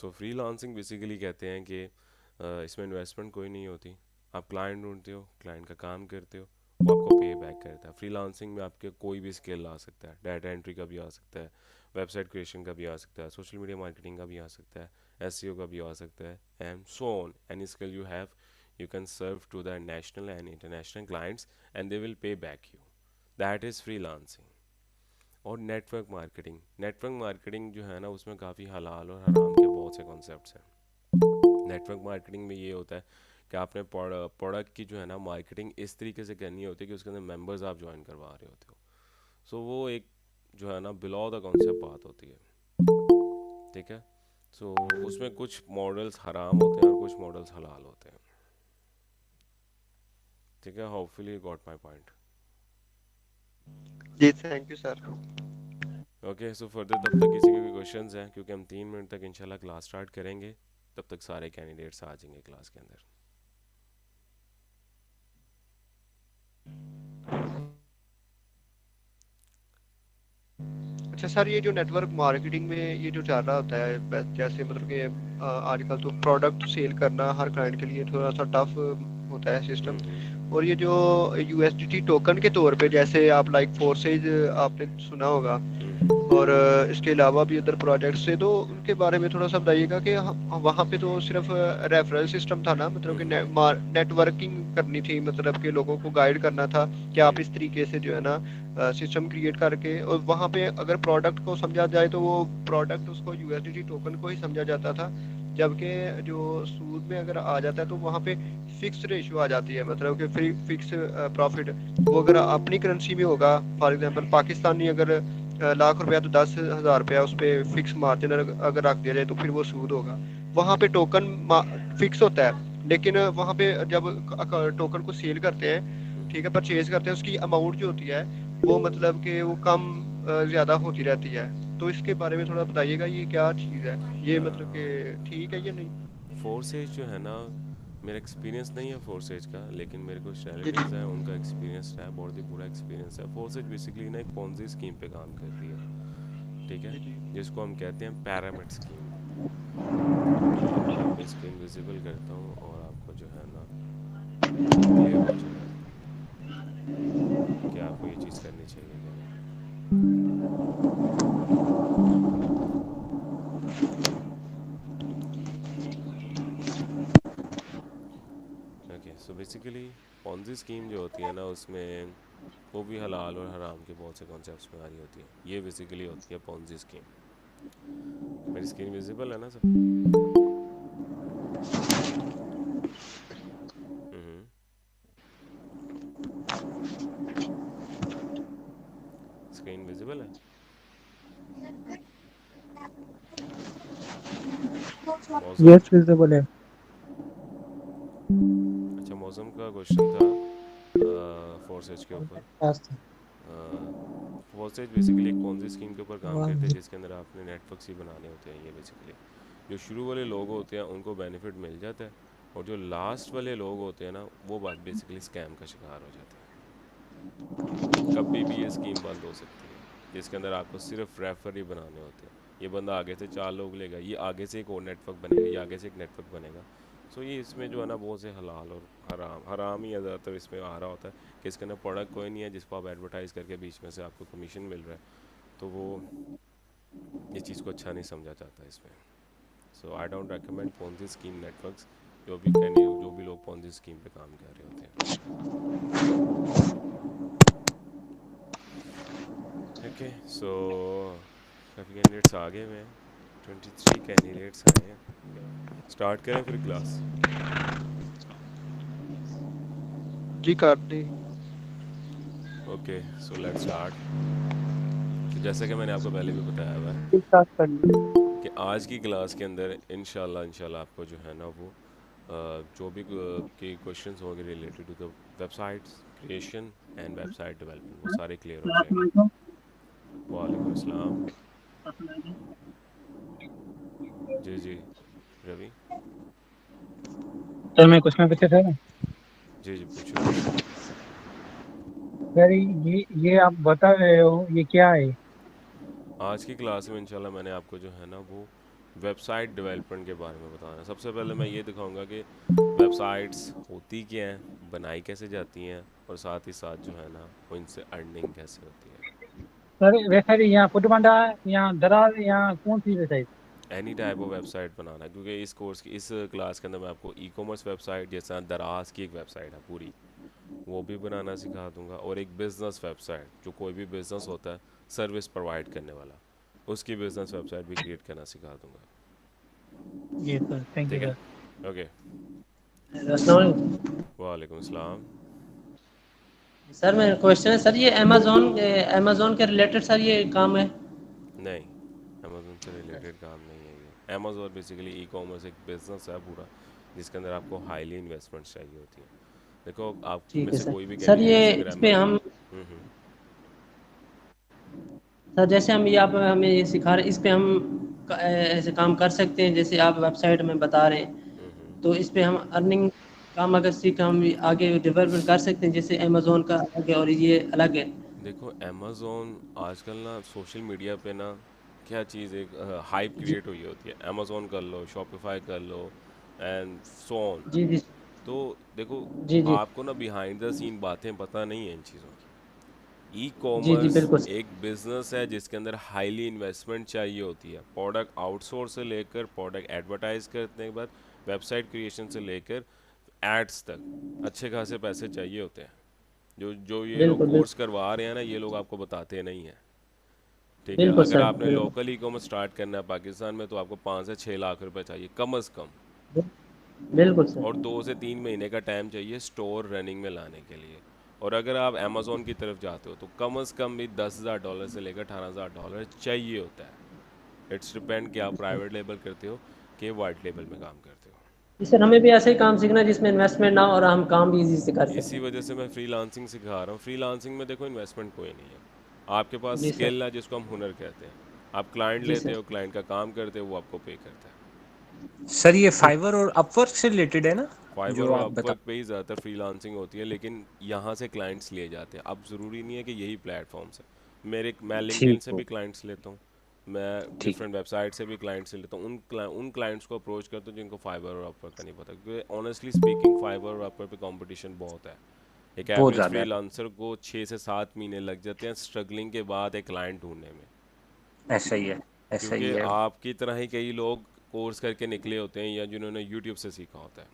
तो freelancing basically कहते हैं कि इसमें इन्वेस्टमेंट कोई नहीं होती। आप क्लाइंट ढूंढते हो, क्लाइंट का काम करते हो, वो आपको पे बैक करता है। फ्रीलांसिंग में आपके कोई भी स्किल आ सकता है, डाटा एंट्री का भी आ सकता है, वेबसाइट क्रिएशन का भी आ सकता है, सोशल मीडिया मार्केटिंग का भी आ सकता है, एसईओ का भी आ सकता है, and so on. Any skill you have, you can serve to the national and international clients and they will pay back you. That is freelancing. और नेटवर्क मार्केटिंग जो है ना, उसमें काफ़ी हलाल और हराम के बहुत से कॉन्सेप्ट्स हैं। नेटवर्क मार्केटिंग में ये होता है कि आपने प्रोडक्ट की जो है ना मार्केटिंग इस तरीके से करनी होती है कि उसके अंदर मेंबर्स आप ज्वाइन करवा रहे होते हो। सो वो एक जो है ना बिलो द कॉन्सेप्ट बात होती है। ठीक है। सो उसमें कुछ मॉडल्स हराम होते हैं और कुछ मॉडल्स हलाल होते हैं। ठीक है, hopefully you got my point. जी thank you sir. Okay, so further तब तक किसी के भी क्वेश्चंस हैं, क्योंकि हम 3 मिनट तक इंशाल्लाह क्लास स्टार्ट करेंगे, तब तक सारे कैंडिडेट्स आ जाएंगे क्लास के अंदर। अच्छा सर, ये जो नेटवर्क मार्केटिंग में ये जो चल रहा होता है, जैसे मतलब कि आजकल तो प्रोडक्ट सेल करना हर क्लाइंट के लिए थोड़ा सा टफ होता है सिस्टम। हम्म। और ये जो यूएसडीटी टोकन के तौर पे, जैसे आप लाइक फोर्सेज आपने सुना होगा, हम्म। और इसके अलावा भी अदर प्रोजेक्ट्स थे, तो उनके बारे में थोड़ा सा बताइएगा कि वहाँ पे तो सिर्फ रेफरल सिस्टम था ना, मतलब कि हम्म। नेटवर्किंग करनी थी, मतलब कि लोगों को गाइड करना था कि आप हम्म। इस तरीके से जो है ना सिस्टम क्रिएट करके, और वहाँ पे अगर प्रोडक्ट को समझा जाए तो वो प्रोडक्ट उसको यूएसडीटी टोकन को ही समझा जाता था। जबकि जो सूद में अगर आ जाता है तो वहाँ पे फिक्स रेशियो आ जाती है, मतलब कि फ्री फिक्स प्रॉफिट। वो अगर अपनी करेंसी में होगा, फॉर एग्जांपल पाकिस्तानी अगर लाख रुपया, तो 10,000 रुपया उस पर फिक्स मार्जिन अगर रख दिया जाए तो फिर वो सूद होगा। वहाँ पे टोकन फिक्स होता है, लेकिन वहाँ पे जब टोकन को सेल करते हैं, ठीक है, परचेज करते हैं, उसकी अमाउंट जो होती है वो मतलब कि वो कम ज़्यादा होती रहती है। तो इसके बारे में थोड़ा बताइएगा, ये क्या चीज़ है, ये मतलब कि ठीक है या नहीं? फोर्सेज जो है ना, मेरा एक्सपीरियंस नहीं है फोर्सेज का, लेकिन मेरे कुछ जी जी। रिलेटिव्स हैं, उनका एक्सपीरियंस है, बहुत ही बुरा एक्सपीरियंस है। फोर्सेज बेसिकली ना एक पोंजी स्कीम पे काम करती है। ठीक है, जी जी। जिसको हम कहते हैं पैरामिड स्कीम। मैं अपनी स्क्रीन विजिबल करता हूँ और आपको जो है ना क्लियर हो जाएगा कि आपको ये चीज़ करनी चाहिए कि नहीं। Okay, so basically Ponzi scheme जो होती है ना, उसमें वो भी हलाल और हराम के बहुत से कॉन्सेप्ट्स में आ रही होती है। ये बेसिकली होती है पॉन्जी स्कीम। मेरी स्क्रीन विजिबल है ना सब? हम्म। स्क्रीन विजिबल है। मौसम। यस विजिबल है। अच्छा, मौसम का क्वेश्चन था फोर्सेज के ऊपर। फोर्सेज बेसिकली एक पॉन्जी स्कीम के ऊपर काम करते हैं, जिसके अंदर आपने नेटवर्क्स ही बनाने होते हैं। ये बेसिकली जो शुरू वाले लोग होते हैं उनको बेनिफिट मिल जाता है, और जो लास्ट वाले लोग होते हैं ना, वो बात बेसिकली स्कैम का शिकार हो जाते हैं। कभी भी ये स्कीम बंद हो सकती है, जिसके अंदर आपको सिर्फ रेफर ही बनाने होते हैं। ये बंदा आगे से 4 लोग लेगा, ये आगे से एक और नेटवर्क बनेगा, ये आगे से एक नेटवर्क बनेगा। सो ये इसमें जो है ना बहुत से हलाल और हराम, हराम ही ज़्यादातर इसमें आ रहा होता है कि इसके अंदर प्रोडक्ट कोई नहीं है जिसको आप एडवर्टाइज़ करके बीच में से आपको कमीशन मिल रहा है। तो वो इस चीज़ को अच्छा नहीं समझा जाता इसमें। So I don't recommend Ponzi scheme networks. जो भी लोग पोंजी स्कीम पे काम कर रहे होते हैं। ओके, सो काफ़ी कैंडिडेट्स आ गए हुए हैं, 23 कैंडिडेट्स आए हैं। स्टार्ट करें फिर क्लास। जी कर दी। Okay, so let's start. तो जैसा कि मैंने आपको पहले भी बताया हुआ है एक साथ कर ली। कि आज की क्लास के अंदर इंशाल्लाह आपको जो है ना वो जो भी के क्वेश्चंस होंगे related to the websites creation and website development, वो सारे क्लियर हो जाएंगे। वालेकुम अस्सलाम। जी जी, रवि। सर मैं क्वेश्चन पूछे थे। जी जी, पूछो क्वेश्चन। सर ये आप बता रहे हो ये क्या है? आज की क्लास में इंशाल्लाह मैंने आपको जो है ना वो वेबसाइट डेवलपमेंट के बारे में बताना। सबसे पहले मैं ये दिखाऊंगा कि वेबसाइट्स होती क्या हैं, बनाई कैसे जाती हैं, और साथ ही साथ जो है ना वो इनसे अर्निंग कैसे होती है। सर वेबसाइट यहाँ फुटबंडा, यहाँ दरार, यहाँ कौन सी website? Any type of website बनाना है, क्योंकि इस कोर्स की इस क्लास के अंदर मैं आपको ई कॉमर्स वेबसाइट, जैसा दराज की एक वेबसाइट है पूरी, वो भी बनाना सिखा दूंगा, और एक बिज़नेस वेबसाइट जो कोई भी बिज़नेस होता है सर्विस प्रोवाइड करने वाला, उसकी बिज़नेस वेबसाइट भी क्रिएट करना सिखा दूंगा। जी सर, थैंक यू ठीक है, सर। ओके। अस्सलाम वालेकुम। वालेकुम सलाम। सर मेरा क्वेश्चन है सर, ये अमेजोन के रिलेटेड सर ये काम है? नहीं, अमेजोन से रिलेटेड काम नहीं है ये। अमेजोन बेसिकली ई कॉमर्स एक बिज़नेस है पूरा, जिसके अंदर आपको हाईली इन्वेस्टमेंट चाहिए होती है। देखो, आप में ठीक है से सर। कोई भी सर ये कैंडिडेट अगर इस पे हम, हम्म। सर जैसे हम ये आप हमें ये सिखा रहे हैं, इस पे हम ऐसे काम कर सकते हैं जैसे आप वेबसाइट में बता रहे हम्म। हैं, तो इस पे हम अर्निंग काम अगर सीख हम आगे डेवलपमेंट कर सकते हैं, जैसे अमेजोन का अलग है और ये अलग है। देखो, अमेजोन आजकल ना सोशल मीडिया पे ना क्या चीज़, एक हाइप जी क्रिएट हुई होती है। अमेजोन कर लो, शॉपिफाई कर लो, एंड सो ऑन। जी जी तो देखो, जी जी आपको ना बिहाइंड द सीन बातें पता नहीं है इन चीज़ों की। ई जी जी कॉमर्स बिल्कुल सर। एक बिजनेस है जिसके अंदर हाईली इन्वेस्टमेंट चाहिए होती है। प्रोडक्ट आउटसोर्स से लेकर प्रोडक्ट एडवर्टाइज करने के बाद वेबसाइट क्रिएशन से लेकर एड्स तक अच्छे खासे पैसे चाहिए होते हैं। जो जो ये लोग बिल्कुल कोर्स बिल्कुल करवा रहे हैं ना, ये लोग आपको बताते नहीं हैं। ठीक है, बिल्कुल अगर सर, आपने बिल्कुल लोकल ई कॉमर्स स्टार्ट करना है पाकिस्तान में, तो आपको 5 से 6 लाख रुपए चाहिए कम अज़ कम, बिल्कुल सर। और 2 से 3 महीने का टाइम चाहिए स्टोर रनिंग में लाने के लिए। और अगर आप अमेज़ोन की तरफ जाते हो तो कम अज़ कम भी $10,000 से लेकर $18,000 चाहिए होता है। इट्स डिपेंड कि आप प्राइवेट लेबल करते हो कि वाइट लेबल में काम करते हो। जी सर, हमें भी ऐसे ही काम सीखना है जिसमें इन्वेस्टमेंट ना हो और हम काम भी इजी से कर इसी सकें। वजह से मैं फ्रीलांसिंग सिखा रहा हूँ। फ्रीलांसिंग में देखो, इन्वेस्टमेंट कोई नहीं है। आपके पास जी सर। स्किल है जिसको हम हुनर कहते हैं। आप क्लाइंट जी लेते सर। हो, क्लाइंट का काम करते हो, वो आपको पे करता है। सर ये जी फाइवर और अपवर्क से रिलेटेड है ना, फाइवर जो और आप बता? अपवर्क पे ही ज़्यादातर फ्रीलांसिंग होती है, लेकिन यहाँ से क्लाइंट्स लिए जाते हैं। अब ज़रूरी नहीं है कि यही प्लेटफॉर्म्स है। मैं लिंक्डइन ठीक से हो, भी क्लाइंट्स लेता हूँ, मैं ठीक। डिफरेंट वेबसाइट से भी क्लाइंट्स लेता हूँ। उन क्लाइंट्स को अप्रोच करता हूँ जिनको फाइवर और अपवर्क का नहीं पता, क्योंकि ऑनेस्टली स्पीकिंग फाइवर और अपवर्क पे कंपटीशन बहुत है। एक बहुत एवरेज ज्यादा है। फ्रीलांसर को 6 से 7 महीने लग जाते हैं स्ट्रगलिंग के बाद एक क्लाइंट ढूंढने में, ऐसा ही है, ऐसा ही क्योंकि है। आपकी तरह ही कई लोग कोर्स करके निकले होते हैं या जिन्होंने यूट्यूब से सीखा होता है।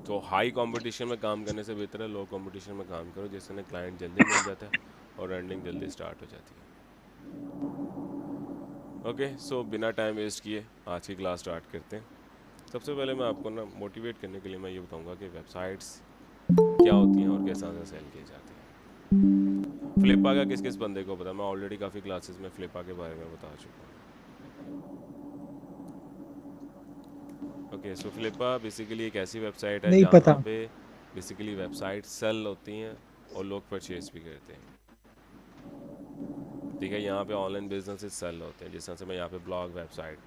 तो हाई कंपटीशन में काम करने से बेहतर है लो कंपटीशन में काम करो, जिससे क्लाइंट जल्दी मिल जाता है और अर्निंग जल्दी स्टार्ट हो जाती है। ओके, सो बिना टाइम वेस्ट किए आज की क्लास स्टार्ट करते हैं। सबसे पहले मैं आपको ना मोटिवेट करने के लिए मैं ये बताऊंगा कि वेबसाइट्स क्या होती हैं और कैसे आगे सेल किए जाते हैं। फ्लिपा का किस किस बंदे को पता? मैं ऑलरेडी काफ़ी क्लासेस में फ्लिपा के बारे में बता चुका हूँ। ओके, सो फ्लिपा बेसिकली एक ऐसी वेबसाइट है नहीं जहाँ पता। पे बेसिकली वेबसाइट सेल होती हैं और लोग परचेज भी करते हैं। ठीक है, यहाँ पे ऑनलाइन बिजनेसेस सेल होते हैं, जिस तरह से मैं यहाँ पे ब्लॉग वेबसाइट।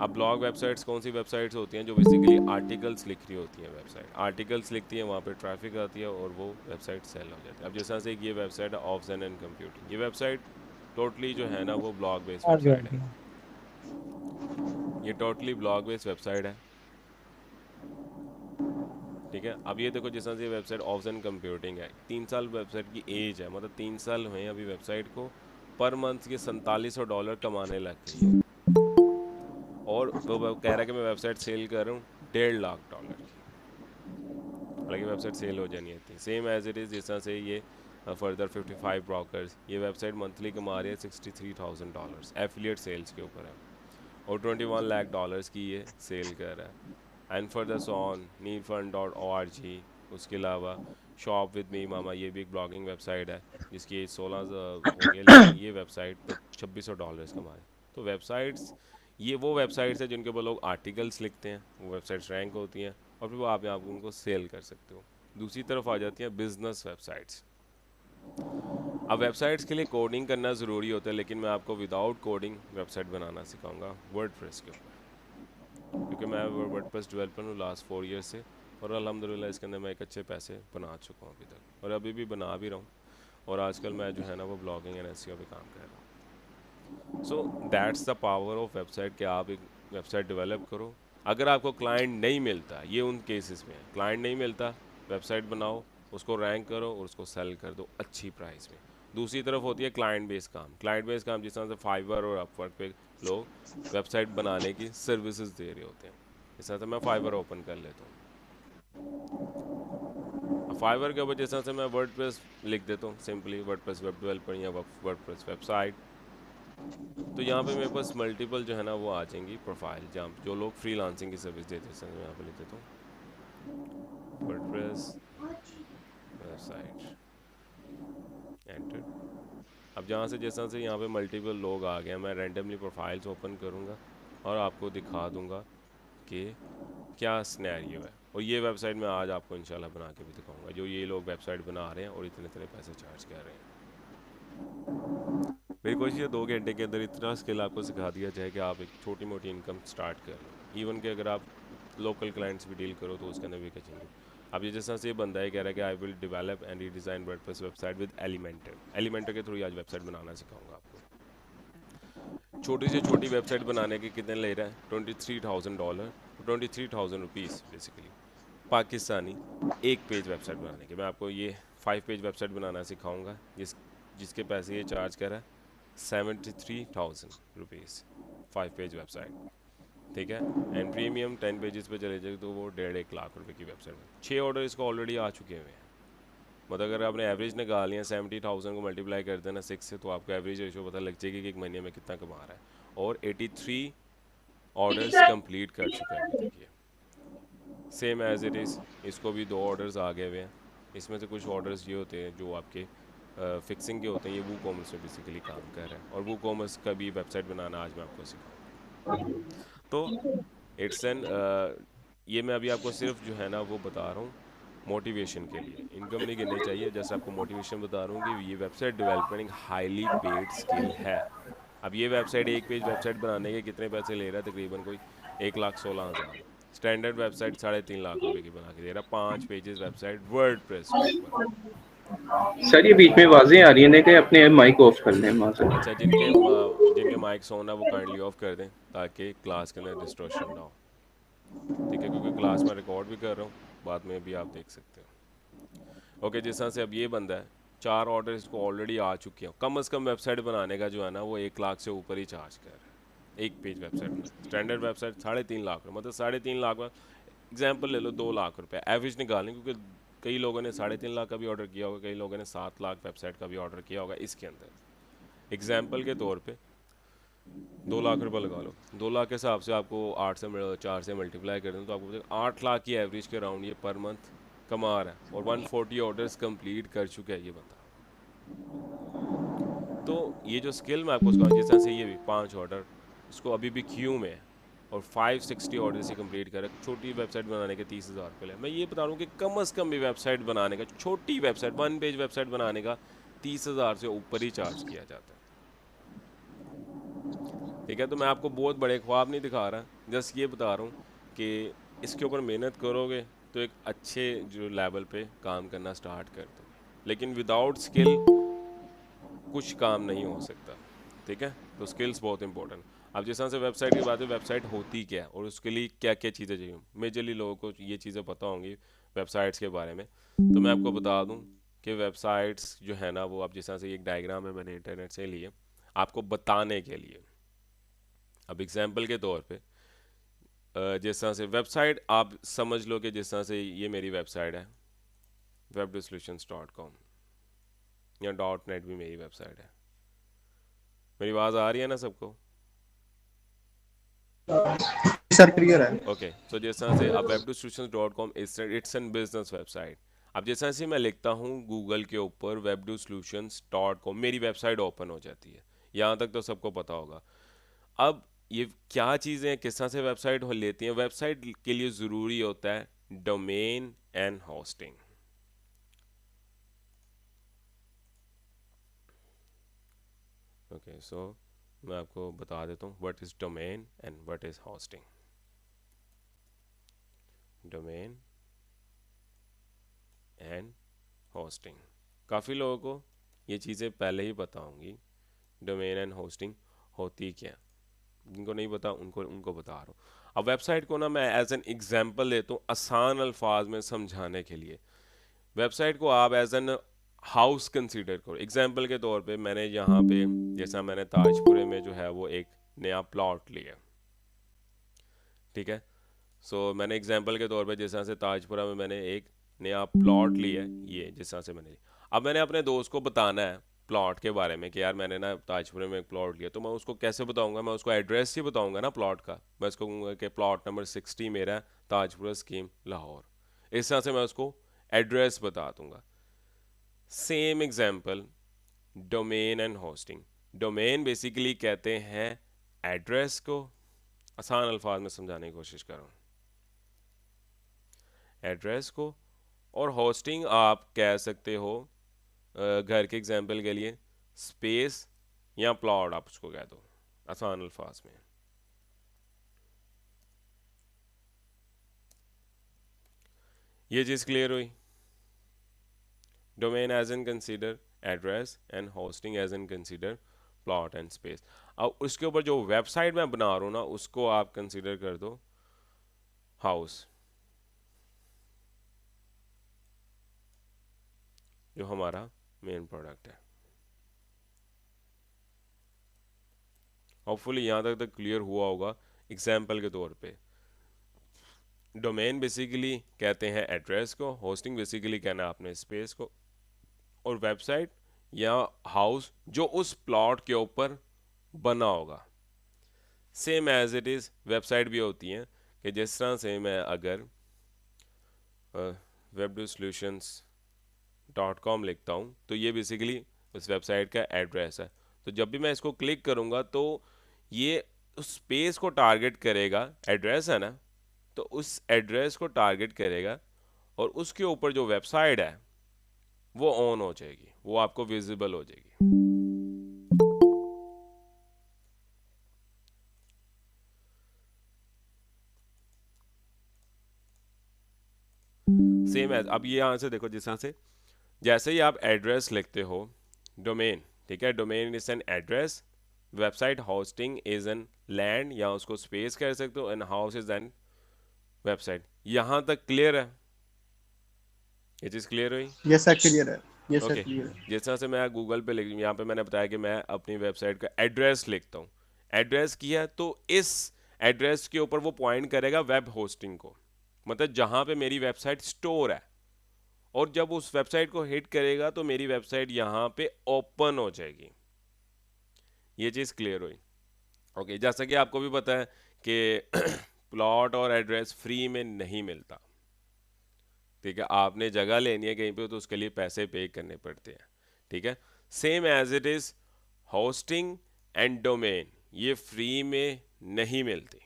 अब ब्लॉग वेबसाइट्स कौन सी वेबसाइट्स होती हैं? जो बेसिकली आर्टिकल्स लिख रही होती हैं। वेबसाइट आर्टिकल्स लिखती हैं, वहाँ पे ट्रैफिक आती है और वो वेबसाइट सेल हो जाती है। अब जिस तरह से ये वेबसाइट है ऑफ zen एंड कंप्यूटिंग, ये वेबसाइट टोटली जो है ना वो ब्लॉग बेस्ड और वेबसाइट ज्वाइन है। किया। ये टोटली ब्लॉग बेस्ड वेबसाइट है। ठीक है, अब ये देखो, जिस तरह से ये वेबसाइट ऑफ zen कंप्यूटिंग है, 3 साल वेबसाइट की एज है, मतलब 3 साल हुए हैं अभी वेबसाइट को। पर मंथ ये $4700 कमाने लग गई है, और वो कह रहा है कि मैं वेबसाइट सेल कर रहा हूँ $1.5 लाख की। हालांकि वेबसाइट सेल हो जानी है सेम एज इट इज़। जिस तरह से ये फर्दर 55 ब्रोकर्स, ये वेबसाइट मंथली कमा रही है $63,000 एफिलिएट सेल्स के ऊपर है, और $21 लाख की ये सेल कर रहा है। And further so on, needfund.org, उसके अलावा शॉप विद मी मामा, ये भी एक ब्लॉगिंग वेबसाइट है जिसकी एज 16 हो गया, लेकिन ये वेबसाइट पे $2600 कमा रहे हैं। तो वेबसाइट्स, ये वो वेबसाइट्स हैं जिनके ऊपर लोग आर्टिकल्स लिखते हैं, वो वेबसाइट्स रैंक होती हैं, और फिर वो आप उनको सेल कर सकते हो। दूसरी तरफ आ जाती हैं बिजनेस वेबसाइट्स। अब वेबसाइट्स के लिए कोडिंग करना ज़रूरी होता है, लेकिन मैं आपको विदाउट कोडिंग वेबसाइट बनाना सिखाऊंगा वर्डप्रेस के ऊपर, क्योंकि मैं वर्डप्रेस डेवलपर हूँ लास्ट 4 ईयर से, और अल्हम्दुलिल्लाह इसके अंदर मैं एक अच्छे पैसे बना चुका हूँ अभी तक, और अभी भी बना भी रहा हूँ। और आजकल मैं जो है ना वो ब्लॉगिंग एंड एसईओ पे काम कर रहा हूँ। So that's the power of website कि आप एक वेबसाइट डेवलप करो। अगर आपको क्लाइंट नहीं मिलता, ये उन केसेस में है, क्लाइंट नहीं मिलता, वेबसाइट बनाओ, उसको रैंक करो और उसको सेल कर दो अच्छी प्राइस में। दूसरी तरफ होती है क्लाइंट बेस्ड काम। क्लाइंट बेस्ड काम जिस तरह से फाइवर और अपवर्क पे लोग वेबसाइट बनाने की सर्विसेज दे रहे होते हैं। इस तरह से मैं फाइवर ओपन कर लेता हूँ, फाइवर के ऊपर जिस तरह से मैं वर्डप्रेस लिख देता हूँ, सिंपली वर्डप्रेस वेब डेवलपर या वर्डप्रेस वेबसाइट। तो यहाँ पे मेरे पास मल्टीपल जो है ना वो आ जाएंगी प्रोफाइल, जहाँ जो लोग फ्रीलांसिंग की सर्विस देते हैं। मैं यहाँ पे लिख देता हूँ वर्डप्रेस वेबसाइट, एंटर। अब जहाँ से जिस तरह से यहाँ पे मल्टीपल लोग आ गए, मैं रैंडमली प्रोफाइल्स ओपन करूँगा और आपको दिखा दूँगा कि क्या स्नैरियो है। और ये वेबसाइट मैं आज आपको इंशाल्लाह बना के भी दिखाऊंगा, जो ये लोग वेबसाइट बना रहे हैं और इतने इतने पैसे चार्ज कर रहे हैं। मेरी कोशिश है 2 घंटे के अंदर इतना स्किल आपको सिखा दिया जाए कि आप एक छोटी मोटी इनकम स्टार्ट कर लो। इवन कि अगर आप लोकल क्लाइंट्स भी डील करो तो उसके अंदर भी कचेंगे। अब ये जैसा से ये बंदा है कह रहा है कि I will develop and redesign WordPress website with Elementor. Elementor के थ्रू आज वेबसाइट बनाना सिखाऊंगा आपको। छोटी से छोटी वेबसाइट बनाने के कितने ले रहा है? $23,000, 23,000 रुपीज़ बेसिकली पाकिस्तानी, एक पेज वेबसाइट बनाने के। मैं आपको ये 5 पेज वेबसाइट बनाना सिखाऊंगा जिसके पैसे ये चार्ज कर रहा है 73,000 रुपीज़ 5 पेज वेबसाइट, ठीक है। एंड प्रीमियम 10 पेजेस पे चले जाए तो वो 1.5 लाख रुपए की वेबसाइट में 6 ऑर्डर इसको ऑलरेडी आ चुके हुए हैं। मतलब अगर आपने एवरेज निकाल लिया 70,000 को मल्टीप्लाई कर देना 6 से, तो आपको एवरेज रेशो पता लग जाएगी कि एक महीने में कितना कमा रहा है। और 83 ऑर्डर्स कंप्लीट कर चुका है अभी तक ये। सेम एज इट इज़ इसको भी 2 ऑर्डर्स आ गए हुए हैं। इसमें से कुछ ऑर्डर्स ये होते हैं जो आपके फिक्सिंग के होते हैं। ये वू कॉमर्स में बेसिकली काम कर रहा है और वू कॉमर्स का भी वेबसाइट बनाना आज मैं आपको सिखाऊंगा। तो इट्स एन ये मैं अभी आपको सिर्फ जो है ना वो बता रहा हूँ मोटिवेशन के लिए, इनकम नहीं गिननी चाहिए। जैसे आपको मोटिवेशन बता रहा हूँ कि ये वेबसाइट डेवलपमेंट एक हाईली पेड स्किल है। अब ये वेबसाइट, एक पेज वेबसाइट बनाने के कितने पैसे ले रहा है? तकरीबन कोई 1,16,000। स्टैंडर्ड वेबसाइट 3.5 लाख रुपए की बना के दे रहा है, 5 पेजेस वेबसाइट वर्डप्रेस के ऊपर। सर ये बीच में आवाजें आ रही हैं, देखें अपने माइक ऑफ कर लें वहाँ से। अच्छा, जिनके माइक्स ऑन है वो काइंडली ऑफ कर दें ताकि क्लास के अंदर डिस्टॉर्शन ना हो, ठीक है, क्योंकि क्लास में रिकॉर्ड भी कर रहा हूँ, बाद में भी आप देख सकते हो। ओके, जिस तरह से अब ये बंदा है, 4 ऑर्डर इसको ऑलरेडी आ चुके हैं। कम से कम वेबसाइट बनाने का जो है ना वो 1 लाख से ऊपर ही चार्ज कर रहा है एक पेज वेबसाइट में। स्टैंडर्ड वेबसाइट 3.5 लाख, मतलब 3.5 लाख में एग्जाम्पल ले लो 2 लाख रुपये एवरेज निकालें, क्योंकि कई लोगों ने 3.5 लाख का भी ऑर्डर किया होगा, कई लोगों ने 7 लाख वेबसाइट का भी ऑर्डर किया होगा। इसके अंदर एग्जाम्पल के तौर पे 2 लाख रुपये लगा लो। 2 लाख के हिसाब से आपको 4 से मल्टीप्लाई कर दें तो आपको 8 लाख की एवरेज के राउंड ये पर मंथ कमा रहा है और 140 ऑर्डर्स कंप्लीट कर चुका है ये बंदा। तो ये जो स्किल मैं आपको उसका, जिस तरह से ये भी 5 ऑर्डर इसको अभी भी क्यू में है और 560 ऑर्डर से कंप्लीट कर, छोटी वेबसाइट बनाने के 30,000 रुपये। मैं ये बता रहा हूँ कि कम से कम भी वेबसाइट बनाने का, छोटी वेबसाइट 1 पेज वेबसाइट बनाने का 30,000 से ऊपर ही चार्ज किया जाता है, ठीक है। तो मैं आपको बहुत बड़े ख्वाब नहीं दिखा रहा, जस्ट ये बता रहा हूँ कि इसके ऊपर मेहनत करोगे तो एक अच्छे जो लेवल पे काम करना स्टार्ट कर दो, लेकिन विदाउट स्किल कुछ काम नहीं हो सकता, ठीक है। तो स्किल्स बहुत इंपॉर्टेंट। अब जिस तरह से वेबसाइट की बात है, वेबसाइट होती क्या है और उसके लिए क्या क्या चीज़ें चाहिए, मेजरली लोगों को ये चीज़ें पता होंगी वेबसाइट्स के बारे में। तो मैं आपको बता दूं कि वेबसाइट्स जो है ना वो, आप जिस तरह से एक डायग्राम है मैंने इंटरनेट से लिए आपको बताने के लिए। अब एग्जाम्पल के तौर पे जिस तरह से वेबसाइट आप समझ लो कि जिस तरह से ये मेरी वेबसाइट है webdosolutions.com या .net भी मेरी वेबसाइट है। मेरी आवाज़ आ रही है ना सबको? सर क्लियर है। ओके, सो जिस तरह से अब webdosolutions.com it's an business website. अब जिस तरह से मैं लिखता हूँ गूगल के ऊपर webdosolutions.com, मेरी वेबसाइट ओपन हो जाती है। यहाँ तक तो सबको पता होगा। अब ये क्या चीज़ें किस तरह से वेबसाइट हो लेती हैं? वेबसाइट के लिए ज़रूरी होता है डोमेन एंड होस्टिंग। ओके, सो मैं आपको बता देता हूँ what is domain and what is hosting. Domain and hosting, काफ़ी लोगों को ये चीज़ें पहले ही पता होंगी। डोमेन एंड होस्टिंग, होती क्या है, जिनको नहीं पता उनको उनको बता रहा हूँ। अब वेबसाइट को ना मैं एज एन एग्जांपल लेता हूँ आसान अल्फाज में समझाने के लिए। वेबसाइट को आप एज एन हाउस कंसीडर करो। एग्जांपल के तौर पे मैंने यहाँ पे, जैसा मैंने ताजपुरे में जो है वो एक नया प्लॉट लिया, ठीक है। सो मैंने एग्जांपल के तौर पे जिस तरह से ताजपुरा में मैंने एक नया प्लॉट लिया है, ये जिस तरह से मैंने, अब मैंने अपने दोस्त को बताना है प्लॉट के बारे में कि यार मैंने ना ताजपुरे में एक प्लॉट लिया, तो मैं उसको कैसे बताऊंगा? मैं उसको एड्रेस ही बताऊंगा ना प्लॉट का। मैं उसको कहूँगा कि प्लॉट नंबर 60 मेरा है, ताजपुरा स्कीम लाहौर। इस तरह से मैं उसको एड्रेस बता दूंगा। Same example domain and hosting. Domain basically कहते हैं एड्रेस को, आसान अल्फाज में समझाने की कोशिश कर रहा हूँ, एड्रेस को। और होस्टिंग आप कह सकते हो घर के एग्जांपल के लिए स्पेस या प्लॉट, आप उसको कह दो आसान अल्फाज में। ये चीज़ क्लियर हुई? Domain as an consider address and hosting as an consider plot and space. अब उसके ऊपर जो वेबसाइट मैं बना रहा हूँ ना, उसको आप कंसीडर कर दो हाउस, जो हमारा मेन प्रोडक्ट है। होपफुली यहाँ तक क्लियर हुआ होगा। एग्जाम्पल के तौर पे डोमेन बेसिकली कहते हैं एड्रेस को, होस्टिंग बेसिकली कहना है आपने स्पेस को, और वेबसाइट या हाउस जो उस प्लॉट के ऊपर बना होगा। Same as it is website भी होती हैं कि जिस तरह से मैं अगर webdosolutions.com लिखता हूँ तो ये बेसिकली उस वेबसाइट का एड्रेस है। तो जब भी मैं इसको क्लिक करूँगा तो ये उस स्पेस को टारगेट करेगा, एड्रेस है ना, तो उस एड्रेस को टारगेट करेगा और उसके ऊपर जो वेबसाइट है वो ऑन हो जाएगी, वो आपको विजिबल हो जाएगी। सेम है। अब ये यहाँ से देखो, जिस तरह से जैसे ही आप एड्रेस लिखते हो डोमेन, ठीक है, domain is an address, website hosting is an land या उसको स्पेस कह सकते हो, and house is an website. यहाँ तक क्लियर है? ये चीज़ क्लियर हुई? यस सर क्लियर है, यस सर ओके। क्लियर है। जिस तरह से मैं गूगल पे लिख, यहाँ पे मैंने बताया कि मैं अपनी वेबसाइट का एड्रेस लिखता हूँ, एड्रेस किया तो इस एड्रेस के ऊपर वो पॉइंट करेगा वेब होस्टिंग को, मतलब जहाँ पे मेरी वेबसाइट स्टोर है, और जब उस वेबसाइट को हिट करेगा तो मेरी वेबसाइट यहाँ पे ओपन हो जाएगी। ये चीज़ क्लियर हुई? ओके। जैसा कि आपको भी पता है कि प्लॉट और एड्रेस फ्री में नहीं मिलता, ठीक है, आपने जगह लेनी है कहीं पे तो उसके लिए पैसे पे करने पड़ते हैं, ठीक है। Same as it is hosting and domain, ये फ्री में नहीं मिलती।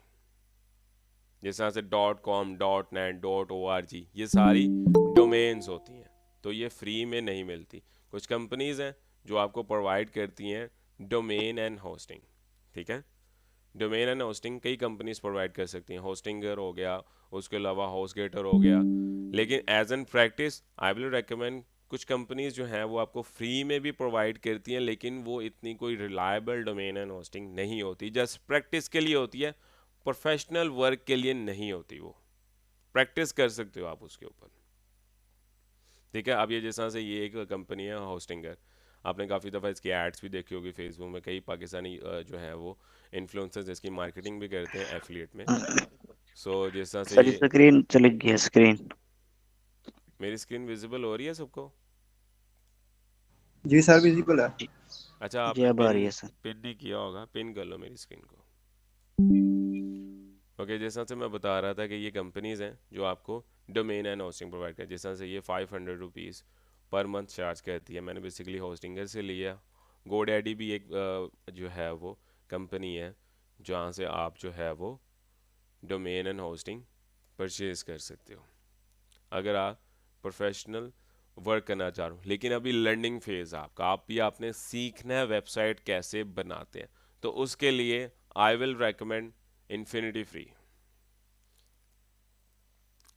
जिस तरह से .com, .net, .org, ये सारी डोमेन्स होती हैं, तो ये फ्री में नहीं मिलती। कुछ कंपनीज हैं जो आपको प्रोवाइड करती हैं डोमेन एंड होस्टिंग, ठीक है। डोमेन एंड होस्टिंग कई कंपनीज प्रोवाइड कर सकती हैं, होस्टिंगर हो गया, उसके अलावा होस्टगेटर हो गया। लेकिन as an practice I will recommend, कुछ कंपनीज जो हैं वो आपको फ्री में भी प्रोवाइड करती हैं, लेकिन वो इतनी कोई रिलायबल डोमेन एंड होस्टिंग नहीं होती, जस्ट प्रैक्टिस के लिए होती है, प्रोफेशनल वर्क के लिए नहीं होती। वो प्रैक्टिस कर सकते हो आप उसके ऊपर, ठीक है। अब ये जिस तरह से ये एक कंपनी है होस्टिंगर, आपने काफ़ी दफ़ा इसकी एड्स भी देखी होगी फेसबुक में, कई पाकिस्तानी जो है वो इन्फ्लुएंसर्स इसकी मार्केटिंग भी करते हैं एफिलिएट में। सो जिस तरह से सर ये स्क्रीन चली गई है, स्क्रीन। मेरी स्क्रीन विजिबल हो रही है सबको? जी सर विजिबल है। अच्छा, जी आपने अब आ रही है सर। पिन नहीं किया होगा, पिन कर लो मेरी स्क्रीन को। ओके। जैसा से मैं बता रहा था कि ये कंपनीज हैं जो आपको डोमेन एंड होस्टिंग प्रोवाइड करती है। जिस तरह से ये 500 रुपीज़ पर मंथ चार्ज करती है, मैंने बेसिकली होस्टिंगर से लिया। गोडैडी भी एक जो है वो कंपनी है जहाँ से आप जो है वो डोमेन एंड होस्टिंग परचेज कर सकते हो अगर आप प्रोफेशनल वर्क करना चाह रहे हो। लेकिन अभी लर्निंग फेज़ आपका, आप भी आपने सीखना है वेबसाइट कैसे बनाते हैं, तो उसके लिए आई will recommend infinity free.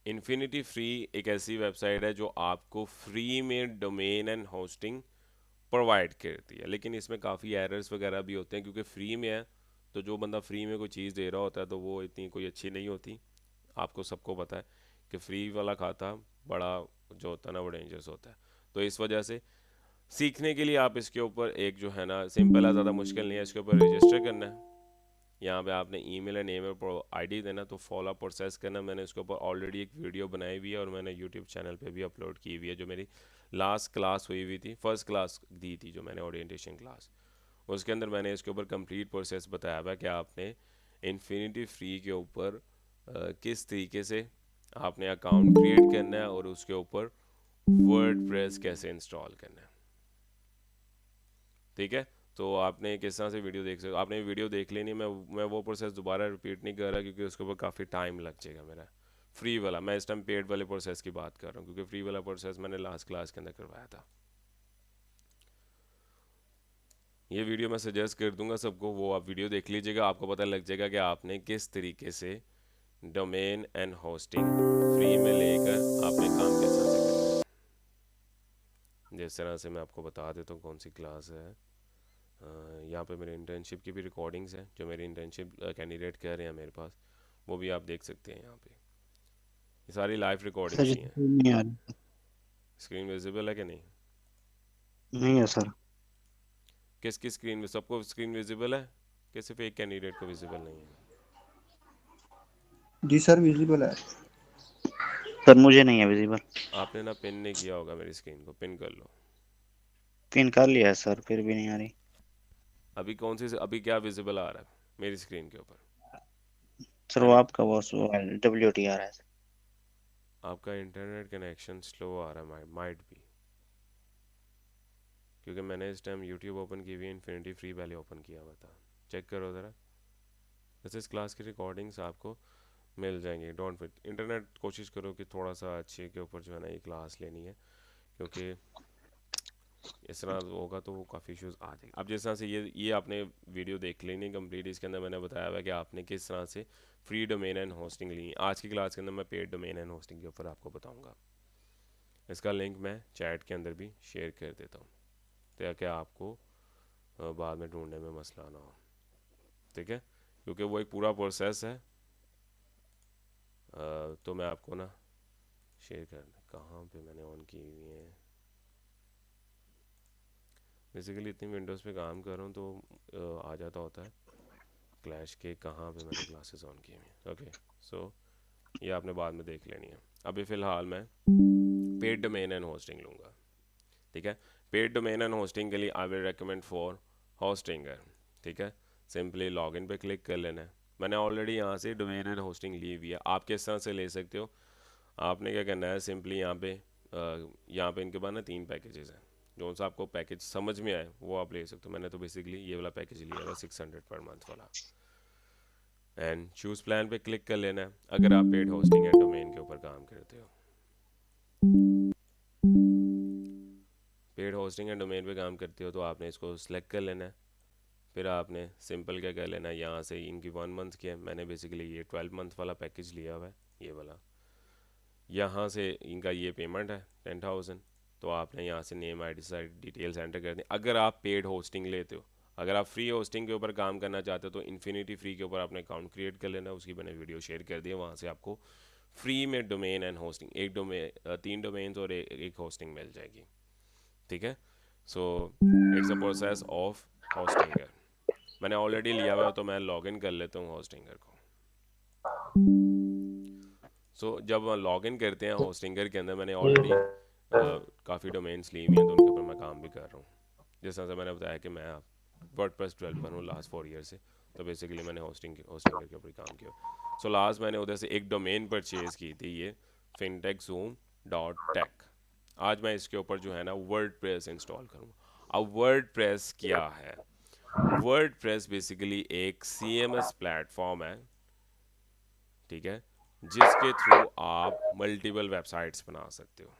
Infinity free एक ऐसी वेबसाइट है जो आपको फ्री में डोमेन एंड होस्टिंग प्रोवाइड करती है। लेकिन इसमें काफ़ी एरर्स वगैरह भी होते हैं क्योंकि फ्री में है, तो जो बंदा फ्री में कोई चीज़ दे रहा होता है तो वो इतनी कोई अच्छी नहीं होती। आपको सबको पता है कि फ्री वाला खाता बड़ा जो होता है ना वो डेंजरस होता है। तो इस वजह से सीखने के लिए आप इसके ऊपर एक जो है ना सिंपल है, ज़्यादा मुश्किल नहीं है, इसके ऊपर रजिस्टर करना है। यहाँ पे आपने ईमेल एंड नेम और आईडी देना, तो फॉलो प्रोसेस करना। मैंने इसके ऊपर ऑलरेडी एक वीडियो बनाई हुई है और मैंने यूट्यूब चैनल पे भी अपलोड की हुई है। जो मेरी लास्ट क्लास हुई थी, फर्स्ट क्लास दी थी जो मैंने, ओरिएंटेशन क्लास, उसके अंदर मैंने इसके ऊपर कंप्लीट प्रोसेस बताया हुआ कि आपने इन्फिनिटी फ्री के ऊपर किस तरीके से आपने अकाउंट क्रिएट करना है और उसके ऊपर वर्डप्रेस कैसे इंस्टॉल करना है। ठीक है, तो आपने किस तरह से वीडियो देख सकते हो, आपने वीडियो देख लेनी। मैं वो प्रोसेस दोबारा रिपीट नहीं कर रहा क्योंकि उसके ऊपर काफ़ी टाइम लग जाएगा मेरा। फ्री वाला, मैं इस टाइम पेड वाले प्रोसेस की बात कर रहा हूँ क्योंकि फ्री वाला प्रोसेस मैंने लास्ट क्लास के अंदर करवाया था। ये वीडियो मैं सजेस्ट कर दूंगा सबको, वो आप वीडियो देख लीजिएगा, आपको पता लग जाएगा कि आपने किस तरीके से डोमेन एंड होस्टिंग फ्री में लेकर आपने काम किस तरह से करना है। जिस तरह से मैं आपको बता देता हूँ कौन सी क्लास है। यहाँ पे मेरे इंटर्नशिप की भी रिकॉर्डिंग्स हैं, जो मेरे इंटर्नशिप कैंडिडेट कह रहे हैं मेरे पास, वो भी आप देख सकते हैं। यहाँ पे ये सारी लाइव सर रिकॉर्डिंग्स ही हैं। स्क्रीन नहीं आ रही। स्क्रीन विजिबल है कि नहीं? नहीं है सर। किसकी स्क्रीन में? सबको स्क्रीन विजिबल है कि सिर्फ एक कैंडिडेट को विजिबल नहीं है? जी सर विजिबल है। सर मुझे नहीं है विजिबल। आपने ना पिन नहीं किया होगा मेरी स्क्रीन को, पिन कर लो। पिन कर लिया है सर, फिर भी नहीं आ रही। अभी कौन सी, अभी क्या विजिबल आ रहा है मेरी स्क्रीन के ऊपर? सर वो मैंने, आपका वो WT आ रहा है। आपका इंटरनेट कनेक्शन स्लो आ रहा है, माइट भी, क्योंकि मैंने इस टाइम यूट्यूब ओपन की हुई है, इन्फिनिटी फ्री पहले ओपन किया हुआ था। चेक करो ज़रा। वैसे इस क्लास की रिकॉर्डिंग्स आपको मिल जाएंगी, डोंट फिट इंटरनेट। कोशिश करो कि थोड़ा सा अच्छे के ऊपर जो है ना ये क्लास लेनी है, क्योंकि इस तरह होगा तो वो काफ़ी इश्यूज आ जाएंगे। अब जिस तरह से ये आपने वीडियो देख लेनी कंप्लीट, इसके अंदर मैंने बताया हुआ है कि आपने किस तरह से फ्री डोमेन एंड होस्टिंग ली। आज की क्लास के अंदर मैं पेड डोमेन एंड होस्टिंग के ऊपर आपको बताऊंगा। इसका लिंक मैं चैट के अंदर भी शेयर कर देता हूँ ताकि आपको बाद में ढूंढने में मसला ना हो। ठीक है, क्योंकि वो एक पूरा प्रोसेस है। तो मैं आपको ना शेयर कर, कहाँ पे मैंने ऑन की हुई है। बेसिकली इतनी विंडोज़ पे काम कर रहा हूँ तो आ जाता होता है क्लैश के कहाँ पे मैंने क्लासेस ऑन की हुई हैं। ओके, सो ये आपने बाद में देख लेनी है। अभी फ़िलहाल मैं पेड डोमेन एंड होस्टिंग लूँगा। ठीक है, पेड डोमेन एंड होस्टिंग के लिए आई विल रेकमेंड फॉर होस्टिंगर। ठीक है, सिंपली लॉगिन पे क्लिक कर लेना है। मैंने ऑलरेडी यहाँ से डोमेन एंड होस्टिंग ली हुई है, आप किस तरह से ले सकते हो। आपने क्या करना है, सिंपली यहाँ पे इनके पास ना 3 पैकेजेस हैं, जो सा आपको पैकेज समझ में आए वो आप ले सकते हो। मैंने तो बेसिकली ये वाला पैकेज लिया हुआ 600 पर मंथ वाला। एंड चूज़ प्लान पे क्लिक कर लेना है अगर आप पेड होस्टिंग एंड डोमेन के ऊपर काम करते हो। पेड होस्टिंग एंड डोमेन पे काम करते हो तो आपने इसको सिलेक्ट कर लेना है। फिर आपने सिंपल क्या कर लेना है, यहाँ से इनकी 1 मंथ की है, मैंने बेसिकली ये 12 मंथ वाला पैकेज लिया हुआ है, ये वाला। यहाँ से इनका ये पेमेंट है 10,000, तो आपने यहाँ से name I D details enter कर दी। अगर आप पेड होस्टिंग लेते हो, अगर आप फ्री होस्टिंग के ऊपर काम करना चाहते हो तो इन्फिनिटी फ्री के ऊपर आपने अकाउंट क्रिएट कर लेना, उसकी मैंने वीडियो शेयर कर दी है। वहाँ से आपको फ्री में डोमेन एंड होस्टिंग, 3 डोमेन्स और एक होस्टिंग मिल जाएगी। ठीक है, so it's a process of Hostinger. मैंने ऑलरेडी लिया हुआ है तो मैं लॉगिन कर लेता हूँ होस्टिंगर को। जब लॉगिन करते हैं होस्टिंगर के अंदर, मैंने ऑलरेडी काफ़ी डोमेन्स ली हुई हैं तो उनके ऊपर मैं काम भी कर रहा हूँ। जिस तरह से मैंने बताया कि मैं वर्डप्रेस डेवलपर हूँ लास्ट 4 ईयर से, तो बेसिकली मैंने होस्टिंगर के ऊपर काम किया। लास्ट मैंने उधर से एक डोमेन परचेज़ की थी, ये fintechzoom.tech। आज मैं इसके ऊपर जो है ना वर्डप्रेस इंस्टॉल करूँगा। अब वर्डप्रेस क्या है? वर्डप्रेस बेसिकली एक CMS प्लेटफॉर्म है, ठीक है, जिसके थ्रू आप मल्टीपल वेबसाइट्स बना सकते हो।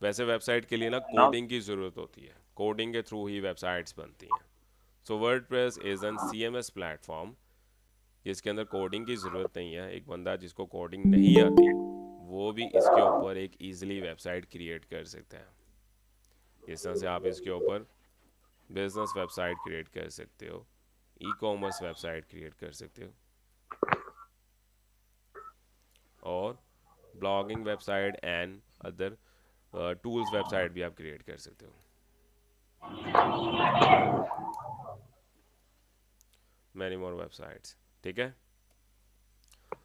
वैसे वेबसाइट के लिए ना कोडिंग की ज़रूरत होती है, कोडिंग के थ्रू ही वेबसाइट्स बनती हैं। WordPress is an CMS platform जिसके अंदर कोडिंग की ज़रूरत नहीं है। एक बंदा जिसको कोडिंग नहीं आती वो भी इसके ऊपर एक ईज़िली वेबसाइट क्रिएट कर सकता है। इस तरह से आप इसके ऊपर बिजनेस वेबसाइट क्रिएट कर सकते हो, ई कॉमर्स वेबसाइट क्रिएट कर सकते हो, और blogging website and other tools website भी आप क्रिएट कर सकते हो। मैनी मोर वेबसाइट्स, ठीक है।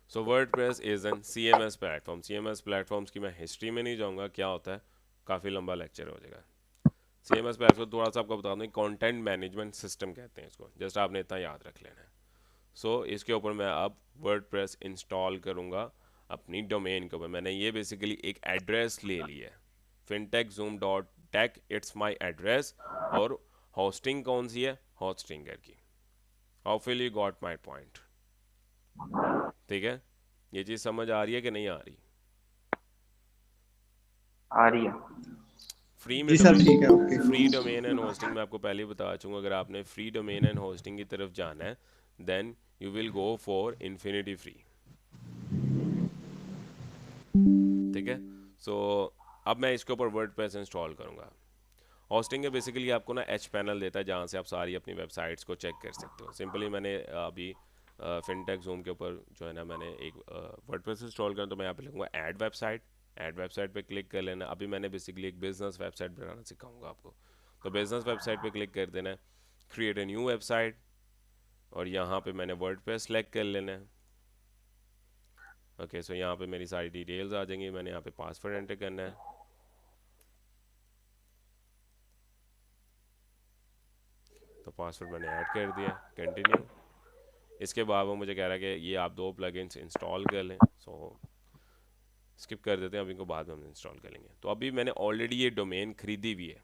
So WordPress is an CMS platform. CMS platforms की मैं हिस्ट्री में नहीं जाऊंगा, क्या होता है, काफ़ी लंबा लेक्चर हो जाएगा। CMS प्लेटफॉर्म थोड़ा सा आपको बता दूं, कंटेंट मैनेजमेंट सिस्टम कहते हैं इसको, जस्ट आपने इतना याद रख लेना है। सो इसके ऊपर मैं अब वर्डप्रेस इंस्टॉल करूंगा अपनी डोमेन के ऊपर। मैंने ये बेसिकली एक एड्रेस ले लिया है, fintechzoom.tech, इट्स माई एड्रेस, और होस्टिंग कौन सी है, होस्टिंगर की। Hopefully you got my point, ठीक है। ये चीज़ समझ आ रही है कि नहीं आ रही? आ रही है। फ्री में जी सर, ठीक है, okay. Free domain and hosting मैं आपको पहले ही बता चुका, अगर आपने फ्री डोमेन एंड होस्टिंग की तरफ जाना है then you will go for infinity free, ठीक है। सो अब मैं इसके ऊपर वर्डप्रेस इंस्टॉल करूंगा। होस्टिंग है बेसिकली आपको ना HPanel देता है, जहाँ से आप सारी अपनी वेबसाइट्स को चेक कर सकते हो। सिंपली मैंने अभी FintechZoom के ऊपर जो है ना, मैंने एक वर्डप्रेस इंस्टॉल करा, तो मैं यहाँ पे लिखूँगा ऐड वेबसाइट पे क्लिक कर लेना। अभी मैंने बेसिकली एक बिजनेस वेबसाइट बनाना सिखाऊंगा आपको, तो बिजनेस वेबसाइट पे क्लिक कर देना है, क्रिएट ए न्यू वेबसाइट, और यहाँ पे मैंने वर्डप्रेस सेलेक्ट कर लेना है। ओके, सो यहाँ पे मेरी सारी डिटेल्स आ जाएंगी। मैंने यहाँ पे पासवर्ड एंटर करना है, तो पासवर्ड मैंने ऐड कर दिया, कंटिन्यू। इसके बाद वो मुझे कह रहा है कि ये आप 2 प्लगइन्स इंस्टॉल कर लें, सो स्किप कर देते हैं, अभी इनको बाद में हम इंस्टॉल करेंगे। तो अभी मैंने ऑलरेडी ये डोमेन खरीदी हुई है,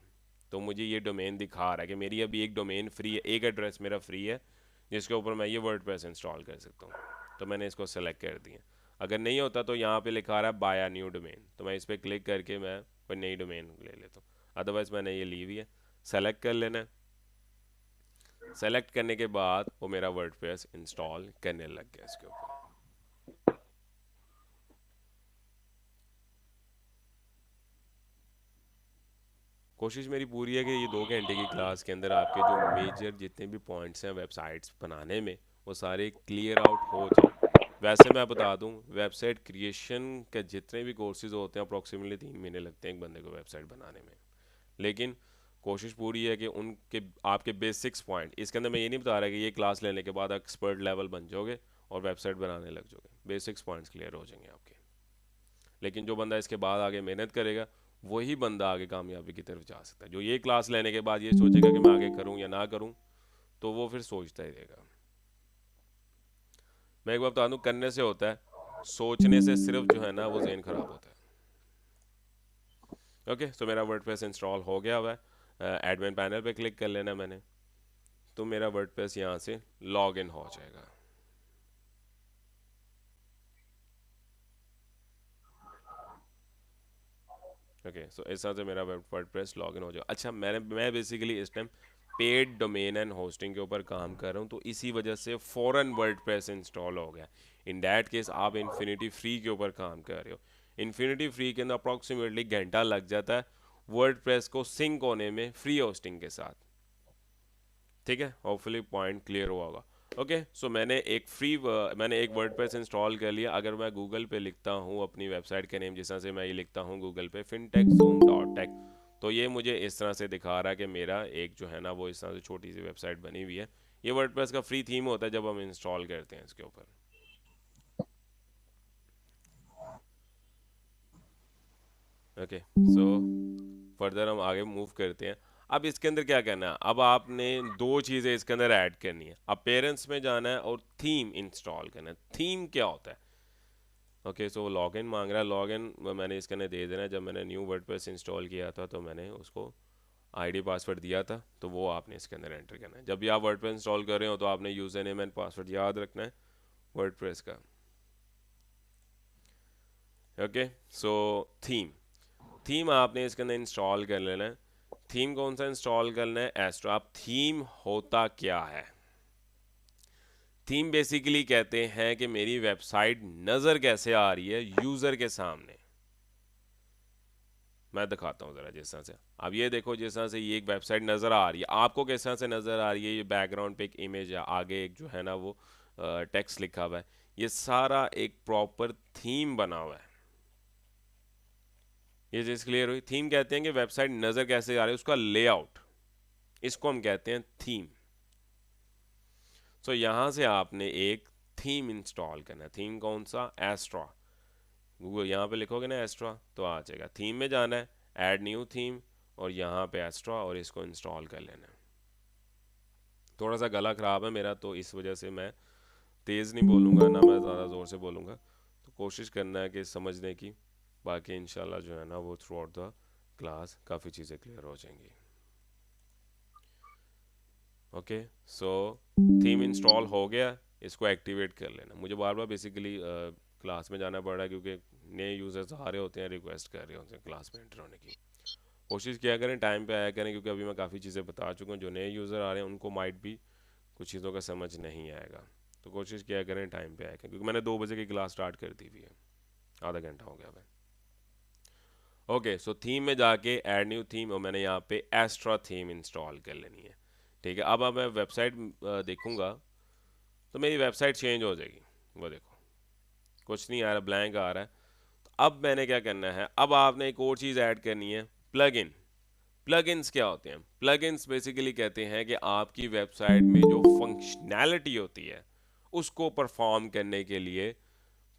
तो मुझे ये डोमेन दिखा रहा है कि मेरी अभी एक डोमेन फ्री है, एक एड्रेस मेरा फ्री है जिसके ऊपर मैं ये वर्डप्रेस इंस्टॉल कर सकता हूँ। तो मैंने इसको सेलेक्ट कर दिया। अगर नहीं होता तो यहाँ पे लिखा रहा है बाय अ न्यू डोमेन, तो मैं इस पर क्लिक करके मैं कोई नई डोमेन ले लेता हूँ, अदरवाइज़ मैंने ये ली हुई है। सेलेक्ट कर लेना है, सेलेक्ट करने के बाद वो मेरा वर्डप्रेस इंस्टॉल करने लग गया इसके ऊपर। कोशिश मेरी पूरी है कि ये 2 घंटे की क्लास के अंदर आपके जो मेजर जितने भी पॉइंट्स हैं वेबसाइट्स बनाने में, वो सारे क्लियर आउट हो जाए। वैसे मैं बता दूं, वेबसाइट क्रिएशन के जितने भी कोर्सेज होते हैं अप्रॉक्सीमेटली 3 महीने लगते हैं एक बंदे को वेबसाइट बनाने में, लेकिन कोशिश पूरी है कि उनके आपके बेसिक्स पॉइंट, इसके अंदर मैं ये नहीं बता रहा कि ये क्लास लेने के बाद एक्सपर्ट लेवल बन जाओगे और वेबसाइट बनाने लग जाओगे। बेसिक्स पॉइंट्स क्लियर हो जाएंगे आपके, लेकिन जो बंदा इसके बाद आगे मेहनत करेगा वही बंदा आगे कामयाबी की तरफ जा सकता है। जो ये क्लास लेने के बाद ये सोचेगा कि मैं आगे करूं या ना करूं, तो वो फिर सोचता ही रहेगा। मैं एक बार बता दूं, करने से होता है, सोचने से सिर्फ जो है ना वो ज़हन खराब होता है। ओके, सो मेरा वर्डप्रेस इंस्टॉल हो गया हुआ है। एडमिन पैनल पे क्लिक कर लेना मैंने, तो मेरा वर्डप्रेस यहाँ से लॉग इन हो जाएगा। ओके, सो इस तरह से मेरा वर्डप्रेस लॉगिन हो जाए। अच्छा, मैं बेसिकली इस time paid domain and hosting के ऊपर काम कर रहा हूँ, तो इसी वजह से फ़ौरन वर्डप्रेस इंस्टॉल हो गया। इन डैट केस आप इन्फिनिटी फ्री के ऊपर काम कर रहे हो, इन्फिनिटी फ्री के अंदर अप्रॉक्सीमेटली घंटा लग जाता है वर्डप्रेस को सिंक होने में फ्री होस्टिंग के साथ, ठीक है। होपफुली पॉइंट क्लियर हुआ होगा। ओके, सो मैंने एक वर्डप्रेस इंस्टॉल कर लिया। अगर मैं गूगल पे लिखता हूँ अपनी वेबसाइट के नेम, जिस तरह से मैं ये लिखता हूँ गूगल पे fintechzoom.tech, तो ये मुझे इस तरह से दिखा रहा है कि मेरा एक जो है ना वो इस तरह से छोटी सी वेबसाइट बनी हुई है। ये वर्डप्रेस का फ्री थीम होता है जब हम इंस्टॉल करते हैं इसके ऊपर। ओके, सो फर्दर हम आगे मूव करते हैं। अब इसके अंदर क्या करना है, अब आपने 2 चीज़ें इसके अंदर ऐड करनी है। अपीयरेंस में जाना है और थीम इंस्टॉल करना है। थीम क्या होता है? ओके, सो लॉगिन मांग रहा है। लॉगिन मैंने इसके अंदर दे देना है। जब मैंने न्यू वर्डप्रेस इंस्टॉल किया था तो मैंने उसको आईडी पासवर्ड दिया था, तो वो आपने इसके अंदर एंटर करना है। जब भी आप वर्डप्रेस इंस्टॉल कर रहे हो तो आपने यूज़र नेम एंड पासवर्ड याद रखना है वर्डप्रेस का। ओके, सो थीम आपने इसके अंदर इंस्टॉल कर लेना है। थीम कौन सा इंस्टॉल करना है? एस्ट्रो। अब थीम होता क्या है? थीम बेसिकली कहते हैं कि मेरी वेबसाइट नज़र कैसे आ रही है यूज़र के सामने। मैं दिखाता हूँ ज़रा जिस तरह से। अब ये देखो जिस तरह से ये एक वेबसाइट नज़र आ रही है, आपको किस तरह से नज़र आ रही है, ये बैकग्राउंड पे एक इमेज है, आगे एक जो है ना वो टेक्स्ट लिखा हुआ है, ये सारा एक प्रॉपर थीम बना हुआ है। ये चीज़ क्लियर हुई? थीम कहते हैं कि वेबसाइट नज़र कैसे आ रही है, उसका लेआउट, इसको हम कहते हैं थीम। सो यहाँ से आपने एक थीम इंस्टॉल करना है। थीम कौन सा? एस्ट्रा। गूगल यहाँ पे लिखोगे ना एस्ट्रा तो आ जाएगा। थीम में जाना है, ऐड न्यू थीम, और यहाँ पे एस्ट्रा, और इसको इंस्टॉल कर लेना है। थोड़ा सा गला ख़राब है मेरा, तो इस वजह से मैं तेज़ नहीं बोलूँगा ना, मैं ज़्यादा ज़ोर से बोलूँगा, तो कोशिश करना है कि समझने की। बाकी इंशाल्लाह जो है ना वो थ्रू आउट द क्लास काफ़ी चीज़ें क्लियर हो जाएंगी। ओके, सो थीम इंस्टॉल हो गया, इसको एक्टिवेट कर लेना। मुझे बार बार बेसिकली क्लास में जाना पड़ रहा है क्योंकि नए यूज़र्स आ रहे होते हैं, रिक्वेस्ट कर रहे होते हैं क्लास में एंटर होने की। कोशिश किया करें टाइम पे आया करें, क्योंकि अभी मैं काफ़ी चीज़ें बता चुका हूँ। जो नए यूज़र आ रहे हैं उनको माइट भी कुछ चीज़ों का समझ नहीं आएगा, तो कोशिश किया करें टाइम पे आया करें, क्योंकि मैंने 2 बजे की क्लास स्टार्ट कर दी हुई है, आधा घंटा हो गया भाई। ओके, सो थीम में जाके ऐड न्यू थीम, और मैंने यहाँ पे एस्ट्रा थीम इंस्टॉल कर लेनी है। ठीक है, अब मैं वेबसाइट देखूँगा तो मेरी वेबसाइट चेंज हो जाएगी। वो देखो कुछ नहीं आ रहा, ब्लैंक आ रहा है। तो अब मैंने क्या करना है, अब आपने एक और चीज़ ऐड करनी है, प्लगइन। प्लगइन्स क्या होते हैं? प्लगइन्स बेसिकली कहते हैं कि आपकी वेबसाइट में जो फंक्शनैलिटी होती है उसको परफॉर्म करने के लिए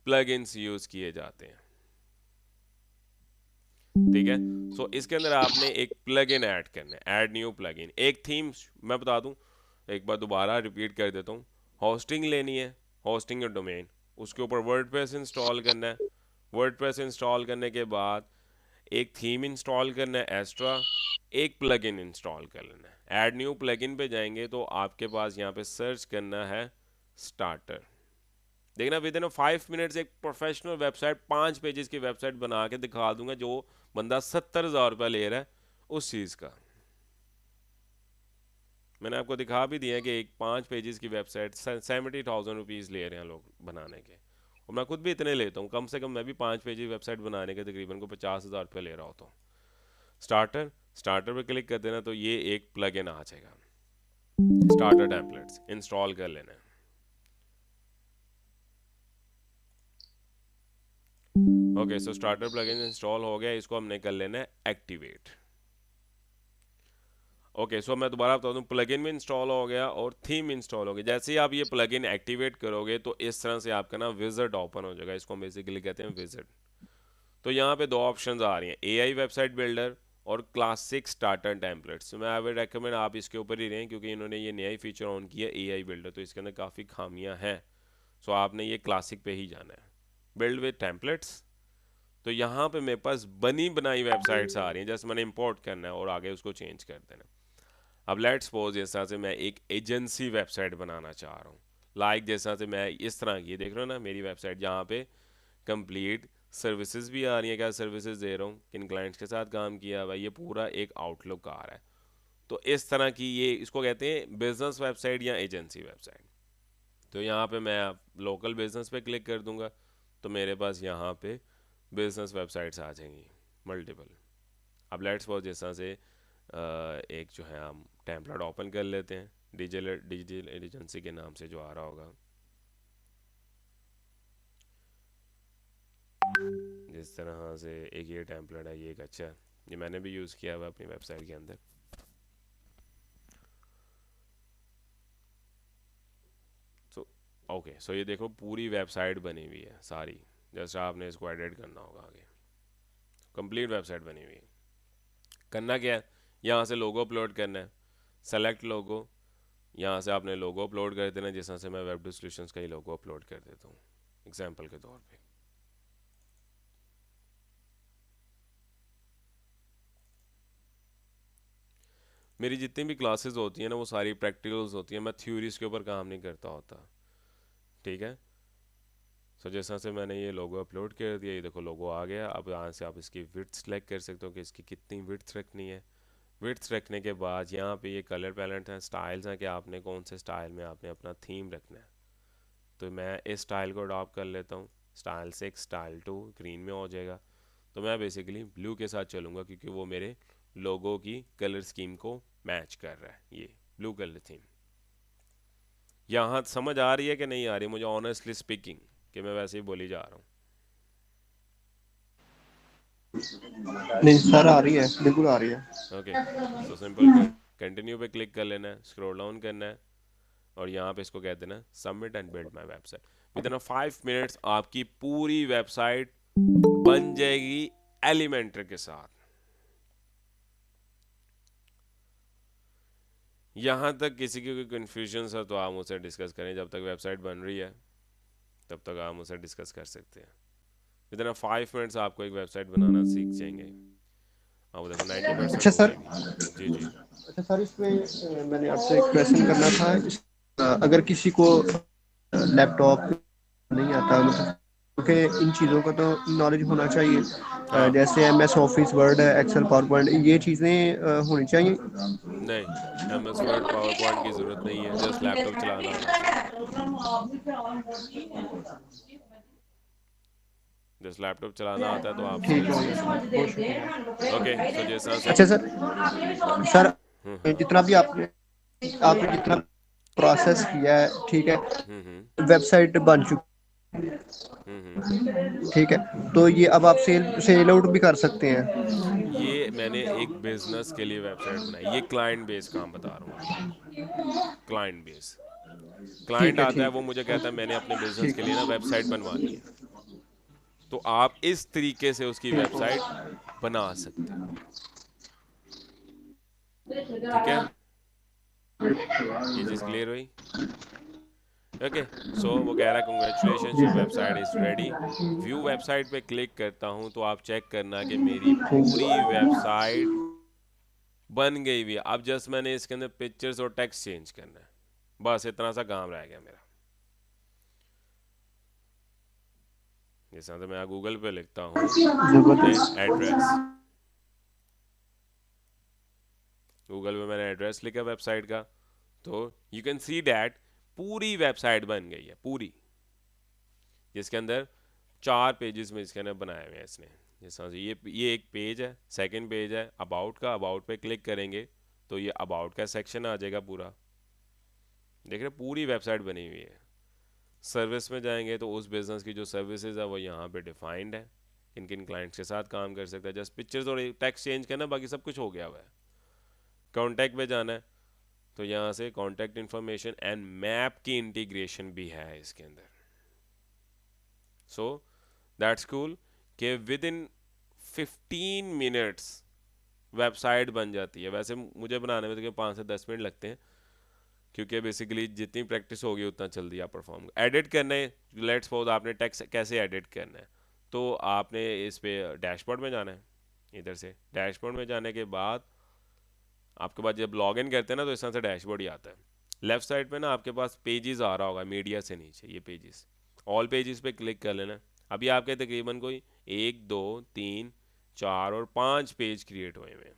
प्लगइन्स यूज़ किए जाते हैं। ठीक है, सो इसके अंदर आपने एक प्लगइन ऐड करना है, ऐड न्यू प्लगइन। एक थीम मैं बता दूं, एक बार दोबारा रिपीट कर देता हूँ। होस्टिंग लेनी है, होस्टिंग और डोमेन, उसके ऊपर वर्डप्रेस इंस्टॉल करना है। वर्डप्रेस इंस्टॉल करने के बाद एक थीम इंस्टॉल करना है एस्ट्रा, एक प्लगइन इंस्टॉल कर लेना है। ऐड न्यू प्लगइन पे जाएंगे तो आपके पास यहाँ पे सर्च करना है स्टार्टर। देखना विद इन 5 मिनट्स एक प्रोफेशनल वेबसाइट, 5 पेजेस की वेबसाइट बना के दिखा दूंगा, जो बंदा 70,000 रुपया ले रहा है उस चीज़ का। मैंने आपको दिखा भी दिया है कि एक 5 पेजेस की वेबसाइट 70,000 रुपीज़ ले रहे हैं लोग बनाने के, और मैं खुद भी इतने लेता हूँ। कम से कम मैं भी 5 पेज की वेबसाइट बनाने के तकरीबन को 50,000 रुपये ले रहा होता हूँ। स्टार्टर, स्टार्टर पर क्लिक कर देना तो ये एक प्लगइन आ जाएगा, स्टार्टर टेम्पलेट्स इंस्टॉल कर लेना है। ओके, सो स्टार्टर प्लगइन इंस्टॉल हो गया, इसको हमने कर लेना है एक्टिवेट। ओके, सो मैं दोबारा बता दूं, प्लगइन भी इंस्टॉल हो गया और थीम इंस्टॉल हो गई। जैसे ही आप ये प्लगइन एक्टिवेट करोगे तो इस तरह से आपका ना विज़ार्ड ओपन हो जाएगा, इसको हम बेसिकली कहते हैं विज़ार्ड। तो यहाँ पे 2 ऑप्शंस आ रही हैं, एआई वेबसाइट बिल्डर और क्लासिक स्टार्टर टेम्पलेट्स। मैं आई विल रेकमेंड आप इसके ऊपर ही रहें, क्योंकि इन्होंने ये नया ही फीचर ऑन किया एआई बिल्डर, तो इसके अंदर काफ़ी खामियां हैं। सो आपने ये क्लासिक पे ही जाना है, बिल्ड विद टेम्पलेट्स। तो यहाँ पे मेरे पास बनी बनाई वेबसाइट्स आ रही हैं, जस्ट मैंने इंपोर्ट करना है और आगे उसको चेंज कर देना। अब लेट्स सपोज जिस तरह से मैं एक एजेंसी वेबसाइट बनाना चाह रहा हूँ, लाइक जिस तरह से मैं इस तरह की, देख रहे हो ना मेरी वेबसाइट, जहाँ पे कंप्लीट सर्विसेज भी आ रही हैं, क्या सर्विसेज दे रहा हूँ, किन क्लाइंट्स के साथ काम किया हुआ, ये पूरा एक आउटलुक आ रहा है। तो इस तरह की ये, इसको कहते हैं बिजनेस वेबसाइट या एजेंसी वेबसाइट। तो यहाँ पे मैं लोकल बिजनेस पे क्लिक कर दूंगा तो मेरे पास यहाँ पे बिजनेस वेबसाइट्स आ जाएंगी मल्टीपल। अब लेट्स सपोज जिस तरह से एक जो है हम टेम्पलेट ओपन कर लेते हैं, डिजिटल एजेंसी के नाम से जो आ रहा होगा, जिस तरह से एक ये टेम्पलेट है, ये एक अच्छा है, ये मैंने भी यूज़ किया हुआ अपनी वेबसाइट के अंदर। सो ओके, सो ये देखो पूरी वेबसाइट बनी हुई है सारी, जस्ट आपने इसको एडिट करना होगा आगे। कंप्लीट वेबसाइट बनी हुई है। करना क्या है, यहाँ से लोगो अपलोड करना है, सेलेक्ट लोगो, यहाँ से आपने लोगो अपलोड कर देना। जिस तरह से मैं वेब सॉल्यूशंस का ही लोगो अपलोड कर देता हूँ एग्जांपल के तौर पे। मेरी जितनी भी क्लासेस होती हैं ना वो सारी प्रैक्टिकल्स होती हैं, मैं थ्योरीज के ऊपर काम नहीं करता होता। ठीक है, सो जैसा से मैंने ये लोगो अपलोड कर दिया, ये देखो लोगो आ गया। अब यहाँ से आप इसकी विड्थ सेलेक्ट कर सकते हो कि इसकी कितनी विड्थ रखनी है। विड्थ रखने के बाद यहाँ पे ये कलर पैलेट हैं, स्टाइल्स हैं कि आपने कौन से स्टाइल में आपने अपना थीम रखना है। तो मैं इस स्टाइल को अडॉप्ट कर लेता हूँ, स्टाइल 6, स्टाइल 2 ग्रीन में हो जाएगा। तो मैं बेसिकली ब्लू के साथ चलूँगा क्योंकि वो मेरे लोगो की कलर स्कीम को मैच कर रहा है। ये ब्लू कलर थीम यहाँ समझ आ रही है कि नहीं आ रही मुझे ऑनेस्टली स्पीकिंग, कि मैं वैसे ही बोली जा रहा हूँ? नहीं सर, आ रही है, बिल्कुल आ रही है। ओके, सो सिंपल कंटिन्यू पे क्लिक कर लेना है, स्क्रॉल डाउन करना है और यहाँ पे इसको कह देना submit and build my website. With in 5 minutes आपकी पूरी वेबसाइट बन जाएगी एलिमेंटर के साथ। यहाँ तक किसी की कोई कन्फ्यूजन है तो आप मुझसे डिस्कस करें। जब तक वेबसाइट बन रही है तब तक आप मुझसे डिस्कस कर सकते हैं। विद इन 5 मिनट्स आपको एक वेबसाइट बनाना सीख जाएंगे। आप देखो 90% अच्छा हो सर, गई। जी जी। अच्छा सर, इसमें मैंने आपसे एक क्वेश्चन करना था। अगर किसी को लैपटॉप नहीं आता, मतलब क्योंकि इन चीज़ों का तो नॉलेज होना चाहिए, हाँ, जैसे MS office, word, excel, PowerPoint, ये चीज़ें होनी चाहिए। नहीं MS वर्ड पावर पॉइंट की ज़रूरत नहीं है, जस्ट लैपटॉप चलाना आना चाहिए। जस्ट लैपटॉप चलाना आता है तो आप ठीक स्किल है, सीख सकते बहुत शुक्रिया। हैं। ओके, सो जैसा से अच्छा सर, सर हम्म जितना भी आपने आपने जितना प्रोसेस किया है, ठीक है, हम्म हम्म वेबसाइट बन चुकी, ठीक है, तो ये अब आप सेल आउट भी कर सकते हैं। ये मैंने एक बिजनेस के लिए वेबसाइट बनाई। ये क्लाइंट बेस काम बता रहा हूँ आपको। क्लाइंट बेस, ठीक क्लाइंट है, आता है ठीक वो मुझे कहता है मैंने अपने बिजनेस ठीक के लिए ना है, वेबसाइट बनवानी है, तो आप इस तरीके से उसकी ठीक वेबसाइट है। बना सकते हो। ठीक है, ये चीज़ क्लियर हुई? ओके, सो वो कह रहा है congratulation your website is ready. View website पे क्लिक करता हूँ तो आप चेक करना कि मेरी पूरी वेबसाइट बन गई हुई है। अब जस्ट मैंने इसके अंदर पिक्चर्स और टेक्स्ट चेंज करना है, बस इतना सा काम रह गया मेरा। जैसा तो मैं गूगल पे लिखता हूँ अपने एड्रेस, गूगल पे मैंने एड्रेस लिखा वेबसाइट का, तो यू कैन सी दैट पूरी वेबसाइट बन गई है पूरी, जिसके अंदर 4 पेजेस में इसके अंदर बनाए हुए हैं इसने। जैसा ये एक पेज है, सेकंड पेज है अबाउट का, अबाउट पे क्लिक करेंगे तो ये अबाउट का सेक्शन आ जाएगा पूरा। देख रहे पूरी वेबसाइट बनी हुई है। सर्विस में जाएंगे तो उस बिजनेस की जो सर्विसेज है वो यहाँ पे डिफाइंड है, किन किन क्लाइंट्स के साथ काम कर सकता है। जस्ट पिक्चर्स और टेक्स्ट चेंज करना, बाकी सब कुछ हो गया हुआ है। कॉन्टैक्ट पे जाना है तो यहाँ से कॉन्टैक्ट इन्फॉर्मेशन एंड मैप की इंटीग्रेशन भी है इसके अंदर। सो दैट्स कूल कि विद इन 15 मिनट्स वेबसाइट बन जाती है। वैसे मुझे बनाने में तो 5 से 10 मिनट लगते हैं, क्योंकि बेसिकली जितनी प्रैक्टिस होगी उतना जल्दी आप परफॉर्म। एडिट करना है, लेट्स सपोज आपने टेक्स्ट कैसे एडिट करना है, तो आपने इस पे डैशबोर्ड में जाना है। इधर से डैशबोर्ड में जाने के बाद आपके पास जब लॉग इन करते हैं ना तो इस तरह से डैशबोर्ड ही आता है। लेफ्ट साइड पे ना आपके पास पेजेस आ रहा होगा मीडिया से नीचे, ये पेजेस, ऑल पेजेस पे क्लिक कर लेना। अभी आपके तकरीबन कोई 1 2 3 4 और 5 पेज क्रिएट हुए हैं,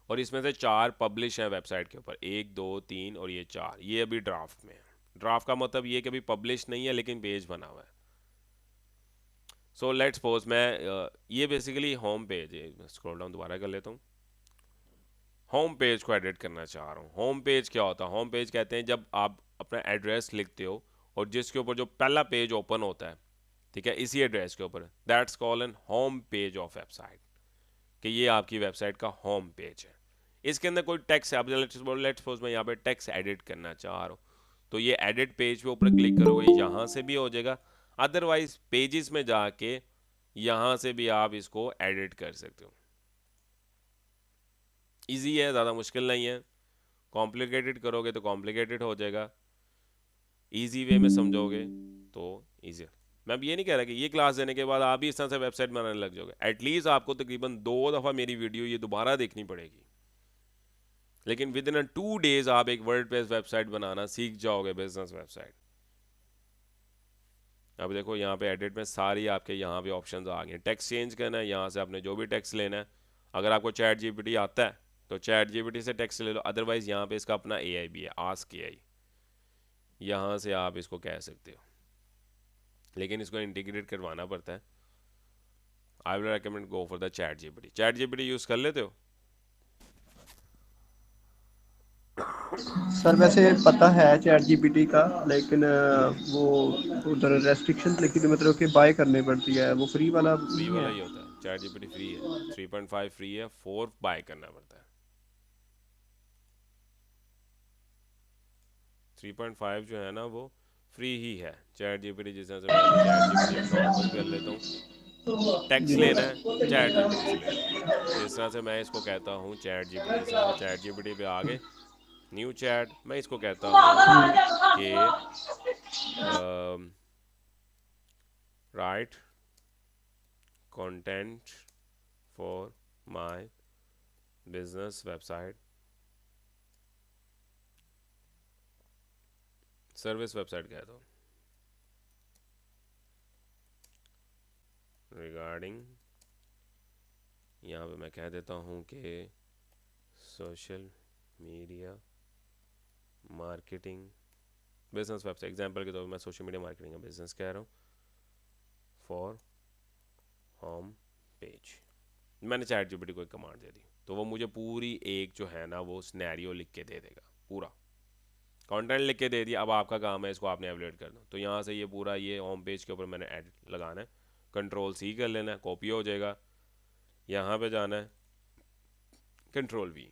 और इसमें से 4 पब्लिश हैं वेबसाइट के ऊपर, 1 2 3 और ये 4, ये अभी ड्राफ्ट में है। ड्राफ्ट का मतलब ये कि अभी पब्लिश नहीं है लेकिन पेज बना हुआ है। सो लेट्स सपोज मैं ये बेसिकली होम पेज है, स्क्रॉल डाउन दोबारा कर लेता हूँ। होम पेज को एडिट करना चाह रहा हूँ। होम पेज क्या होता है? होम पेज कहते हैं जब आप अपना एड्रेस लिखते हो और जिसके ऊपर जो पहला पेज ओपन होता है, ठीक है, इसी एड्रेस के ऊपर, that's called an home page of website, कि ये आपकी वेबसाइट का होम पेज है। इसके अंदर कोई टेक्स्ट है, अब लेट्स सपोज मैं यहाँ पे टेक्स्ट एडिट करना चाह रहा हूँ, तो ये एडिट पेज पे ऊपर क्लिक करोगे, यहाँ से भी हो जाएगा। अदरवाइज पेजेस में जाके यहाँ से भी आप इसको एडिट कर सकते हो। इजी है, ज़्यादा मुश्किल नहीं है। कॉम्प्लिकेटेड करोगे तो कॉम्प्लिकेटेड हो जाएगा, इजी वे में समझोगे तो ईजी। मैं अब ये नहीं कह रहा कि ये क्लास देने के बाद आप भी इस तरह से वेबसाइट बनाने लग जाओगे। एटलीस्ट आपको तकरीबन 2 दफ़ा मेरी वीडियो ये दोबारा देखनी पड़ेगी, लेकिन विद इन 2 डेज आप एक वर्डप्रेस वेबसाइट बनाना सीख जाओगे, बिजनेस वेबसाइट। अब देखो यहाँ पे एडिट में सारी आपके यहाँ पे ऑप्शंस आ गए। टेक्स्ट चेंज करना है, यहाँ से आपने जो भी टेक्स्ट लेना है, अगर आपको चैट जीपीटी आता है तो चैट जीपीटी से टेक्स्ट ले लो, अदरवाइज यहाँ पे इसका अपना एआई भी है, आस्क एआई, यहाँ से आप इसको कह सकते हो, लेकिन इसको इंटीग्रेट करवाना पड़ता है। आई will recommend go for the chat GPT. Chat GPT use कर लेते हो? सर वैसे पता है चैट जीपीटी का, लेकिन वो उधर रेस्ट्रिक्शंस लिखी थी, मतलब कि बाय करनी पड़ती है, वो फ्री वाला फ्री नहीं वाला है। ही होता है, चैट जीपीटी फ्री है, 3.5 फ्री है, 4 बाय करना पड़ता है। 3.5 जो है ना वो फ्री ही है। चैट जीपीटी जिस तरह से मैं अभी चैट जीपीटी अपना ओपन कर लेता हूँ, टेक्स्ट लेना है चैट जीपीटी से ले लो। जिस तरह से मैं इसको कहता हूँ चैट जीपीटी, जैसे मैंने चैट जीपीटी पे आगे न्यू चैट, मैं इसको कहता हूँ कि right content for my business website, service website कहता हूँ, रिगार्डिंग, यहाँ पे मैं कह देता हूँ कि social media marketing business website. Example के तौर पर मैं सोशल मीडिया मार्केटिंग का बिजनेस कह रहा हूँ फॉर होम पेज। मैंने चैट जीपीटी को एक कमांड दे दी तो वो मुझे पूरी एक जो है ना वो सिनेरियो लिख के दे देगा, पूरा कंटेंट लिख के दे दिया। अब आपका काम है इसको आपने एवलेट करना। तो यहाँ से ये पूरा ये होम पेज के ऊपर मैंने एडिट लगाना है, Ctrl+C कर लेना है, कॉपी हो जाएगा। यहाँ पे जाना है, Ctrl+V,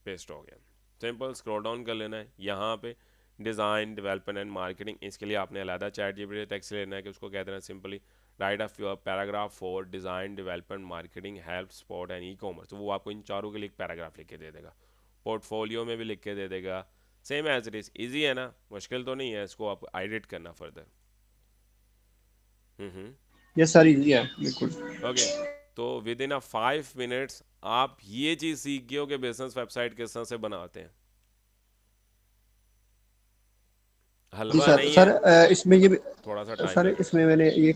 पेस्ट हो गया, सिंपल। स्क्रॉल डाउन कर लेना है, यहाँ पे डिज़ाइन डेवलपमेंट एंड मार्केटिंग, इसके लिए आपने अलग चैट जीपीटी टेक्स्ट लेना है कि उसको कह देना simply write of your paragraph for design development marketing help spot and e commerce. तो वो आपको इन चारों के लिए एक पैराग्राफ लिख के दे देगा, पोर्टफोलियो में भी लिख के दे देगा, same as it is. Easy है ना, मुश्किल तो नहीं है इसको आप एडिट करना फर्दर। यस सर, इजी है बिल्कुल। ओके, तो विद इन 5 मिनट्स आप ये चीज़ सीख गए हो कि बिजनेस वेबसाइट किस तरह से बनाते हैं। जी हलवा सर। नहीं सर है, इसमें ये थोड़ा सा टाइम सर लगे। इसमें मैंने ये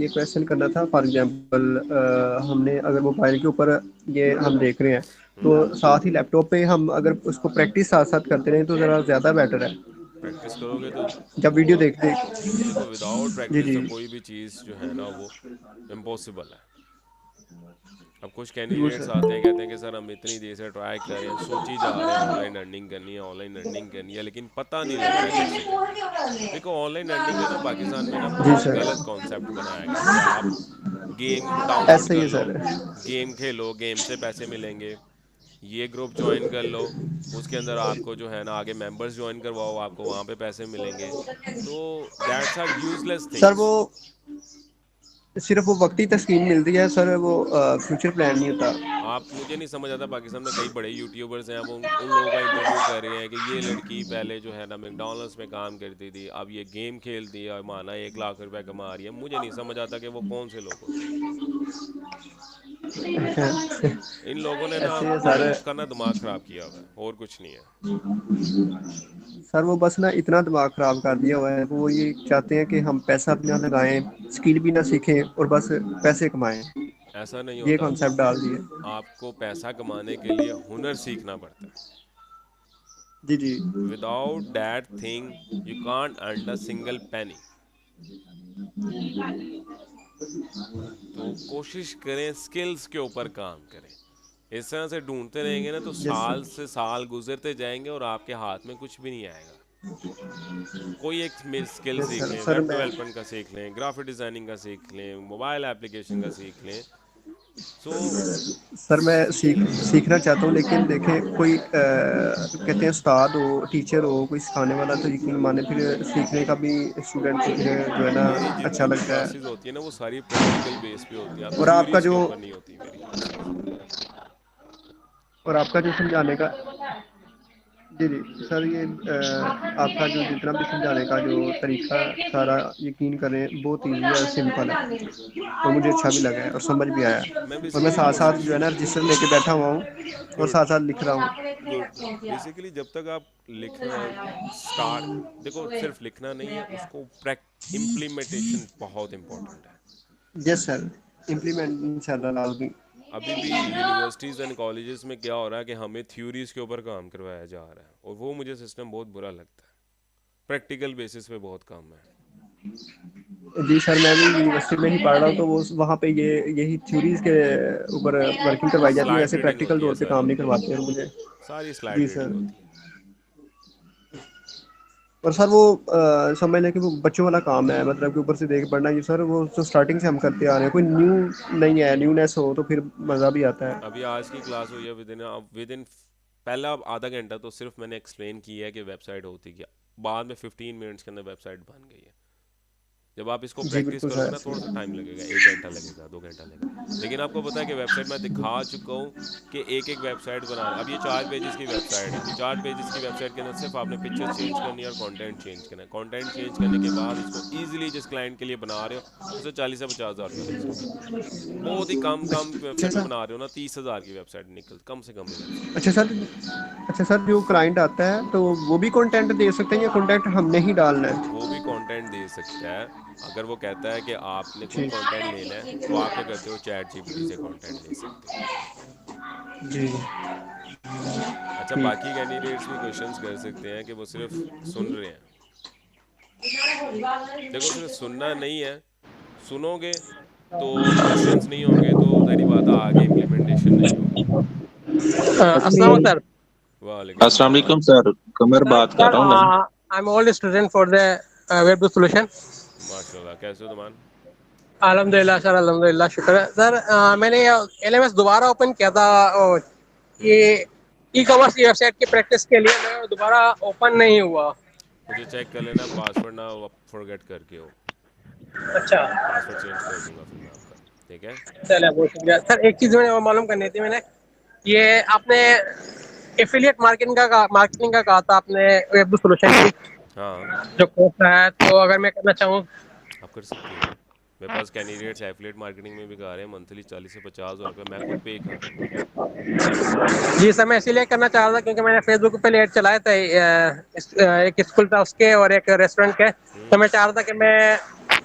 क्वेश्चन करना था। फॉर एग्जांपल हमने अगर मोबाइल के ऊपर ये हम देख रहे हैं, तो साथ ही लैपटॉप पे हम अगर उसको प्रैक्टिस साथ साथ करते रहें तो ज़रा ज़्यादा बेटर है प्रैक्टिस करोगे तो जब वीडियो देखते। देखो, विदाउट जी प्रैक्टिस जी तो कोई भी चीज़ जो है ना वो इम्पॉसिबल है। अब कुछ बिल्कुल कैंडिडेट्स सर। आते हैं, कहते हैं कि सर हम इतनी देर से ट्राई कर रहे हैं, सोची जा रहे हैं ऑनलाइन अर्निंग करनी है, ऑनलाइन अर्निंग करनी है, लेकिन पता नहीं लग रहा है कैसे करनी है। देखो, ऑनलाइन अर्निंग है ना पाकिस्तान में ना जी बहुत सर, गलत कॉन्सेप्ट बनाया गया है कि आप गेम डाउनलोड ऐसा ही कर है लो, सर। गेम खेलो, गेम से पैसे मिलेंगे, ये ग्रुप ज्वाइन कर लो, उसके अंदर आपको जो है ना आगे मेंबर्स ज्वाइन करवाओ, आपको वहाँ पे पैसे मिलेंगे। तो दैट्स आर यूजलेस सर वो थिंग्स। सिर्फ वो वक्ती तस्कीन मिलती है सर, वो फ्यूचर प्लान नहीं होता। आप, मुझे नहीं समझ आता, पाकिस्तान में कई बड़े यूट्यूबर्स हैं, अब उन लोगों का इंटरव्यू कर रहे हैं कि ये लड़की पहले जो है ना मैकडॉनल्ड्स में काम करती थी, अब ये गेम खेलती है, माना 1 लाख रुपए कमा रही है। मुझे नहीं समझ आता कि वो कौन से लोग होते हैं। इन लोगों ने ना ऐसे है यूथ सर। का ना दिमाग ख़राब किया हुआ है, और कुछ नहीं है। सर वो बस ना इतना दिमाग खराब कर दिया हुआ है, वो ये चाहते हैं कि हम पैसा अपना लगाएं, स्किल भी ना सीखें और बस पैसे कमाएं। ऐसा नहीं ये होता। कॉन्सेप्ट डाल दिए। आपको पैसा कमाने के लिए हुनर सीखना पड़ता है। जी जी। Without that thing you can't earn a single penny. तो कोशिश करें स्किल्स के ऊपर काम करें। इस तरह से ढूंढते रहेंगे ना तो यस साल सर। से साल गुजरते जाएंगे और आपके हाथ में कुछ भी नहीं आएगा। कोई एक स्किल यस सीख सर। लें, सर वेब मैं डेवलपमेंट का सीख लें, ग्राफिक डिज़ाइनिंग का सीख लें, मोबाइल एप्लीकेशन का सीख लें। सो सर मैं सीखना चाहता हूँ, लेकिन देखें कोई कहते हैं उस्ताद हो, टीचर हो, कोई सिखाने वाला, तो यकीन माने फिर सीखने का भी स्टूडेंट को फिर जो है ना मेरी अच्छा जितनी भी लगता क्लासेस है। होती है ना वो सारी प्रैक्टिकल बेस पे होती हैं, आप और आपका थ्योरीज के जो ऊपर नहीं होती मेरी क्लासेस। समझाने का, जी जी सर, ये आपका जो जितना भी समझाने का जो तरीका सारा, यकीन करें बहुत ईजी है, सिंपल है, और मुझे अच्छा भी लगा है और समझ भी आया है। मैं और मैं बेसिकली साथ साथ कोशिश, जो है ना रजिस्टर लेके बैठा हुआ हूँ और गुड साथ साथ लिख रहा हूँ। गुड, बेसिकली जब तक आप लिखना स्टार्ट, देखो सिर्फ लिखना नहीं है, उसको इम्प्लीमेंटेशन बहुत इंपॉर्टेंट है। यस सर, इम्प्लीमेंट इंशाल्लाह लाऊंगी। अभी भी यूनिवर्सिटीज़ एंड कॉलेजेस में क्या हो रहा है कि हमें थ्योरीज के ऊपर काम करवाया जा रहा है, और वो मुझे सिस्टम बहुत बुरा लगता है। प्रैक्टिकल बेसिस पे बहुत काम है। जी सर, मैं भी यूनिवर्सिटी में ही पढ़ रहा हूँ, तो वो वहाँ पे यही थ्योरीज के ऊपर वर्किंग करवाई जाती है, स्लाइड वैसे रीडिंग प्रैक्टिकल होती है तौर पे काम सारी, नहीं करवाते हैं मुझे। सारी जी स्लाइड रीडिंग सर। होती है। और सर वो समझ लें कि वो बच्चों वाला काम है, मतलब कि ऊपर से देख पढ़ना। ये सर वो तो स्टार्टिंग से हम करते आ रहे हैं, कोई न्यू नहीं है, न्यूनेस हो तो फिर मज़ा भी आता है। अभी आज की क्लास हुई है विद इन पहला आधा घंटा तो सिर्फ मैंने एक्सप्लेन किया है कि वेबसाइट होती क्या, बाद में 15 मिनट्स के अंदर वेबसाइट बन गई है। जब आप इसको जी प्रैक्टिस बिल्कुल करोगे सर। ना, थोड़ा सा टाइम लगेगा, 1 घंटा लगेगा, 2 घंटा लगेगा, लेकिन आपको पता है कि वेबसाइट मैं दिखा चुका हूँ कि एक एक वेबसाइट बनाना। अब ये 4 पेजेस की वेबसाइट है, 4 पेजेस की वेबसाइट के अंदर सिर्फ आपने पिक्चर्स चेंज करनी है और कंटेंट चेंज करना है। कंटेंट चेंज करने के बाद इसको ईजिली जिस क्लाइंट के लिए बना रहे हो उसे 40 से 50 हज़ार रुपये मिल सकते हैं। बहुत ही कम कम अच्छा वेबसाइट में सर। बना रहे हो ना, 30 हज़ार की वेबसाइट निकल, कम से कम वेबसाइट। अच्छा सर। अच्छा सर, जो क्लाइंट आता है तो वो भी कंटेंट दे सकते हैं या कंटेंट हमने ही डालना है? वो भी कंटेंट दे सकता है। अगर वो कहता है कि आपने खुद जी कंटेंट लेना है तो आप क्या करते हो, चैट जीपीटी से कंटेंट ले सकते हो। जी। अच्छा, ठीक। बाकी कैंडिडेट्स भी क्वेश्चंस कर सकते हैं कि वो सिर्फ सुन रहे हैं। देखो, सिर्फ सुनना नहीं है, सुनोगे तो क्वेश्चंस नहीं होंगे तो जाहिर बात है आगे इम्प्लीमेंटेशन नहीं होगी। अस्सलाम वालेकुम सर। वालेकुम अस्सलाम अस्सलाम। वालेकुम सर, कमर सर बात कर सर रहा हूँ मैं। I am old student for the web solution. माशाल्लाह, कैसे हो तुमान? अल्हम्दुलिल्लाह सर, अल्हम्दुलिल्लाह, शुक्र है सर। मैंने एलएमएस दोबारा ओपन किया था और ये ई कॉमर्स की वेबसाइट की प्रैक्टिस के लिए, मैं दोबारा ओपन नहीं हुआ। मुझे चेक कर लेना, पासवर्ड ना फॉरगेट करके हो। अच्छा, पासवर्ड चेंज कर दूंगा फिर मैं आपका, ठीक है? चलिए बहुत शुक्रिया सर। एक चीज़ मैंने और मालूम करनी थी, मैंने ये आपने एफिलिएट मार्केटिंग का कहा था आपने, वेब सोल्यूशन की हाँ, जो कोर्स है, तो अगर मैं करना चाहूँ। आप कर सकते हो। मेरे पास कैंडिडेट्स एफिलिएट मार्केटिंग में भी गा रहे हैं, मंथली 40 से 50 हज़ार रुपये मैं खुद पे कर दूंगा। जी सर, मैं इसीलिए करना चाह रहा था क्योंकि मैंने फेसबुक पे ऐड चलाए थे, एक स्कूल था उसके और एक रेस्टोरेंट के, तो मैं चाह रहा था कि मैं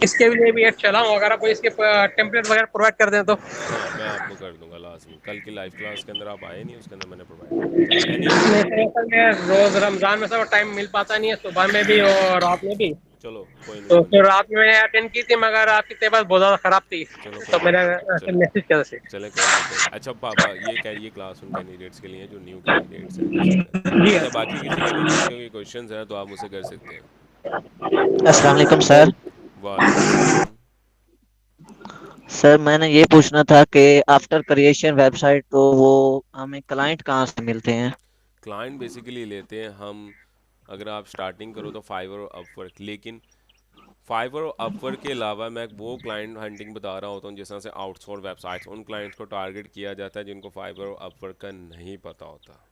इसके लिए भी ऐड चलाऊं। अगर आप इसके टेम्पलेट वगैरह प्रोवाइड कर दें तो। हाँ, मैं आपको कर दूंगा लाजमी। कल की लाइव क्लास के अंदर आप आए नहीं, उसके अंदर मैंने प्रोवाइड कर दिया था। Any other? नहीं सर, मैं रोज रमजान में सर टाइम मिल पाता नहीं है, सुबह में भी और रात में भी। चलो कोई नहीं, तो कोई नहीं। फिर रात में मैंने अटेंड की थी, मगर आपकी तबीयत बहुत ज़्यादा ख़राब थी, चलो तो कोई मैंने नहीं, चले मैसेज किया था। चले, कोई नहीं, कोई। अच्छा पापा, ये क्लास उन कैंडिडेट्स के लिए है जो न्यू कैंडिडेट्स हैं, ठीक है? जी अच्छा, बाकी किसी कैंडिडेट्स के कोई क्वेश्चंस हैं तो आप मुझसे कर सकते हैं। अस्सलाम वालेकुम सर। वालेकुम अस्सलाम। सर मैंने ये पूछना था कि आफ्टर क्रिएशन वेबसाइट तो वो हमें क्लाइंट कहाँ से मिलते हैं? क्लाइंट बेसिकली लेते हैं हम, अगर आप स्टार्टिंग करो तो फाइवर और अपवर्क, लेकिन फाइवर और अपवर्क के अलावा मैं वो क्लाइंट हंटिंग बता रहा होता हूँ जिस तरह से आउटसोर्स वेबसाइट्स, उन क्लाइंट्स को टारगेट किया जाता है जिनको फाइवर और अपवर्क का नहीं पता होता,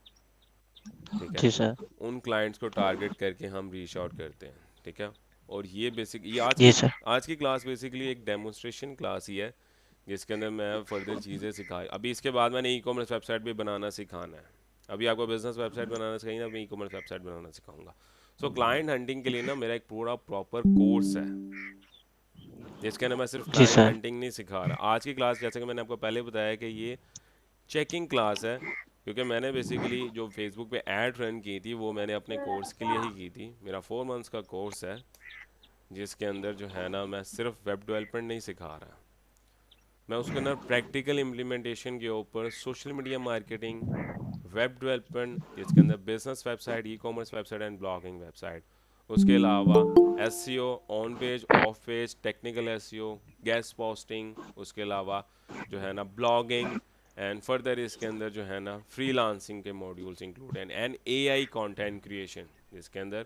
ठीक है? जी सर। उन क्लाइंट्स को टारगेट करके हम रीच आउट करते हैं, ठीक है? और ये जी सर। आज की क्लास बेसिकली एक डेमोन्स्ट्रेशन क्लास ही है जिसके अंदर मैं फर्दर चीज़ें सिखाई। अभी इसके बाद मैंने ई कॉमर्स वेबसाइट भी बनाना सिखाना है। अभी आपको बिजनेस वेबसाइट बनाना सिखाई ना, मैं ई कॉमर्स वेबसाइट बनाना सिखाऊंगा। सो क्लाइंट हंटिंग के लिए ना मेरा एक पूरा प्रॉपर कोर्स है जिसके अंदर मैं सिर्फ जी क्लाइंट सर। हंटिंग नहीं सिखा रहा। आज की क्लास, जैसे कि मैंने आपको पहले बताया, कि ये चेकिंग क्लास है, क्योंकि मैंने बेसिकली जो फेसबुक पे ऐड रन की थी वो मैंने अपने कोर्स के लिए ही की थी। मेरा 4 मंथ्स का कोर्स है जिसके अंदर जो है ना मैं सिर्फ वेब डेवलपमेंट नहीं सिखा रहा, मैं उसके अंदर प्रैक्टिकल इम्प्लीमेंटेशन के ऊपर social media marketing, web development जिसके अंदर business website, e commerce website and blogging website, उसके अलावा SEO, on page, of page, technical SEO, guest posting, उसके अलावा जो है ना ब्लॉगिंग, एंड फर्दर इसके अंदर जो है ना फ्रीलांसिंग के मॉड्यूल्स इंक्लूड हैं, एंड एआई कंटेंट क्रिएशन जिसके अंदर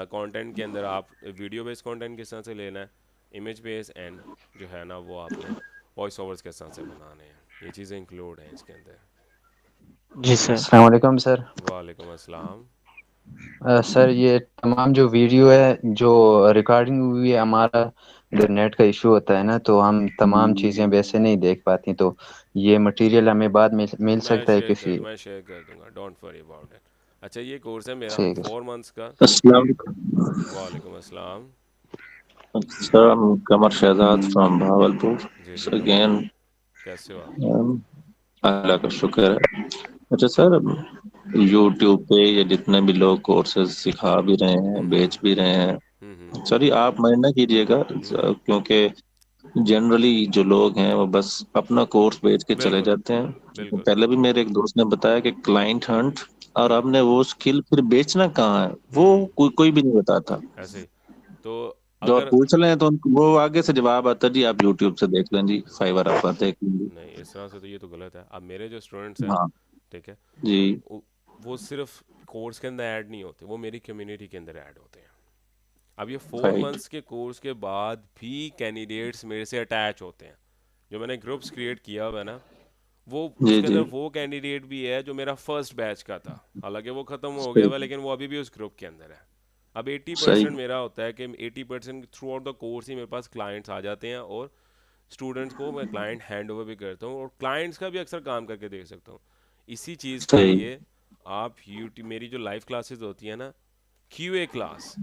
कंटेंट के अंदर आप वीडियो बेस्ड कंटेंट किस तरह से लेना है, इमेज बेस्ड, एंड जो है ना वो आपने वॉइस ओवर्स किस तरह से बनाने हैं, ये चीज़ें इंक्लूड हैं इसके अंदर। जी सर। अस्सलाम वालेकुम सर। वालेकुम अस्सलाम। सर ये तमाम जो वीडियो है जो रिकॉर्डिंग हुई है, हमारा इधर नेट का इशू होता है ना, तो हम तमाम चीज़ें वैसे नहीं देख पाती, तो ये मटेरियल हमें बाद में मिल सकता है किसी? मैं शेयर कर दूंगा, डोंट वरी अबाउट इट। अच्छा, ये कोर्स है मेरा ठीक है। 4 मंथ्स का। अस्सलाम वालेकुम। वालेकुम अस्सलाम। Sir, I'm Kamar Shahzad from Bahawalpur. Ji So ji, again, कैसे हो आप? अल्लाह का शुक्र है। अच्छा सर, यूट्यूब पे ये जितने भी लोग कोर्सेज सिखा भी रहे हैं, बेच भी रहे हैं, सर ये आप माइंड ना कीजिएगा, क्योंकि जनरली जो लोग हैं वो बस अपना कोर्स बेच के चले बिल्कुल जाते हैं। बिल्कुल। पहले भी मेरे एक दोस्त ने बताया कि क्लाइंट हंट, और हम्म आपने वो स्किल फिर बेचना कहाँ है, वो हम्म कोई भी नहीं बताता। ऐसे ही। तो जो आप अगर पूछ रहे हैं तो वो आगे से जवाब आता है, जी आप यूट्यूब से देख लें, जी फाइवर आप देख लेंगे। नहीं, इस तरह से तो ये तो गलत है। अब मेरे जो स्टूडेंट्स हैं, हाँ ठीक है, जी। वो वो सिर्फ कोर्स के अंदर ऐड नहीं होते, वो मेरी कम्युनिटी के अंदर ऐड होते हैं। अब ये 4 राइट। मंथ्स के कोर्स के बाद भी कैंडिडेट्स मेरे से अटैच होते हैं। जो मैंने ग्रुप्स क्रिएट किया हुआ है ना, वो जी उसके जी। अंदर वो कैंडिडेट भी है जो मेरा फर्स्ट बैच का था, हालांकि वो ख़त्म हो गया सही। हुआ, लेकिन वो अभी भी उस ग्रुप के अंदर है। अब एट्टी सही। परसेंट मेरा होता है कि 80% थ्रू आउट द कोर्स ही मेरे पास क्लाइंट्स आ जाते हैं, और स्टूडेंट्स को मैं क्लाइंट हैंड ओवर भी करता हूँ, और क्लाइंट्स का भी अक्सर काम करके दे सकता हूँ। इसी चीज़ के सही। लिए आप यूट्यूब, मेरी जो लाइव क्लासेस होती है ना, क्यूए क्लास,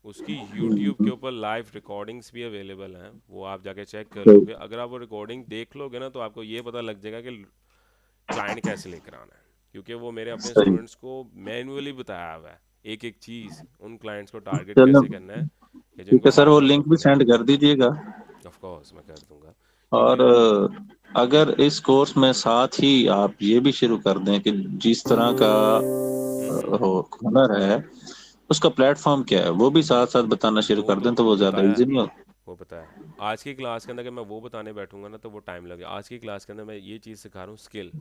उसकी यूट्यूब के ऊपर लाइव रिकॉर्डिंग्स भी अवेलेबल हैं, वो आप जाके चेक कर सही। लोगे। अगर आप वो रिकॉर्डिंग देख लोगे ना, तो आपको ये पता लग जाएगा कि क्लाइंट कैसे लेकर आना है, क्योंकि वो मेरे अपने सही। स्टूडेंट्स को मैन्युअली बताया हुआ है, एक एक चीज़ उन क्लाइंट्स को टारगेट चलो कैसे करना है कि ठीक जिनको है सर, वो हार्ड वर्क लिंक भी करना सेंड कर दीजिएगा। है। ऑफ कोर्स मैं कर दूंगा, और क्योंकि अगर इस कोर्स में साथ ही आप ये भी शुरू कर दें कि जिस तरह का हो हुनर है, उसका प्लेटफॉर्म क्या है, वो भी साथ साथ बताना शुरू वो कर तो दें, तो वो ज्यादा बताया इजी है, नहीं होता। वो पता है। आज की क्लास के अंदर अगर मैं वो बताने बैठूंगा ना, तो वो टाइम लगेगा। आज की क्लास के अंदर मैं ये चीज़ सिखा रहा हूँ, स्किल,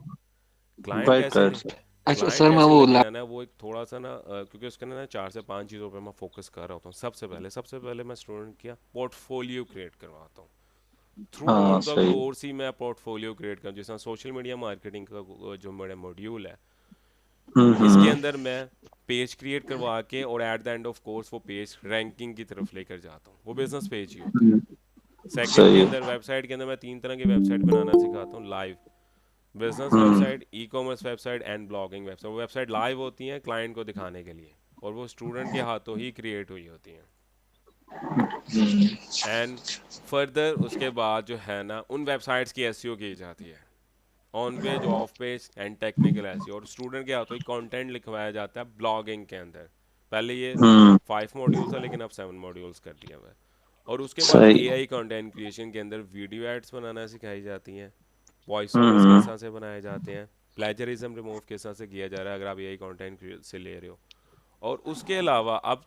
क्लाइंट राइट कैसे राइट ले, सर। अच्छा क्लाइंट सर, मैं कैसे वो लेके आना है, वो एक थोड़ा सा ना क्योंकि उसके अंदर ना 4 से 5 चीज़ों पर मैं फोकस कर रहा होता हूँ। सबसे पहले मैं स्टूडेंट क्या पोर्टफोलियो क्रिएट करवाता हूँ। थ्रू हाँ आउट द सही। कोर्स ही मैं पोर्टफोलियो क्रिएट कर, जैसा सोशल मीडिया मार्केटिंग का जो मेरा मॉड्यूल है, इसके हम्म। अंदर मैं पेज क्रिएट करवा के, और at the end of course वो पेज रैंकिंग की तरफ लेकर जाता हूँ। वो बिजनेस पेज ही होते हैं। हम्म, सेकंड के सही। अंदर वेबसाइट के अंदर मैं 3 तरह की वेबसाइट बनाना सिखाता हूँ live: business hmm. Website, e commerce website and blogging website. वो वेबसाइट लाइव होती हैं क्लाइंट को दिखाने के लिए, और वो स्टूडेंट के हाथों ही क्रिएट हुई होती हैं। एंड फर्दर उसके बाद जो है ना, उन वेबसाइट्स की एसईओ की जाती है, on page, of page and technical SEO, और स्टूडेंट के हाथों ही कंटेंट लिखवाया जाता है ब्लॉगिंग के अंदर। पहले ये हम्म। 5 मॉड्यूल्स था, लेकिन अब 7 मॉड्यूल्स कर दिया हुआ है। और उसके बाद सही। एआई कंटेंट क्रिएशन के अंदर वीडियो एड्स बनाना सिखाई जाती हैं, वॉइस ओवर्स किस हम्म। तरह से बनाए जाते हैं, प्लेजरिज्म रिमूव किस तरह से किया जा रहा है अगर आप एआई कंटेंट से ले रहे हो। और उसके अलावा अब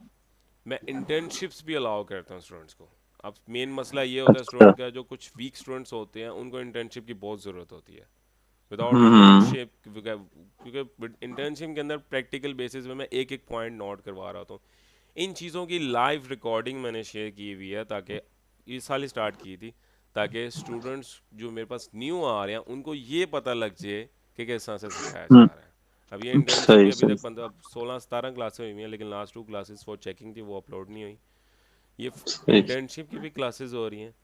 मैं इंटर्नशिप्स भी अलाउ करता हूँ स्टूडेंट्स को। अब मेन मसला ये होता है अच्छा। स्टूडेंट का, जो कुछ वीक स्टूडेंट्स होते हैं उनको इंटर्नशिप की बहुत ज़रूरत होती है। विदाउट हम्म। इंटर्नशिप, क्योंकि इंटर्नशिप के अंदर प्रैक्टिकल बेसिस में मैं एक एक पॉइंट नोट करवा रहा हूँ। इन चीज़ों की लाइव रिकॉर्डिंग मैंने शेयर की हुई है, ताकि इस साल ही स्टार्ट की थी, ताकि स्टूडेंट्स जो मेरे पास न्यू आ रहे हैं उनको ये पता लग जाए कि किस तरह से सिखाया जा रहा है। अब ये इंटर्नशिप भी सही अभी सही। तक 15-16-17 क्लासेस हुई हैं, लेकिन लास्ट 2 क्लासेस फॉर चेकिंग थी, वो अपलोड नहीं हुई। ये सही। इंटर्नशिप की भी क्लासेस हो रही हैं,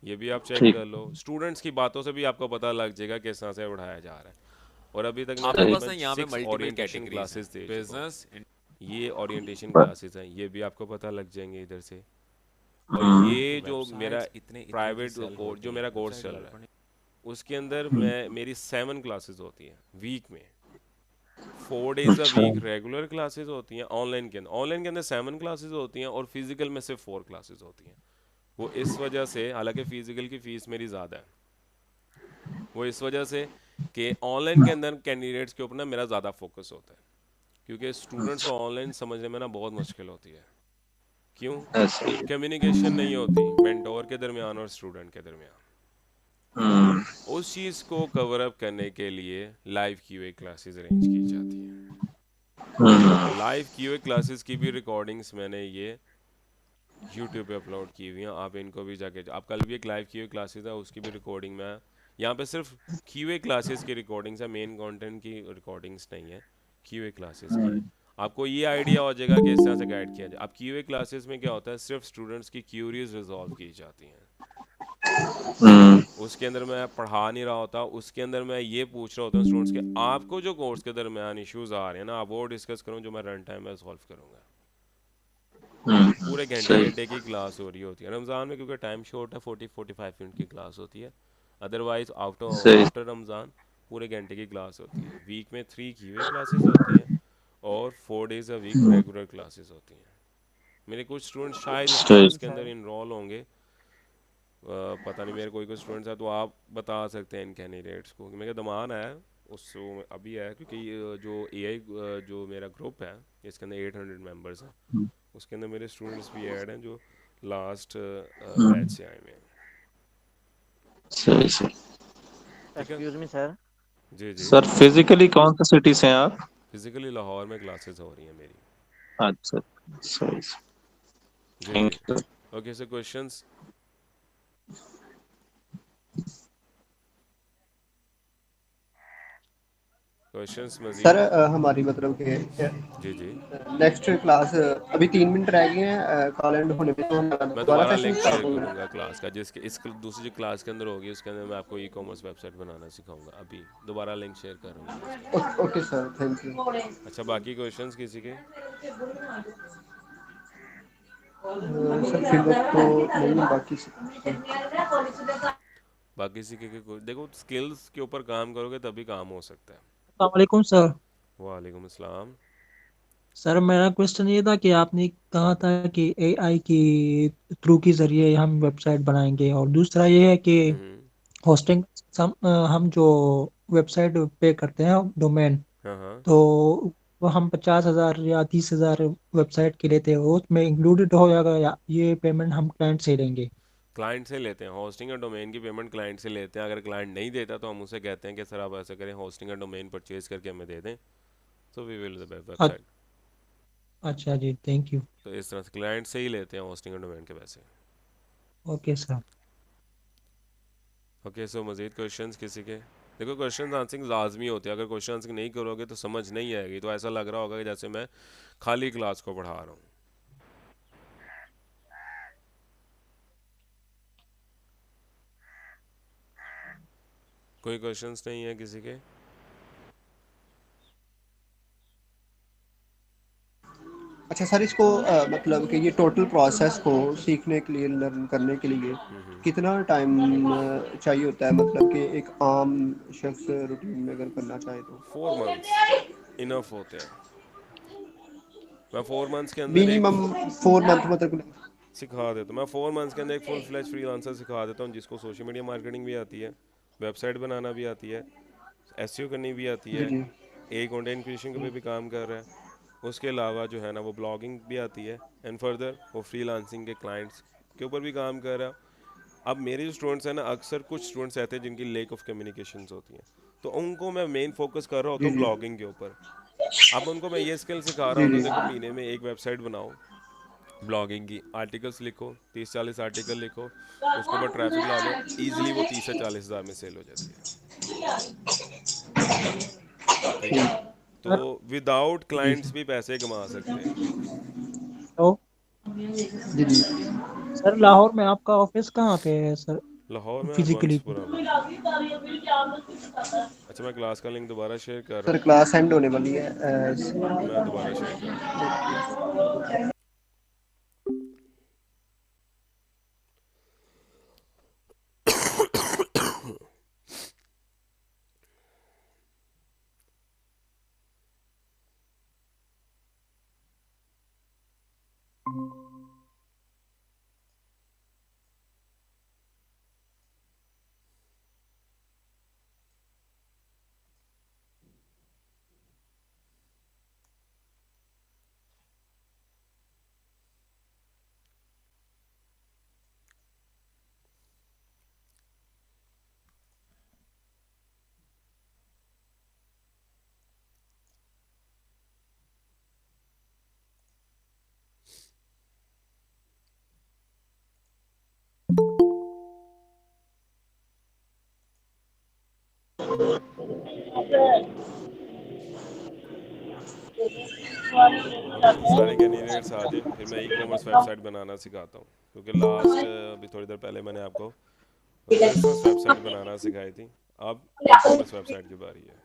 ये भी आप चेक ठीक। कर लो। स्टूडेंट्स की बातों से भी आपको पता लग जाएगा किस तरह से बढ़ाया जा रहा है। और अभी तक मैं आपके सही। पास ना तकरीबन यहाँ पे 6 मल्टीपल ओरिएंटेशन कैटेगरीज हैं, क्लासेस दे चुका हूँ। बिजनेस। ये ओरिएंटेशन क्लासेस हैं, ये भी आपको पता लग जाएंगे इधर से। और हम्म। ये जो मेरा वेबसाइट्स इतने इतने की प्राइवेट सेल कोर्स, जो होती मेरा हैं, कोर्स वेबसाइट चल रहा है, डेवलपमेंट। उसके अंदर हम्म, मैं मेरी 7 क्लासेस होती हैं वीक में। 4 डेज अ अच्छा। वीक रेगुलर क्लासेस होती हैं ऑनलाइन के अंदर। ऑनलाइन के अंदर 7 क्लासेस होती हैं, और फिजिकल में सिर्फ 4 क्लासेस होती हैं। वो इस वजह से, हालांकि फिजिकल की फ़ीस मेरी ज़्यादा है, वो इस वजह से कि ऑनलाइन के अंदर कैंडिडेट्स के ऊपर ना मेरा ज़्यादा फोकस होता है, क्योंकि स्टूडेंट्स को ऑनलाइन समझने में ना बहुत मुश्किल होती है। क्यों? ऐसे ही है। कम्युनिकेशन नहीं होती मेंटोर के दरमियान और स्टूडेंट के दरमियान। हम्म। उस चीज़ को कवर अप करने के लिए लाइव क्यूए क्लासेस अरेंज की जाती हैं। हम्म। लाइव क्यूए क्लासेस की भी रिकॉर्डिंग्स मैंने ये यूट्यूब पे अपलोड की हुई हैं, आप इनको भी जाके, आप कल भी एक लाइव क्यूए क्लासेस है उसकी भी रिकॉर्डिंग में, यहाँ पे सिर्फ क्यूए क्लासेस की रिकॉर्डिंग्स है, मेन कंटेंट की रिकॉर्डिंग्स नहीं है, क्यूए क्लासेस की है। आपको ये आइडिया हो जाएगा कि इस तरह से गाइड किया जाए। अब क्यूए क्लासेस में क्या होता है, सिर्फ स्टूडेंट्स की क्यूरीज रिजॉल्व की जाती हैं। हम्म। उसके अंदर मैं पढ़ा नहीं रहा होता, उसके अंदर मैं ये पूछ रहा होता हूँ स्टूडेंट्स के, आपको जो कोर्स के दरमियान इश्यूज आ रहे हैं ना, आप वो डिस्कस करूँ, जो मैं रन टाइम में सॉल्व करूँगा। पूरे घंटे सही। घंटे की क्लास हो रही होती है रमज़ान में, क्योंकि टाइम शॉर्ट है, 40-45 मिनट की क्लास होती है। अदरवाइज आफ्टर सही। आफ्टर रमज़ान पूरे घंटे की क्लास होती है। वीक में 3 क्यूए क्लासेस होती हैं, और 4 days a week regular classes होती हैं। मेरे कुछ स्टूडेंट्स शायद इस सही क्लास के अंदर इनरोल होंगे, पता नहीं, मेरे कोई स्टूडेंट्स है तो आप बता सकते हैं इन कैंडिडेट्स को कि मेरे दमान है उसको अभी है, क्योंकि जो एआई जो मेरा ग्रुप है इसके अंदर 800 मेंबर्स हैं, उसके अंदर मेरे स्टूडेंट्स भी ऐड हैं जो लास्ट बैच से आए हुए हैं। सही सही। ठीक है एक्सक्यूज मी सर। जी जी। सर फिजिकली कौन सा सिटी से हैं आप? फिजिकली लाहौर में क्लासेस हो रही हैं मेरी। अच्छा, सही। जी थैंक जी। You. Okay sir, questions? Questions sir Majeed? हमारी मतलब कि जी जी। नेक्स्ट क्लास अभी 3 मिनट रह गए हैं कॉल एंड होने में, तो हम मैं दोबारा दोबारा सेशन लिंक स्टार्ट शेयर होगा। करूंगा क्लास का, जिसके दूसरी जो क्लास के अंदर होगी उसके अंदर मैं आपको ई कॉमर्स वेबसाइट बनाना सिखाऊंगा। अभी दोबारा लिंक शेयर कर रहा हूँ मैं उसका। Okay sir, thank you. अच्छा, बाकी क्वेश्चंस किसी के? सर फिर तो नहीं, बाकी बाकी किसी के देखो, स्किल्स के ऊपर काम करोगे तभी काम हो सकता है। वालेकुम सर। वालेकुम अस्सलाम। सर मेरा क्वेश्चन ये था कि आपने कहा था कि एआई की थ्रू के जरिए हम वेबसाइट बनाएंगे, और दूसरा ये है कि हम्म। होस्टिंग हम जो वेबसाइट पे करते हैं डोमेन, हाँ हाँ। तो वो हम 50,000 या 30,000 वेबसाइट के लेते हैं, वो उसमें इंक्लूडेड हो जाएगा या ये पेमेंट हम क्लाइंट से ही लेंगे? क्लाइंट से लेते हैं, होस्टिंग और डोमेन की पेमेंट क्लाइंट से लेते हैं। अगर क्लाइंट नहीं देता तो हम उसे कहते हैं कि सर आप ऐसा करें, होस्टिंग और डोमेन परचेज करके हमें दे दें, तो वी विल द वेबसाइट। अच्छा जी, थैंक यू। तो इस तरह से क्लाइंट से ही लेते हैं होस्टिंग और डोमेन के पैसे। Okay sir. ओके सो मज़ीद क्वेश्चंस किसी के? देखो, क्वेश्चन आंसरिंग लाजमी होते हैं, अगर क्वेश्चन आंसरिंग नहीं करोगे तो समझ नहीं आएगी, तो ऐसा लग रहा होगा कि जैसे मैं खाली क्लास को पढ़ा रहा हूँ। कोई क्वेश्चंस नहीं है किसी के? अच्छा सर, इसको मतलब कि ये टोटल प्रोसेस को सीखने के लिए, लर्न करने के लिए कितना टाइम चाहिए होता है, मतलब कि एक आम शख्स रूटीन में अगर करना चाहे तो? 4 मंथ्स इनफ होते हैं। मैं 4 मंथ्स के अंदर एक मिनिमम 4 मंथ मतलब? सिखा देता हूँ। मैं 4 मंथ्स के अंदर एक फुल फ्लैश फ्रीलांसर सिखा देता हूँ, जिसको सोशल मीडिया मार्केटिंग भी आती है, वेबसाइट बनाना भी आती है, एसईओ करनी भी आती जी है, जी। एक कंटेंट क्रिएशन पे भी काम कर रहा है, उसके अलावा जो है ना वो ब्लॉगिंग भी आती है, एंड फर्दर वो फ्रीलांसिंग के क्लाइंट्स के ऊपर भी काम कर रहा है। अब मेरे जो स्टूडेंट्स हैं ना, अक्सर कुछ स्टूडेंट्स ऐसे हैं जिनकी लेक ऑफ कम्युनिकेशंस होती हैं, तो उनको मैं मेन फोकस कर रहा होता जी हूँ जी। ब्लॉगिंग के ऊपर। अब उनको मैं ये स्किल सिखा रहा जी होता जी। हूँ, देखो महीने में एक वेबसाइट बनाओ ब्लॉगिंग की, आर्टिकल्स लिखो, 30-40 आर्टिकल लिखो, उसके ऊपर ट्रैफिक ला लो, ईजिली वो 30 से 40 हज़ार में सेल हो जाती है। ठीक है, तो सर। विदाउट जी क्लाइंट्स सर। भी पैसे कमा सकते हैं। तो जी जी। सर लाहौर में आपका ऑफिस कहाँ पे है सर, लाहौर में फिजिकली? हरबंसपुरा में। अच्छा, मैं क्लास का लिंक दोबारा शेयर कर रहा सर हूँ। क्लास एंड होने वाली है। मैं दोबारा शेयर कर रहा हूँ। ओके, सारे कैंडिडेट्स आ जाएं, फिर मैं ई कॉमर्स वेबसाइट बनाना सिखाता हूँ, क्योंकि लास्ट अभी थोड़ी देर पहले मैंने आपको बिजनेस वेबसाइट बनाना सिखाई थी, अब ई कॉमर्स वेबसाइट की बारी है।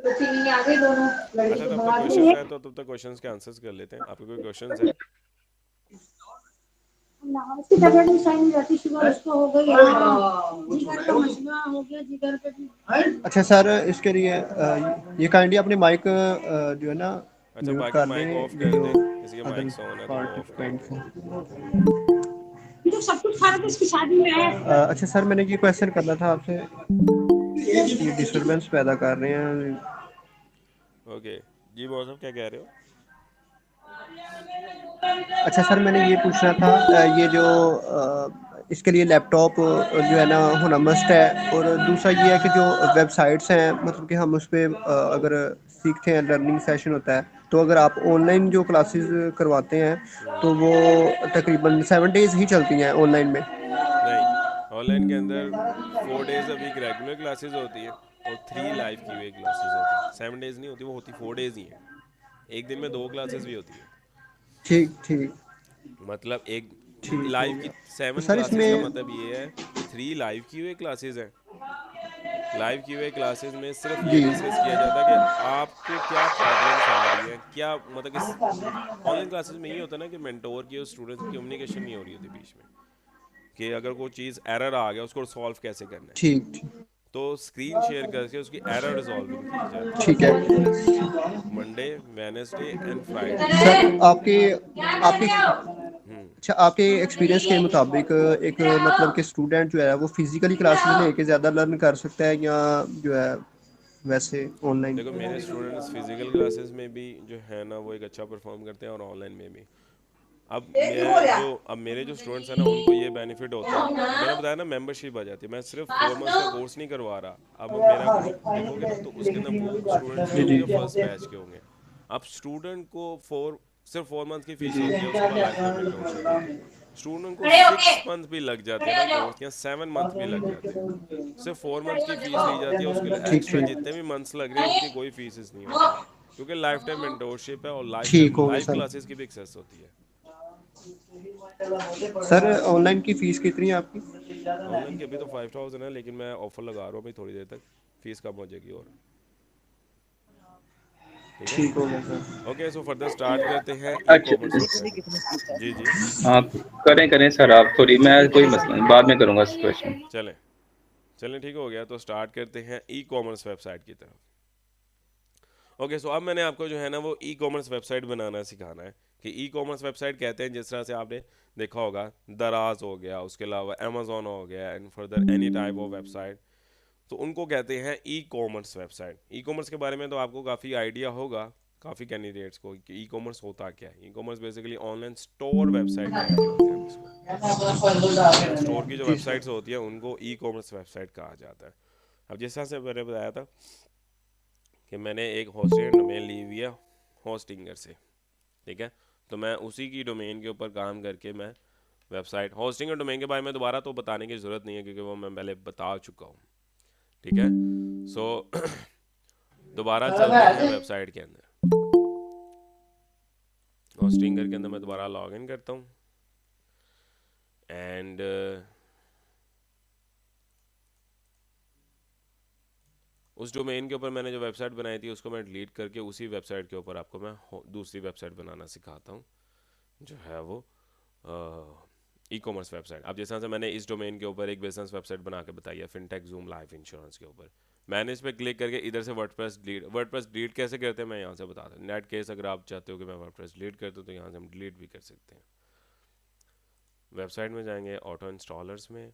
अच्छा, तब तक क्वेश्चंस है तो तब तक क्वेश्चंस के आंसर्स कर लेते हैं। आपके कोई क्वेश्चंस है? इसकी तबीयत भी सही नहीं रहती, शुगर उसको हो गई है, जिगर का मसला हो गया, जिगर पे भी। अच्छा सर, इसके लिए ये काइंडली अपने माइक जो है ना अच्छा, म्यूट बाकी कर माइक दें, ऑफ ये कर जो दें, किसी के अदर माइक ऑन है तो वो ऑफ कर पार्टिसिपेंट्स दें। हैं। तो सब कुछ खा रहे इसकी शादी में है। अच्छा सर, मैंने ये क्वेश्चन करना था आपसे, ये डिस्टरबेंस पैदा कर रहे हैं। ओके जी, मौसम क्या कह रहे हो? अच्छा सर, मैंने ये पूछना था, ये जो इसके लिए लैपटॉप जो है ना होना मस्ट है, और दूसरा ये है कि जो वेबसाइट्स हैं, मतलब कि हम उस पर अगर सीखते हैं, लर्निंग सेशन होता है, तो अगर आप ऑनलाइन जो क्लासेस करवाते हैं तो वो तकरीबन 7 डेज ही चलती हैं ऑनलाइन में। नहीं, ऑनलाइन के अंदर 4 days a week regular classes होती है और 3 लाइव की हुई क्लासेस होती है। 7 डेज नहीं होती, वो होती 4 डेज ही हैं। एक दिन में 2 क्लासेस भी होती है। ठीक ठीक मतलब एक ठीक हो लाइव की गया। तो 7 सर क्लासेस का इसमें मतलब ये है कि 3 लाइव की हुई क्लासेस हैं। लाइव की हुए क्लासेस में सिर्फ ये जी डिस्कस किया जाता है कि आपको क्या प्रॉब्लम्स आ रही हैं, क्या मतलब इस ऑनलाइन क्लासेस में ये होता है ना कि मेंटोर की और स्टूडेंट्स की कम्युनिकेशन नहीं हो रही होती बीच में, कि अगर कोई चीज़ एरर आ गया उसको सॉल्व कैसे करना है, ठीक ठीक तो स्क्रीन शेयर करके उसकी एरर रिजॉल्विंग की जाती है। ठीक है Monday, Wednesday and Friday. Sir. आपके आपके हम्म अच्छा, आपके एक्सपीरियंस के मुताबिक एक मतलब कि स्टूडेंट जो है वो फिजिकली क्लासेस लेके ज़्यादा लर्न कर सकता है, या जो है वैसे ऑनलाइन? देखो, मेरे स्टूडेंट्स फिजिकल क्लासेस में भी जो है ना वो एक अच्छा परफॉर्म करते हैं और ऑनलाइन में भी। अब मेरे जो स्टूडेंट्स हैं ना उनको ये बेनिफिट होता है, मैंने बताया ना मेंबरशिप आ जाती है। मैं सिर्फ 4 मंथ्स का कोर्स नहीं करवा रहा। अब मेरा ग्रुप देखोगे ना तो उसके अंदर वो स्टूडेंट्स नहीं जी होंगे जी जो फर्स्ट बैच के होंगे। अब स्टूडेंट को सिर्फ 4 मंथ की जी फीस जी होती है, उसके बाद लाइफ टाइम मेंटोरशिप होती है। स्टूडेंट को 6 मंथ भी लग जाते हैं ना कोर्स, या 7 मंथ भी लग जाते हैं, सिर्फ 4 मंथ की फीस ली जाती है। उसके लिए ठीक एक्स्ट्रा ठीक जितने भी मंथ्स लग रहे हैं उसकी कोई फीस नहीं होती, क्योंकि लाइफ टाइम मेंटोरशिप है और लाइफ ठीक टाइम हो गया लाइव सर। क्लासेस की भी एक्सेस होती है। सर ऑनलाइन की फीस कितनी है आपकी? ऑनलाइन की अभी तो 5000 है, लेकिन मैं ऑफर लगा रहा हूँ अभी थोड़ी देर तक, फीस कम हो जाएगी और। ठीक है, ठीक हो गया sir. Okay. So further start करते हैं ई कॉमर्स वेबसाइट। अच्छा, जी जी, आप करें करें सर, आप थोड़ी, मैं कोई मसला नहीं, बाद में करूँगा इस क्वेश्चन। चलें चलें, ठीक हो गया। तो स्टार्ट करते हैं ई कॉमर्स वेबसाइट की तरफ। ओके, सो अब मैंने आपको जो है ना वो ई कॉमर्स वेबसाइट बनाना सिखाना है। कि ई कॉमर्स वेबसाइट कहते हैं जिस तरह से आपने देखा होगा, दराज हो गया, उसके अलावा अमेजोन हो गया, and further any type of website, तो उनको कहते हैं e commerce website. E commerce के बारे में तो आपको काफ़ी आइडिया होगा, काफ़ी कैंडिडेट्स को, कि ई कॉमर्स होता क्या है। E commerce basically online store website कह रहे होते हैं हम इसको। ऑनलाइन स्टोर की जो जी वेबसाइट्स सर। होती हैं उनको ई कॉमर्स वेबसाइट कहा जाता है। अब जिस तरह से मैंने बताया था कि मैंने एक होस्टिंग डोमेन ली हुई है होस्टिंगर से, ठीक है, तो मैं उसी की डोमेन के ऊपर काम करके मैं वेबसाइट होस्टिंग और डोमेन के बारे में दोबारा तो बताने की ज़रूरत नहीं है, क्योंकि वो मैं पहले बता चुका हूँ। ठीक है, सो दोबारा चलते हैं वेबसाइट के अंदर। होस्टिंगर के अंदर मैं दोबारा लॉग इन करता हूँ, एंड उस डोमेन के ऊपर मैंने जो वेबसाइट बनाई थी उसको मैं डिलीट करके उसी वेबसाइट के ऊपर आपको मैं दूसरी वेबसाइट बनाना सिखाता हूँ, जो है वो ई कॉमर्स वेबसाइट। अब जैसा से मैंने इस डोमेन के ऊपर एक बिजनेस वेबसाइट बना के बताई है, फिनटेक जूम लाइफ इंश्योरेंस के ऊपर। मैंने इस पर क्लिक करके इधर से वर्डप्रेस डिलीट कैसे करते हैं मैं यहाँ से बताता हूँ। नेट केस अगर आप चाहते हो कि मैं वर्डप्रेस डिलीट कर दूँ तो यहाँ से हम डिलीट भी कर सकते हैं। वेबसाइट में जाएंगे ऑटो इंस्टॉलर्स में,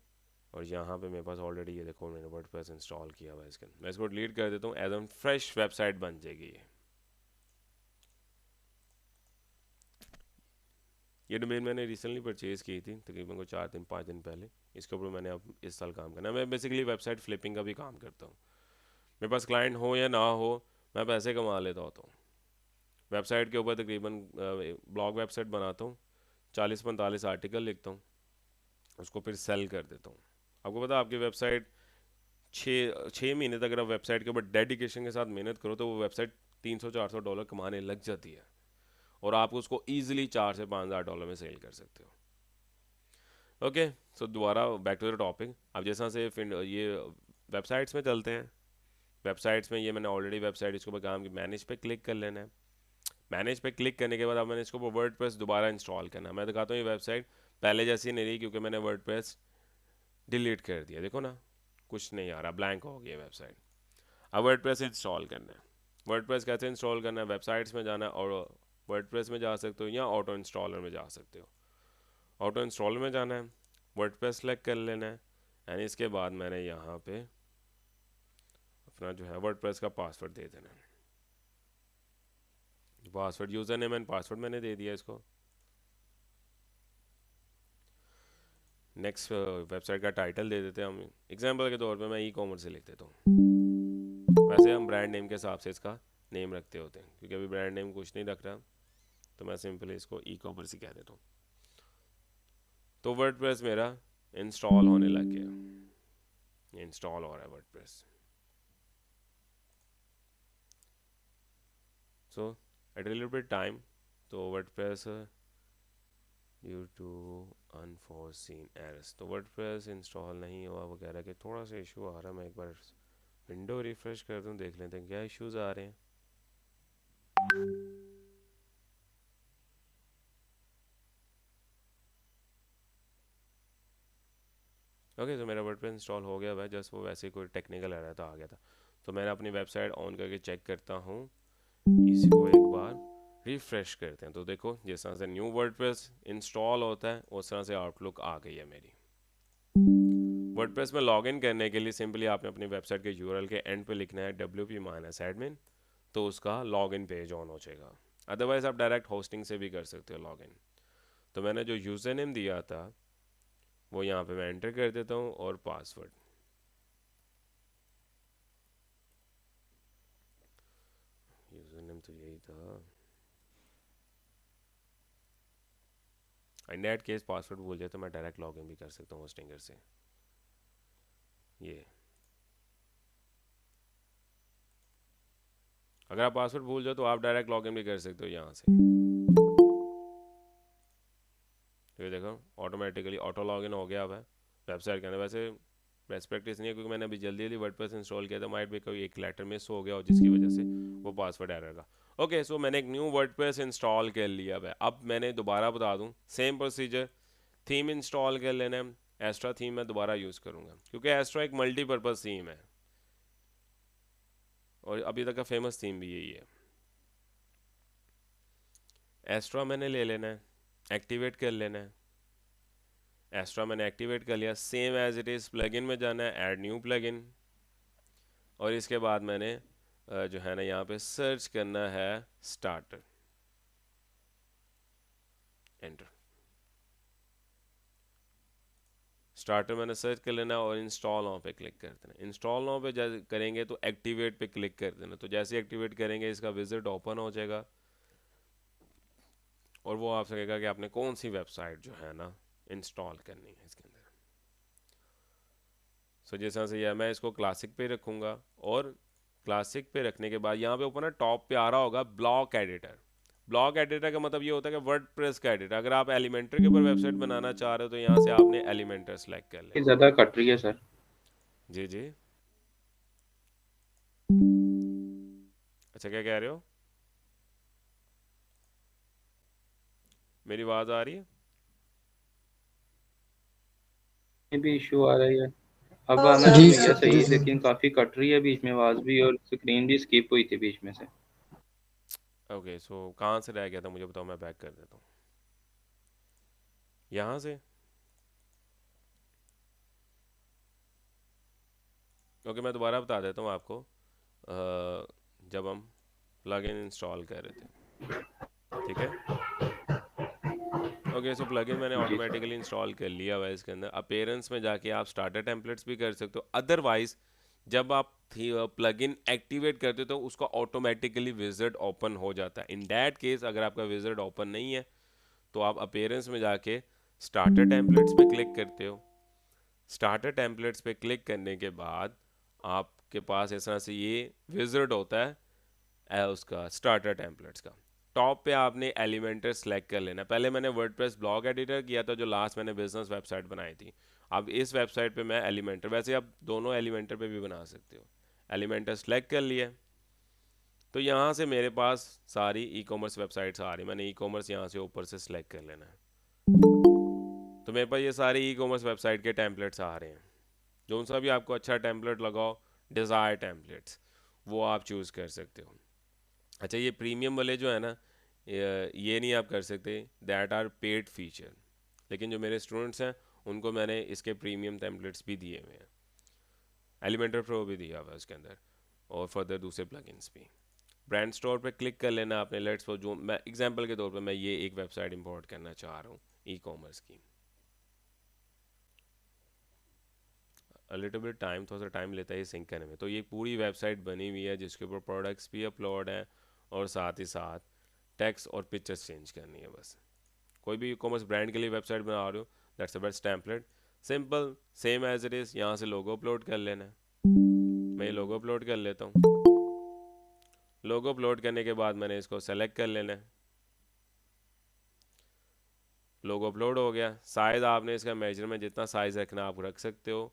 और यहाँ पे मेरे पास ऑलरेडी ये देखो मैंने वर्डप्रेस इंस्टॉल किया हुआ है इसके। मैं इसको डिलीट कर देता हूँ, एज एन फ्रेश वेबसाइट बन जाएगी ये डोमेन मैंने रिसेंटली परचेज़ की थी, तकरीबन को 4-5 दिन पहले। इसके ऊपर मैंने अब इस साल काम करना है। मैं बेसिकली वेबसाइट फ्लिपिंग का भी काम करता हूँ। मेरे पास क्लाइंट हो या ना हो, मैं पैसे कमा लेता होता हूँ। वेबसाइट के ऊपर तकरीबन ब्लॉग वेबसाइट बनाता हूँ, 40-45 आर्टिकल लिखता हूँ, उसको फिर सेल कर देता हूँ। आपको पता है आपकी वेबसाइट 6 महीने तक अगर आप वेबसाइट के ऊपर डेडिकेशन के साथ मेहनत करो तो वो वेबसाइट $300-400 कमाने लग जाती है, और आप उसको ईजिली $4,000 से $5,000 में सेल कर सकते हो। ओके, सो दोबारा बैक टू द टॉपिक। अब जैसा से ये वेबसाइट्स में चलते हैं। वेबसाइट्स में ये मैंने ऑलरेडी वेबसाइट इसके ऊपर काम की, मैनेज पे क्लिक कर लेना है। मैनेज पे क्लिक करने के बाद अब मैंने इसके ऊपर वर्डप्रेस दोबारा इंस्टॉल करना है। मैं दिखाता हूँ ये वेबसाइट पहले जैसी नहीं रही क्योंकि मैंने वर्डप्रेस डिलीट कर दिया। देखो ना कुछ नहीं आ रहा, ब्लैंक हो गया वेबसाइट। अब वर्डप्रेस इंस्टॉल करना है। वर्डप्रेस कैसे इंस्टॉल करना है? वेबसाइट्स में जाना है और वर्डप्रेस में जा सकते हो या ऑटो इंस्टॉलर में जा सकते हो। ऑटो इंस्टॉलर में जाना है, वर्डप्रेस सेलेक्ट कर लेना है एंड इसके बाद मैंने यहाँ पे अपना जो है वर्डप्रेस का पासवर्ड दे देना है। Password user name and password मैंने दे दिया इसको। नेक्स्ट वेबसाइट का टाइटल दे देते हैं हम। एग्जांपल के तौर पे मैं ई कॉमर्स से लिख देता हूँ। वैसे हम ब्रांड नेम के हिसाब से इसका नेम रखते होते हैं, क्योंकि अभी ब्रांड नेम कुछ नहीं रख रहा तो मैं सिंपली इसको ई कॉमर्स ही कह देता हूँ। तो वर्डप्रेस मेरा इंस्टॉल होने लग गया। इंस्टॉल हो रहा है WordPress. So at a little bit time, तो WordPress due to unforeseen errors, तो वर्डप्रेस इंस्टॉल नहीं हुआ वगैरह के थोड़ा सा इशू आ रहा है। मैं एक बार विंडो रिफ्रेश कर दूं, देख लेते हैं क्या इश्यूज आ रहे हैं। ओके तो मेरा वर्डप्रेस इंस्टॉल हो गया है, जस्ट वो वैसे ही कोई टेक्निकल एरर था आ गया था। तो मैंने अपनी वेबसाइट ऑन करके चेक करता हूँ, इसको एक बार रिफ्रेश करते हैं। तो देखो जिस तरह से न्यू वर्डप्रेस इंस्टॉल होता है उस तरह से आउटलुक आ गई है मेरी। वर्डप्रेस में लॉगिन करने के लिए सिंपली आपने अपनी वेबसाइट के यूआरएल के एंड पे लिखना है wp-admin, तो उसका लॉगिन पेज ऑन हो जाएगा। अदरवाइज आप डायरेक्ट होस्टिंग से भी कर सकते हो लॉगिन। तो मैंने जो यूज़र नेम दिया था वो यहाँ पे मैं एंटर कर देता हूँ और पासवर्ड। यूज़र नेम तो यही था। इन दैट केस पासवर्ड भूल जाए तो मैं डायरेक्ट लॉगिन भी कर सकता हूँ होस्टिंगर से। ये अगर आप पासवर्ड भूल जाओ तो आप डायरेक्ट लॉगिन भी कर सकते हो यहाँ से। तो ये देखो ऑटोमेटिकली ऑटो लॉगिन हो गया अब है वेबसाइट के अंदर। वैसे बेस्ट प्रैक्टिस नहीं है क्योंकि मैंने अभी जल्दी जल्दी वर्डप्रेस इंस्टॉल किया था, माइट भी कोई एक लेटर मिस हो गया और जिसकी वजह से वो पासवर्ड एरर का। ओके सो मैंने एक न्यू वर्डप्रेस इंस्टॉल कर लिया है। अब मैंने दोबारा बता दूं सेम प्रोसीजर, थीम इंस्टॉल कर लेना है। एस्ट्रा थीम मैं दोबारा यूज़ करूँगा क्योंकि एस्ट्रा एक मल्टीपर्पज़ थीम है और अभी तक का फेमस थीम भी यही है। एस्ट्रा मैंने ले लेना है, एक्टिवेट कर लेना है। एस्ट्रा मैंने एक्टिवेट कर लिया, same as it is plugin में जाना है, ऐड न्यू प्लगइन, और इसके बाद मैंने जो है ना यहाँ पे सर्च करना है स्टार्टर, एंटर। स्टार्टर मैंने सर्च कर लेना और इंस्टॉल नाउ पे क्लिक कर देना। इंस्टॉल नाउ पे जैसे करेंगे तो एक्टिवेट पे क्लिक कर देना। तो जैसे एक्टिवेट करेंगे इसका विजिट ओपन हो जाएगा और वो आपसे कहेगा कि आपने कौन सी वेबसाइट जो है ना इंस्टॉल करनी है इसके अंदर। सो जिस तरह से यह मैं इसको क्लासिक पे रखूँगा और क्लासिक पे रखने के बाद यहाँ पे ऊपर ना टॉप पे आ रहा होगा ब्लॉक एडिटर। ब्लॉक एडिटर का मतलब ये होता है कि वर्डप्रेस का एडिटर। अगर आप एलिमेंटर के ऊपर वेबसाइट बनाना चाह रहे हो तो यहाँ से आपने एलिमेंटर सेलेक्ट कर लेना। ज़्यादा कट रही है सर। जी जी अच्छा क्या कह रहे हो? मेरी आवाज़ आ रही है? ये भी इशू आ रही है। अब आना जी चाहिए सही, लेकिन काफ़ी कट रही है बीच में आवाज़ भी और स्क्रीन भी स्किप हुई थी बीच में से। ओके सो कहाँ से रह गया था मुझे बताओ, मैं बैक कर देता हूँ यहाँ से। ओके मैं दोबारा बता देता हूँ आपको। जब हम प्लगइन इंस्टॉल कर रहे थे, ठीक है। ओके सो प्लगइन मैंने ऑटोमेटिकली इंस्टॉल कर लिया हुआ है। इसके अंदर अपीयरेंस में जाके आप स्टार्टर टेम्पलेट्स भी कर सकते हो। अदरवाइज जब आप प्लगइन एक्टिवेट करते हो तो उसका ऑटोमेटिकली विजिट ओपन हो जाता है। इन दैट केस अगर आपका विजिट ओपन नहीं है तो आप अपीयरेंस में जाके स्टार्टर टेम्पलेट्स पे क्लिक करते हो। स्टार्टर टेम्पलेट्स पे क्लिक करने के बाद आपके पास इस तरह से ये विजिट होता है उसका स्टार्टर टेम्पलेट्स का। टॉप पे आपने एलिमेंटर सेलेक्ट कर लेना। पहले मैंने वर्डप्रेस ब्लॉग एडिटर किया था जो लास्ट मैंने बिजनेस वेबसाइट बनाई थी। अब इस वेबसाइट पे मैं एलिमेंटर, वैसे आप दोनों एलिमेंटर पे भी बना सकते हो। एलिमेंटर सेलेक्ट कर लिया तो यहाँ से मेरे पास सारी ई कॉमर्स वेबसाइट्स आ रही। मैंने ई कॉमर्स यहाँ से ऊपर से सिलेक्ट कर लेना है। तो मेरे पास ये सारे ई कॉमर्स वेबसाइट के टेम्पलेट्स आ रहे हैं। जो सा भी आपको अच्छा टेम्पलेट लगाओ, डिज़ायर टेम्पलेट्स, वो आप चूज़ कर सकते हो। अच्छा, ये प्रीमियम वाले जो है ना, ये नहीं आप कर सकते, दैट आर पेड फीचर। लेकिन जो मेरे स्टूडेंट्स हैं उनको मैंने इसके प्रीमियम टेम्पलेट्स भी दिए हुए हैं, एलिमेंटर प्रो भी दिया हुआ है उसके अंदर, और फर्दर दूसरे प्लगइन्स भी। ब्रांड स्टोर पे क्लिक कर लेना आपने। लेट्स सपोज, जो मैं एग्जांपल के तौर पे मैं ये एक वेबसाइट इंपोर्ट करना चाह रहा हूँ ई कॉमर्स की। लिटिल बिट टाइम, थोड़ा सा टाइम लेता है ये सिंक करने में। तो ये पूरी वेबसाइट बनी हुई है जिसके ऊपर प्रोडक्ट्स भी अपलोड हैं और साथ ही साथ टेक्स्ट और पिक्चर्स चेंज करनी है बस। कोई भी ई कॉमर्स ब्रांड के लिए वेबसाइट बना रहे हो, that's the best template, simple same as it is. यहाँ से लोगो अपलोड कर लेना है। मैं ये लोगो अपलोड कर लेता हूँ। लोगो अपलोड करने के बाद मैंने इसको सेलेक्ट कर लेना है। लोगो अपलोड हो गया। साइज़ आपने इसका मेजरमेंट जितना साइज़ रखना आप रख सकते हो।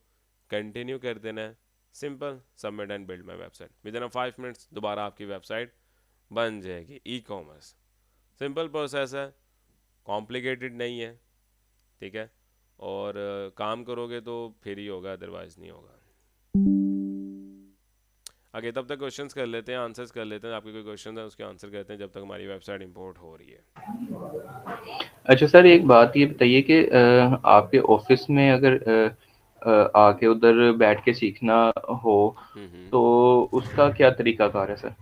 कंटिन्यू कर देना है। Simple, submit and build my website. With in 5 minutes दोबारा आपकी वेबसाइट बन जाएगी ई कॉमर्स। सिंपल प्रोसेस है, कॉम्प्लिकेटेड नहीं है, ठीक है। और काम करोगे तो फिर ही होगा, अदरवाइज नहीं होगा। आगे तब तक क्वेश्चंस कर लेते हैं, आंसर्स कर लेते हैं। आपके कोई क्वेश्चन है उसके आंसर करते हैं जब तक हमारी वेबसाइट इंपोर्ट हो रही है। अच्छा सर, एक बात ये बताइए कि आपके ऑफिस में अगर आके उधर बैठ के सीखना हो तो उसका क्या तरीकाकार है सर?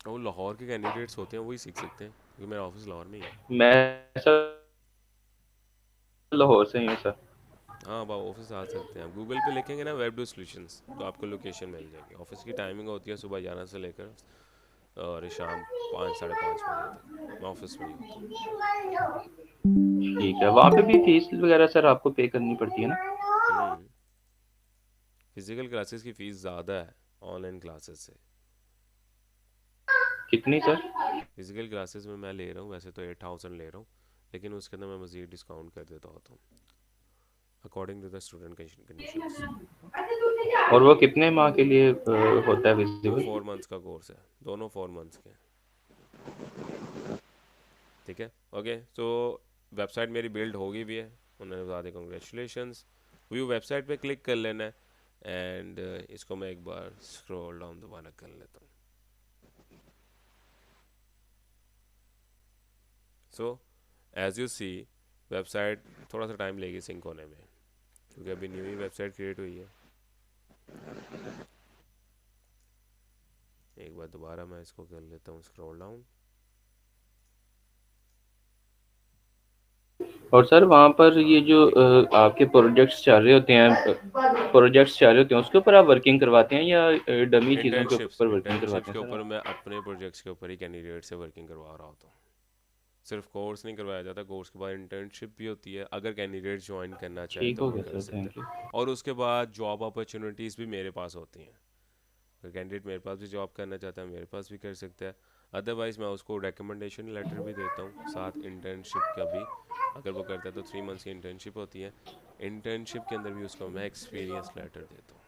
वो लाहौर के कैंडिडेट्स होते हैं वही सीख सकते हैं, क्योंकि मेरा ऑफिस लाहौर में ही है। मैं सर लाहौर से ही हूँ सर। हाँ, आप ऑफिस आ सकते हैं। आप गूगल पे लिखेंगे ना वेब डू सॉल्यूशंस तो आपको लोकेशन मिल जाएगी। ऑफिस की टाइमिंग होती है सुबह 11 से लेकर और शाम 5 साढ़े 5 बजे तक। मैं ऑफिस में ही होता हूँ। ठीक है, वहाँ पे भी फीस वगैरह सर आपको पे करनी पड़ती है ना? फिजिकल क्लासेस की फ़ीस ज़्यादा है ऑनलाइन क्लासेस से। कितनी सर? फिजिकल क्लासेस में मैं ले रहा हूँ वैसे तो 8000 ले रहा हूँ, लेकिन उसके अंदर मैं मज़ीद डिस्काउंट कर देता होता हूँ according to the student conditions. और वो कितने माह के लिए होता है विजिबल? 4 मंथ्स का कोर्स है, दोनों 4 मंथ्स के। ठीक है, ओके। तो वेबसाइट मेरी बिल्ड होगी भी है, उन्होंने बता दिया कंग्रेचुलेशंस। व्यू वेबसाइट पे क्लिक कर लेना है एंड इसको मैं एक बार स्क्रॉल डाउन दोबारा कर लेता हूँ। So as you see, website थोड़ा सा टाइम लेगी सिंक होने में, क्योंकि अभी न्यू ही वेबसाइट क्रिएट हुई है। एक बार दोबारा मैं इसको कर लेता हूँ स्क्रॉल डाउन। और सर वहाँ पर ये जो आपके प्रोजेक्ट्स चल रहे होते हैं उसके ऊपर आप वर्किंग करवाते हैं या डमी चीज़ों के ऊपर वर्किंग करवाते के हैं ऊपर मैं अपने प्रोजेक्ट्स के ऊपर ही कैंडिडेट से वर्किंग करवा रहा होता हूँ। सिर्फ कोर्स नहीं करवाया जाता, कोर्स के बाद इंटर्नशिप भी होती है। अगर कैंडिडेट ज्वाइन करना चाहे तो वो कर सकते हैं, और उसके बाद जॉब अपॉर्चुनिटीज़ भी मेरे पास होती हैं। अगर कैंडिडेट मेरे पास भी जॉब करना चाहता है मेरे पास भी कर सकता है। अदरवाइज़ मैं उसको रिकमेंडेशन लेटर भी देता हूँ, साथ इंटर्नशिप का भी। अगर वो करता है तो 3 मंथ्स की इंटर्नशिप होती है। इंटर्नशिप के अंदर भी उसको मैं एक्सपीरियंस लेटर देता हूँ।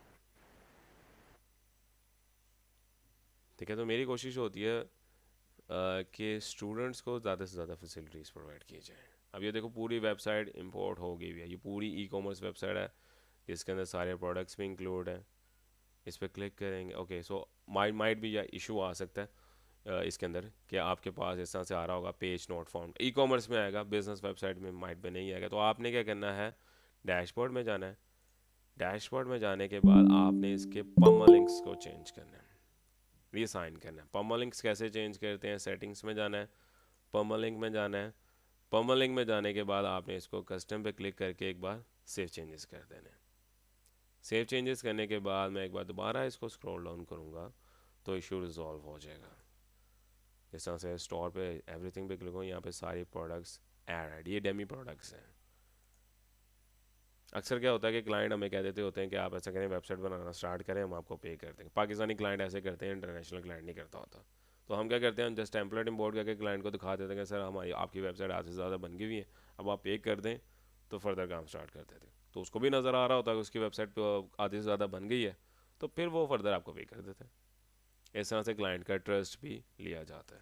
ठीक है, तो मेरी कोशिश होती है कि स्टूडेंट्स को ज़्यादा से ज़्यादा फैसिलिटीज़ प्रोवाइड की जाए। अब ये देखो पूरी वेबसाइट इंपोर्ट हो गई हुई है। ये पूरी ई कॉमर्स वेबसाइट है जिसके अंदर सारे प्रोडक्ट्स भी इंक्लूड हैं। इस पर क्लिक करेंगे, ओके। सो माइट भी या इशू आ सकता है इसके अंदर कि आपके पास इस तरह से आ रहा होगा page not found. E commerce में आएगा, बिजनेस वेबसाइट में माइट में नहीं आएगा। तो आपने क्या करना है, डैशबोर्ड में जाना है। डैशबोर्ड में जाने के बाद आपने इसके परमालिंक्स को चेंज करना है, रीअसाइन करना है। परमालिंक्स कैसे चेंज करते हैं, सेटिंग्स में जाना है, परमालिंक में जाना है। परमालिंक में जाने के बाद आपने इसको कस्टम पे क्लिक करके एक बार सेव चेंजेस कर देने हैं। सेव चेंजेस करने के बाद मैं एक बार दोबारा इसको स्क्रॉल डाउन करूँगा तो इशू रिजॉल्व हो जाएगा। इस तरह से स्टोर पे एवरीथिंग पे क्लिक हो, यहाँ पे सारे प्रोडक्ट्स ऐड, ये डेमी प्रोडक्ट्स हैं। अक्सर क्या होता है कि क्लाइंट हमें कह देते होते हैं कि आप ऐसा करें, वेबसाइट बनाना स्टार्ट करें, हम आपको पे कर देंगे। पाकिस्तानी क्लाइंट ऐसे करते हैं, इंटरनेशनल क्लाइंट नहीं करता होता। तो हम क्या करते हैं, जस्ट टेम्पलेट इंपोर्ट करके क्लाइंट को दिखा देते हैं कि सर हमारी आपकी वेबसाइट आधे से ज़्यादा बन गई हुई है, अब आप पे कर दें तो फर्दर काम स्टार्ट कर देते हैं। तो उसको भी नज़र आ रहा होता है कि उसकी वेबसाइट पर आधे से ज़्यादा बन गई है, तो फिर वो फर्दर आपको पे कर देते हैं। इस तरह से क्लाइंट का ट्रस्ट भी लिया जाता है।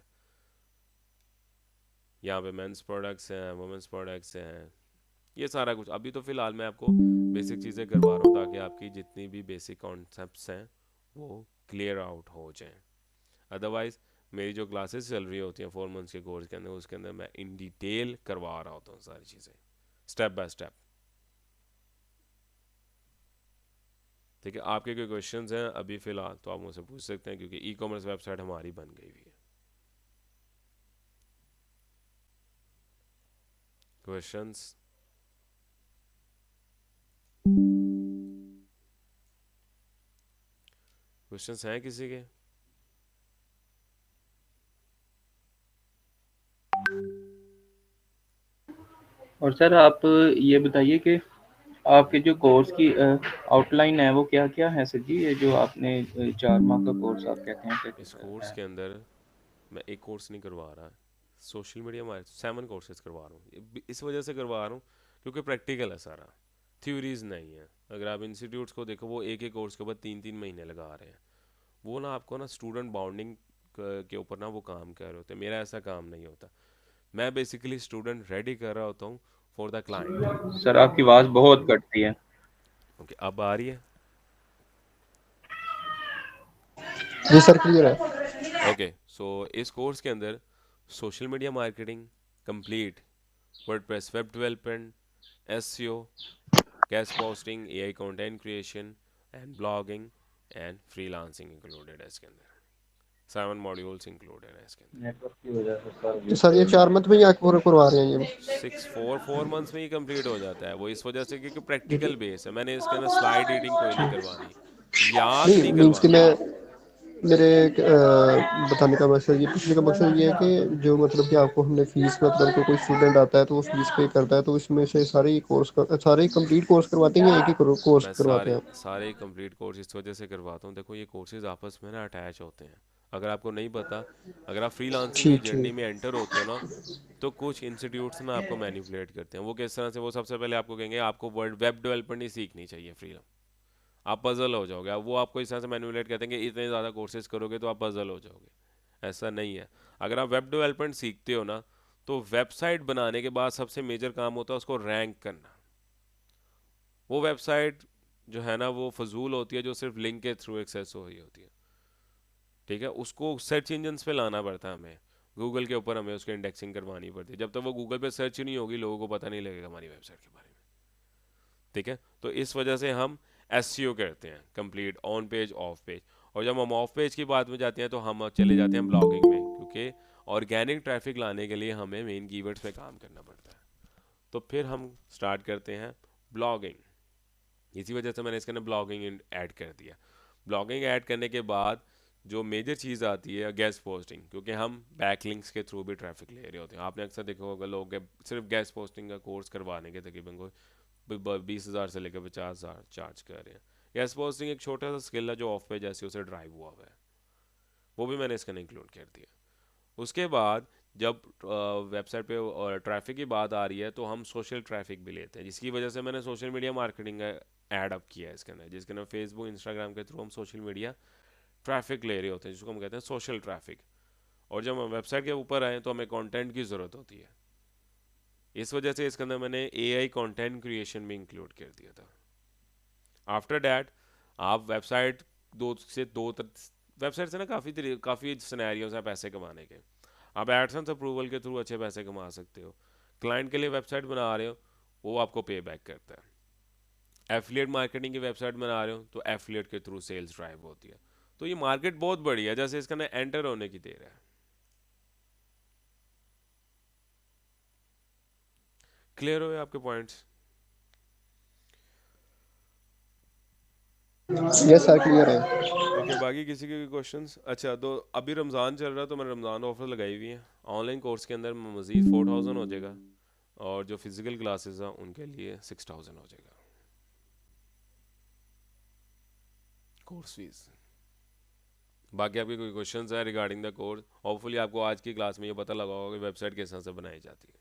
यहाँ पे मेंस प्रोडक्ट्स हैं, वुमेंस प्रोडक्ट्स हैं, ये सारा कुछ अभी तो फ़िलहाल मैं आपको बेसिक चीज़ें करवा रहा हूँ ताकि आपकी जितनी भी बेसिक कॉन्सेप्ट्स हैं वो क्लियर आउट हो जाएं। अदरवाइज़ मेरी जो क्लासेस चल रही होती हैं 4 मंथ्स के कोर्स के अंदर, उसके अंदर मैं इन डिटेल करवा रहा होता हूँ सारी चीज़ें स्टेप बाय स्टेप। ठीक है, आपके कोई क्वेश्चंस हैं अभी फ़िलहाल तो आप मुझसे पूछ सकते हैं, क्योंकि ई कॉमर्स वेबसाइट हमारी बन गई हुई है। क्वेश्चंस? क्वेश्चंस हैं किसी के? और सर आप ये बताइए कि आपके जो कोर्स की आउटलाइन है वो क्या क्या है सर जी, ये जो आपने 4 माह का कोर्स आप कहते हैं कि इस कोर्स के अंदर मैं एक कोर्स नहीं करवा रहा, सोशल मीडिया में 7 कोर्सेज करवा रहा हूँ। इस वजह से करवा रहा हूँ क्योंकि प्रैक्टिकल है सारा, थ्योरीज नहीं है। अगर आप इंस्टीट्यूट्स को देखो वो एक एक कोर्स के ऊपर 3-3 महीने लगा रहे हैं, वो ना आपको ना स्टूडेंट बाउंडिंग के ऊपर ना वो काम कर रहे होते हैं। मेरा ऐसा काम नहीं होता, मैं बेसिकली स्टूडेंट रेडी कर रहा होता हूँ फॉर द क्लाइंट। सर आपकी आवाज़ बहुत कटती है। ओके, अब आ रही है? जी सर क्लियर है। ओके, सो इस कोर्स के अंदर social media marketing complete, WordPress web development, SEO, guest posting, AI content creation and blogging and freelancing included है इसके अंदर। 7 मॉड्यूल्स इंक्लूडेड है इसके अंदर। नेटवर्क की वजह से सर तो सर ये 4 मंथ में ही आके पूरा करवा रहे हैं ये? 4 मंथ्स में ही कंप्लीट हो जाता है वो, इस वजह से क्योंकि प्रैक्टिकल बेस है। मैंने इसके अंदर स्लाइड रीडिंग कोई नहीं करवानी, याद नहीं नहीं मीन्स कि करवाना। मैं मेरे बताने का मकसद ये, पूछने का मकसद ये है कि जो मतलब कि आपको हमने फीस, मतलब कि कोई स्टूडेंट आता है तो वो फीस पे करता है, तो इसमें से सारे कंप्लीट कोर्स करवाते हैं या एक ही कोर्स मैं करवाते हैं? सारे कंप्लीट कोर्स इस वजह से करवाता हूँ, देखो ये कोर्सेज आपस में ना अटैच होते हैं। अगर आपको नहीं पता, अगर आप फ्रीलांसिंग की ठीक जर्नी ठीक। में एंटर होते हो ना, तो कुछ इंस्टीट्यूट्स ना आपको मैनिपुलेट करते हैं। वो किस तरह से, वो सबसे पहले आपको कहेंगे आपको वर्ड वेब डेवलपमेंट नहीं सीखनी चाहिए फ्रीलांस, आप पजल हो जाओगे। वो आपको इस तरह से मैनिपुलेट करते हैं कि इतने ज़्यादा कोर्सेज करोगे तो आप पजल हो जाओगे। ऐसा नहीं है। अगर आप वेब डेवलपमेंट सीखते हो ना, तो वेबसाइट बनाने के बाद सबसे मेजर काम होता है उसको रैंक करना। वो वेबसाइट जो है ना वो फजूल होती है जो सिर्फ लिंक के थ्रू एक्सेस हो रही होती है। ठीक है, उसको सर्च इंजन्स पे लाना पड़ता है हमें, गूगल के ऊपर हमें उसकी इंडेक्सिंग करवानी पड़ती है। जब तक वो गूगल पे सर्च ही नहीं होगी, लोगों को पता नहीं लगेगा हमारी वेबसाइट के बारे में। ठीक है, तो इस वजह से हम एसईओ करते हैं complete, on page of page. और जब हम ऑफ पेज की बात में जाते हैं तो हम चले जाते हैं ब्लॉगिंग में, क्योंकि ऑर्गेनिक ट्रैफिक लाने के लिए हमें मेन कीवर्ड्स पे काम करना पड़ता है। तो फिर हम स्टार्ट करते हैं ब्लॉगिंग। इसी वजह से मैंने इसके अंदर ब्लॉगिंग ऐड कर दिया। ब्लॉगिंग ऐड करने के बाद जो मेजर चीज़ आती है गेस्ट पोस्टिंग, क्योंकि हम बैकलिंक्स के थ्रू भी ट्रैफिक ले रहे होते हैं। आपने अक्सर देखा होगा लोग सिर्फ गेस्ट पोस्टिंग का कोर्स करवाने के तकरीबन को 20,000 से लेकर 50,000 चार्ज कर रहे हैं। गेस्ट पोस्टिंग एक छोटा सा स्किल है जो ऑफ पेज ऐसे उसे ड्राइव हुआ हुआ है, वो भी मैंने इसका इंक्लूड कर दिया। उसके बाद जब वेबसाइट पे ट्रैफिक की बात आ रही है तो हम सोशल ट्रैफिक भी लेते हैं, जिसकी वजह से मैंने social media marketing add up किया है इसके अंदर, जिसके अंदर फेसबुक इंस्टाग्राम के थ्रू हम सोशल मीडिया ट्रैफिक ले रहे होते हैं, जिसको हम कहते हैं सोशल ट्रैफिक। और जब हम वेबसाइट के ऊपर आए तो हमें कंटेंट की ज़रूरत होती है, इस वजह से इसके अंदर मैंने एआई कंटेंट क्रिएशन भी इंक्लूड कर दिया था। आफ्टर डैट आप वेबसाइट वेबसाइट से ना काफ़ी सिनेरियोज हैं पैसे कमाने के। आप एडसेंस अप्रूवल के थ्रू अच्छे पैसे कमा सकते हो। क्लाइंट के लिए वेबसाइट बना रहे हो, वो आपको पे बैक करता है। एफिलिएट मार्केटिंग की वेबसाइट बना रहे हो तो एफिलिएट के थ्रू सेल्स ड्राइव होती है। तो ये मार्केट बहुत बड़ी है, जैसे इसका ना एंटर होने की देर है। क्लियर हुए आपके पॉइंट्स? यस सर क्लियर है। ओके, बाकी किसी के क्वेश्चंस? अच्छा, तो अभी रमज़ान चल रहा है तो मैंने रमज़ान ऑफर लगाई हुई है। ऑनलाइन कोर्स के अंदर मज़ीद 4,000 हो जाएगा, और जो फिज़िकल क्लासेस हैं उनके लिए 6,000 हो जाएगा कोर्स फीस। बाकी आपके कोई क्वेश्चंस है रिगार्डिंग द कोर्स? होपफुली आपको आज की क्लास में ये पता लगा होगा कि वेबसाइट किस तरह से बनाई जाती है।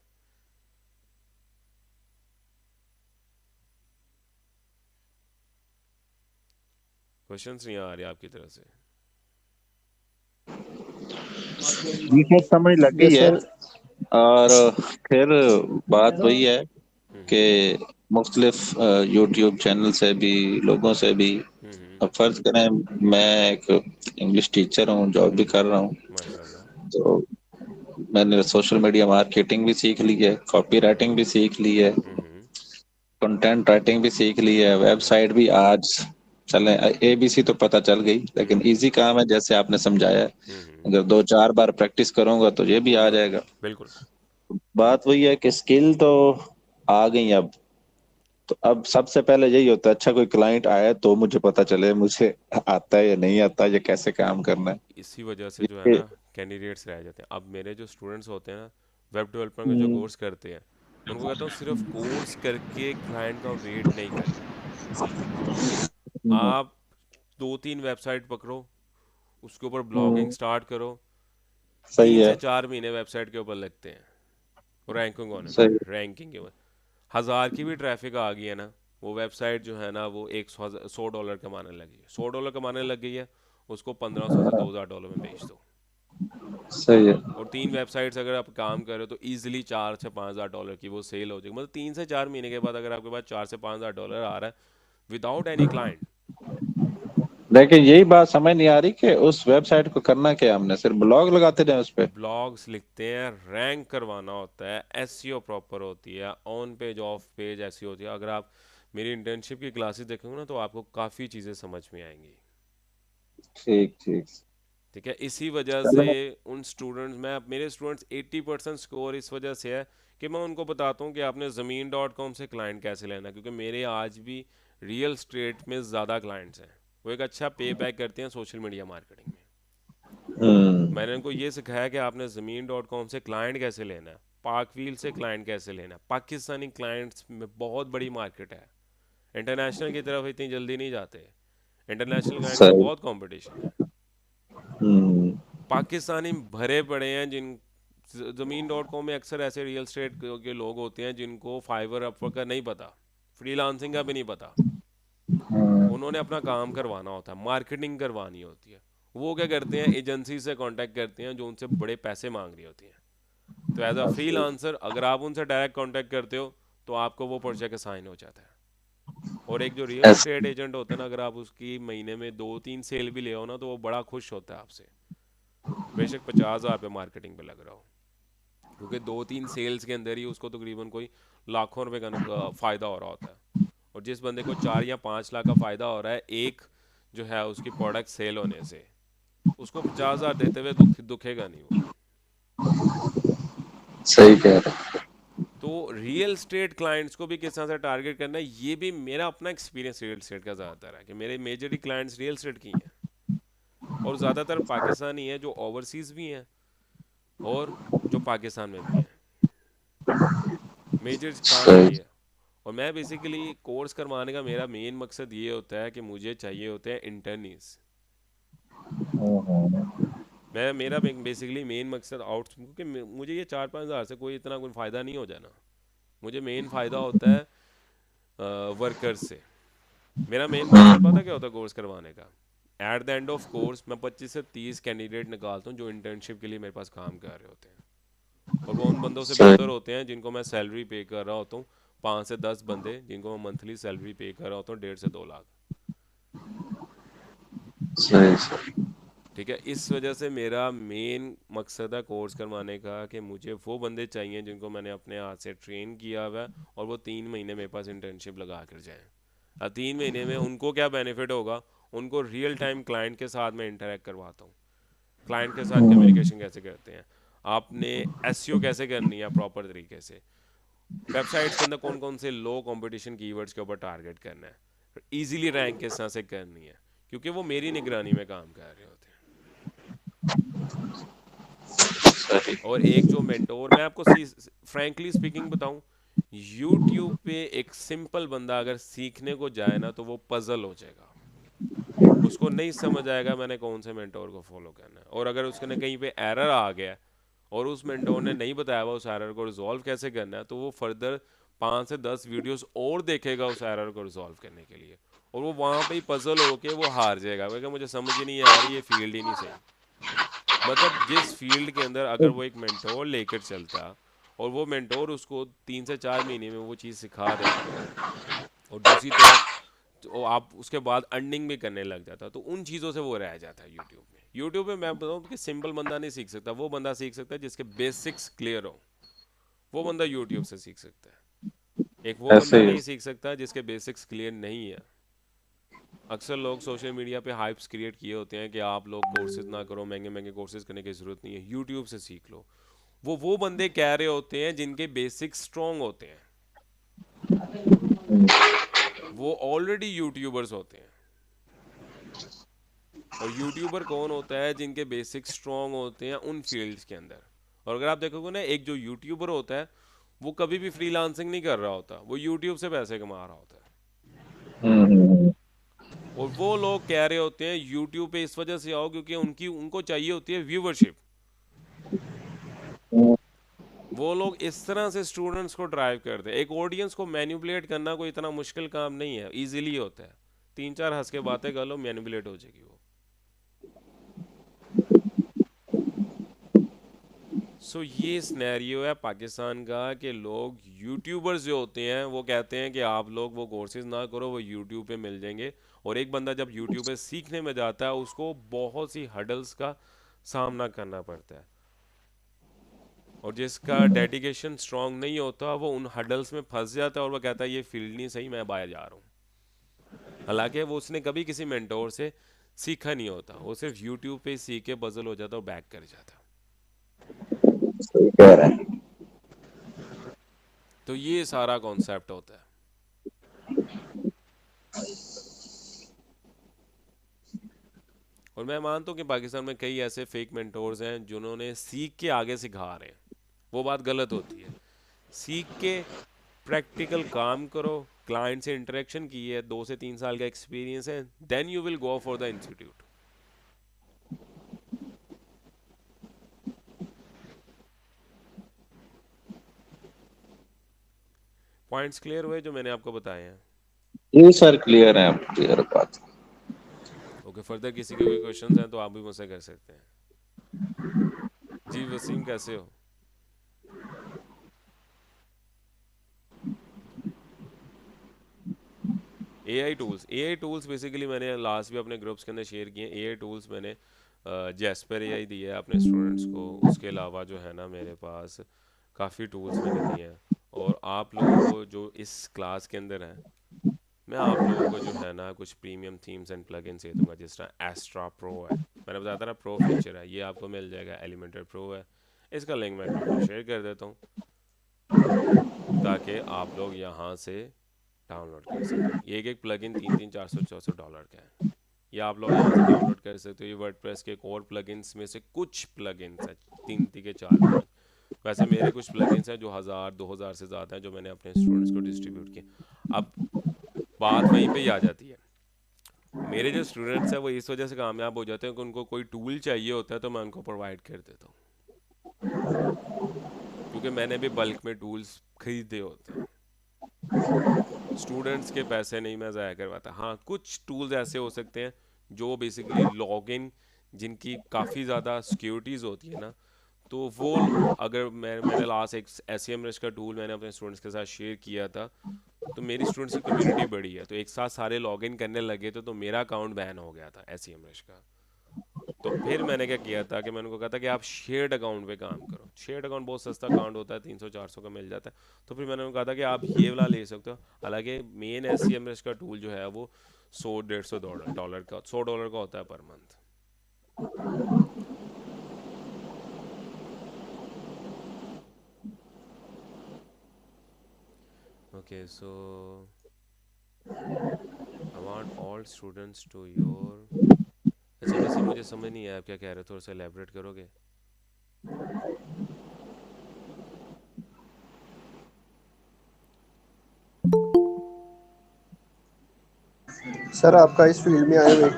क्वेश्चंस नहीं आ रहे आपकी तरफ से? ये समझ लग गई है। और फिर बात वही है कि मुख्तलिफ यूट्यूब चैनल से भी, लोगों से भी। अब फर्ज करें मैं एक इंग्लिश टीचर हूँ, जॉब भी कर रहा हूँ, तो मैंने सोशल मीडिया मार्केटिंग भी सीख ली है, कॉपी राइटिंग भी सीख ली है, कंटेंट राइटिंग भी सीख ली है, वेबसाइट भी आज चले ABC तो पता चल गई, लेकिन इजी काम है जैसे आपने समझाया है। अगर 2-4 बार प्रैक्टिस करूंगा तो ये भी आ जाएगा। बिल्कुल। बात वही है कि स्किल तो आ गई अब, तो अब सबसे पहले यही होता है, अच्छा कोई क्लाइंट आया तो मुझे पता चले मुझे आता है या नहीं आता, ये कैसे काम करना है। इसी वजह से जो है ना कैंडिडेट्स रह जाते हैं। अब मेरे जो स्टूडेंट्स होते हैं ना, वेब डेवलपमेंट का जो कोर्स करते हैं, उनको कहता हूँ सिर्फ कोर्स करके क्लाइंट का वेट नहीं करना। आप 2-3 वेबसाइट पकड़ो, उसके ऊपर ब्लॉगिंग स्टार्ट करो, 3 से 4 महीने वेबसाइट के ऊपर लगते हैं रैंकिंग होने में, रैंकिंग के ऊपर। 1000 की भी ट्रैफिक आ गई है ना, वो वेबसाइट जो है ना वो $100 कमाने लगी है, $100 कमाने लग गई है, उसको $1500 से $2000 में बेच दो। सही है। और 3 वेबसाइट्स अगर आप काम कर रहे हो तो इजीली $4 से $5000 की वो सेल हो जाएगी। मतलब 3 से 4 महीने के बाद अगर आपके पास $4 से $5000 आ रहा है विदाउट एनी क्लाइंट। लेकिन यही बात समझ नहीं आ रही कि उस वेबसाइट को करना क्या, हमने सिर्फ ब्लॉग लगाते रहे उस पे। ब्लॉग्स लिखते हैं, रैंक करवाना होता है, एसईओ प्रॉपर होती है, ऑन पेज ऑफ पेज ऐसी होती है। अगर आप मेरी इंटर्नशिप की क्लासेस देखोगे ना तो आपको काफ़ी चीज़ें समझ में आएंगी। ठीक ठीक ठीक है। इसी वजह से उन स्टूडेंट्स, मेरे स्टूडेंट्स 80% स्कोर इस वजह से है कि मैं उनको बताता हूँ कि आपने ज़मीन.com से क्लाइंट कैसे लेना, क्योंकि मेरे आज भी रियल स्टेट में ज़्यादा क्लाइंट्स हैं, वो एक अच्छा पे बैक करते हैं सोशल मीडिया मार्केटिंग में। मैंने उनको ये सिखाया कि आपने ज़मीन.com से क्लाइंट कैसे लेना है, पार्कव्हील से क्लाइंट कैसे लेना है। पाकिस्तानी क्लाइंट्स में बहुत बड़ी मार्केट है, इंटरनेशनल की तरफ इतनी जल्दी नहीं जाते, इंटरनेशनल क्लाइंट्स में बहुत कॉम्पिटिशन है। पाकिस्तानी भरे पड़े हैं, जिन ज़मीन.com में अक्सर ऐसे रियल स्टेट के लोग होते हैं जिनको फाइवर अपवर्क का नहीं पता, फ्रीलांसिंग का भी नहीं पता। उन्होंने अपना काम करवाना होता है, मार्केटिंग करवानी होती है। वो क्या करते हैं, एजेंसी से कांटेक्ट करते हैं जो उनसे बड़े पैसे मांग रही होती हैं। तो एज अ फ्रीलांसर अगर आप उनसे डायरेक्ट कांटेक्ट करते हो तो आपको वो प्रोजेक्ट साइन हो जाता है। और एक जो रियल स्टेट एजेंट होता है ना, अगर आप उसकी महीने में 2-3 सेल भी ले आओ ना तो वो बड़ा खुश होता है आपसे, बेशक 50,000 पे मार्केटिंग पे लग रहा हो, क्योंकि 2-3 सेल्स के अंदर ही उसको तकरीबन कोई लाखों रुपए का फ़ायदा हो रहा होता है। और जिस बंदे को 4 या 5 लाख का फ़ायदा हो रहा है एक जो है उसकी प्रोडक्ट सेल होने से, उसको 50,000 देते हुए दुखेगा नहीं वो। सही कह रहे। तो रियल स्टेट क्लाइंट्स को भी किस तरह से टारगेट करना है, ये भी मेरा अपना एक्सपीरियंस रियल स्टेट का ज़्यादातर है कि मेरे मेजरली क्लाइंट्स रियल स्टेट की हैं, और ज़्यादातर पाकिस्तानी हैं जो ओवरसीज़ भी हैं और जो पाकिस्तान में भी हैं। मेजर काम यही है। और मैं बेसिकली कोर्स करवाने का मेरा मेन मकसद ये होता है कि मुझे चाहिए होते हैं इंटर्नीज। मेरा बेसिकली मेन मकसद क्योंकि मुझे ये 4-5 हज़ार से कोई इतना कोई फ़ायदा नहीं हो जाना। मुझे मेन फ़ायदा होता है वर्कर्स से। मेरा मेन मकसद पता क्या होता है कोर्स करवाने का, at the end of course मैं 25 से 30 कैंडिडेट निकालता हूँ जो इंटर्नशिप के लिए मेरे पास काम कर रहे होते हैं, और वो उन बंदों से बेहतर होते हैं जिनको मैं सैलरी पे कर रहा होता हूँ। 5 से 10 बंदे जिनको मैं मंथली सैलरी पे कर रहा होता हूँ 1.5 से 2 लाख। ठीक है। इस वजह से मेरा मेन मकसद है कोर्स करवाने का कि मुझे वो बंदे चाहिए जिनको मैंने अपने हाथ से ट्रेन किया हुआ है और वो 3 महीने मेरे पास इंटर्नशिप लगा कर जाएँ। अब 3 महीने में उनको क्या बेनिफिट होगा, उनको रियल टाइम क्लाइंट के साथ मैं इंटरेक्ट करवाता हूँ, क्लाइंट के साथ कम्युनिकेशन कैसे करते हैं, आपने एसईओ कैसे करनी है प्रॉपर तरीके से, वेबसाइट्स के अंदर कौन कौन से लो कंपटीशन कीवर्ड्स के ऊपर टारगेट करना है, इजीली रैंक किस तरह से करनी है, क्योंकि वो मेरी निगरानी में काम कर रहे होते हैं। और एक जो मेंटोर, मैं आपको फ्रैंकली स्पीकिंग बताऊं, यूट्यूब पे एक सिंपल बंदा अगर सीखने को जाए ना तो वो पजल हो जाएगा, उसको नहीं समझ आएगा मैंने कौन से मेंटोर को फॉलो करना है। और अगर उसके कहीं पे एरर आ गया और उस मेंटोर ने नहीं बताया हुआ उस एरर को रिजॉल्व कैसे करना है, तो वो फर्दर 5 से 10 वीडियोस और देखेगा उस एरर को रिजॉल्व करने के लिए, और वो वहाँ पे ही पजल होके वो हार जाएगा, क्योंकि मुझे समझ ही नहीं आ रही, ये फील्ड ही नहीं सही। मतलब जिस फील्ड के अंदर अगर वो एक मेंटोर लेकर चलता और वो मेंटोर उसको 3 से 4 महीने में वो चीज़ सिखा देता है, और दूसरी तरफ तो आप उसके बाद अर्निंग भी करने लग जाता है। तो उन चीज़ों से वो रह जाता है यूट्यूब में। यूट्यूब में मैं बताऊँ कि सिंपल बंदा नहीं सीख सकता, वो बंदा सीख सकता है जिसके बेसिक्स क्लियर हो, वो बंदा यूट्यूब से सीख सकता है। एक वो ऐसे बंदा ही है। नहीं सीख सकता जिसके बेसिक्स क्लियर नहीं है। अक्सर लोग सोशल मीडिया पे हाइप्स क्रिएट किए होते हैं कि आप लोग कोर्सेज ना करो, महंगे महंगे कोर्सेज करने की ज़रूरत नहीं है, यूट्यूब से सीख लो। वो बंदे कह रहे होते हैं जिनके बेसिक्स स्ट्रॉन्ग होते हैं, वो ऑलरेडी यूट्यूबर्स होते हैं। और यूट्यूबर कौन होता है? जिनके बेसिक्स स्ट्रॉन्ग होते हैं उन फील्ड्स के अंदर। और अगर आप देखोगे ना, एक जो यूट्यूबर होता है वो कभी भी फ्रीलांसिंग नहीं कर रहा होता, वो यूट्यूब से पैसे कमा रहा होता है। और वो लोग कह रहे होते हैं यूट्यूब पे इस वजह से आओ क्योंकि उनको चाहिए होती है व्यूवरशिप। वो लोग इस तरह से स्टूडेंट्स को ड्राइव करते हैं। एक ऑडियंस को मैनिपुलेट करना कोई इतना मुश्किल काम नहीं है, इजीली होता है। 3-4 हंस के बातें कर लो, मैनिपुलेट हो जाएगी वो। सो ये सिनेरियो है पाकिस्तान का कि लोग यूट्यूबर्स जो होते हैं वो कहते हैं कि आप लोग वो कोर्सेज ना करो, वो यूट्यूब पे मिल जाएंगे। और एक बंदा जब यूट्यूब पे सीखने में जाता है उसको बहुत सी हडल्स का सामना करना पड़ता है, और जिसका डेडिकेशन स्ट्रांग नहीं होता वो उन हडल्स में फंस जाता है और वो कहता है ये फील्ड नहीं सही, मैं बाहर जा रहा हूँ। हालांकि वो उसने कभी किसी मेंटोर से सीखा नहीं होता, वो सिर्फ यूट्यूब पे सीख के पजल हो जाता और बैक कर जाता। सही कह रहे हैं। तो ये सारा कॉन्सेप्ट होता है। और मैं मानता हूँ कि पाकिस्तान में कई ऐसे फेक मेंटोर्स हैं जिन्होंने सीख के आगे सिखा रहे हैं, वो बात गलत होती है। सीख के प्रैक्टिकल काम करो, क्लाइंट से इंटरेक्शन की है, 2 से 3 साल का एक्सपीरियंस है, then you will go for the institute. Points clear हुए जो मैंने आपको बताए हैं? ये सर क्लियर है, क्लियर बात। ओके, फर्दर किसी के कोई क्वेश्चंस हैं तो आप भी मुझसे कर सकते हैं। जी वसीम, कैसे हो? एआई टूल्स बेसिकली मैंने लास्ट भी अपने ग्रुप्स के अंदर शेयर किए हैं। एआई टूल्स मैंने जैस्पर एआई दिया है अपने स्टूडेंट्स को। उसके अलावा जो है ना, मेरे पास काफ़ी टूल्स मैंने दिए हैं। और आप लोगों को जो इस क्लास के अंदर हैं, मैं आप लोगों को जो है ना कुछ प्रीमियम थीम्स एंड प्लगइन्स दे दूंगा। जिस तरह एस्ट्रा प्रो है, मैंने बताया था ना प्रो फीचर है, ये आपको मिल जाएगा। एलिमेंटर प्रो है, इसका लिंक मैं ग्रुप में शेयर कर देता हूँ ताकि आप लोग यहाँ से डाउनलोड कर सकें। ये एक प्लगइन $300-464 का है, ये आप लोग यहाँ से डाउनलोड कर सकते हो। ये वर्डप्रेस के कोर प्लगइन्स में से कुछ प्लगइन्स हैं, 3-4-5। वैसे मेरे कुछ प्लगइन्स हैं जो 1000-2000 से ज़्यादा हैं, जो मैंने अपने स्टूडेंट्स को डिस्ट्रीब्यूट किए। अब बात वहीं पे ही आ जाती है, मेरे जो स्टूडेंट्स हैं वो इस वजह से कामयाब हो जाते हैं कि उनको कोई टूल चाहिए होता है तो मैं उनको प्रोवाइड कर देता हूँ, क्योंकि मैंने भी बल्क में टूल्स खरीदे होते हैं। स्टूडेंट्स के पैसे नहीं मैं ज़ाया करवाता। हाँ, कुछ टूल्स ऐसे हो सकते हैं जो बेसिकली लॉगिन, जिनकी काफ़ी ज़्यादा सिक्योरिटीज़ होती है ना, तो वो अगर मैंने लास्ट एक SEMrush का टूल मैंने अपने स्टूडेंट्स के साथ शेयर किया था, तो मेरी स्टूडेंट्स की कम्युनिटी बड़ी है, तो एक साथ सारे लॉगिन करने लगे तो मेरा अकाउंट बैन हो गया था SEMrush का। तो फिर मैंने क्या किया था कि मैंने उनको कहा था कि आप शेयर्ड अकाउंट पे काम करो। शेयर्ड अकाउंट बहुत सस्ता अकाउंट होता है, 300-400 का मिल जाता है। तो फिर मैंने उनको कहा था कि आप ये वाला ले सकते हो। हालांकि मेन SEMrush का टूल जो है वो $100-150 का, $100 का होता है per month. Okay, so I want all students to your। अच्छा, वैसे मुझे समझ नहीं आया आप क्या कह रहे हो, थोड़ा सा एलैबोरेट करोगे? सर आपका इस फील्ड में आए हुए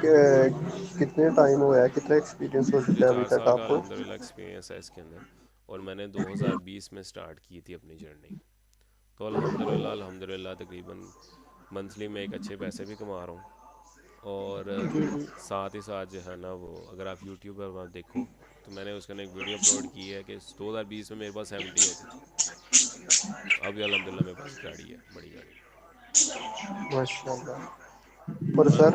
कितने टाइम हुआ है, कितना एक्सपीरियंस हो मुझे चुका है 4 अभी तक साल का आपको? अल्हम्दुलिल्लाह एक्सपीरियंस है इसके अंदर, और मैंने 2020 में स्टार्ट की थी अपनी जर्नी। तो अल्हम्दुलिल्लाह तकरीबन मंथली में एक अच्छे पैसे भी कमा रहा हूँ। और साथ ही साथ जो है ना, वो अगर आप यूट्यूब पर आप देखो तो मैंने उसका एक वीडियो अपलोड की है कि 2020 में मेरे पास 70 होती थी, अभी अल्हम्दुलिल्लाह मेरे पास गाड़ी है, बड़ी गाड़ी। माशाल्लाह। और हाँ सर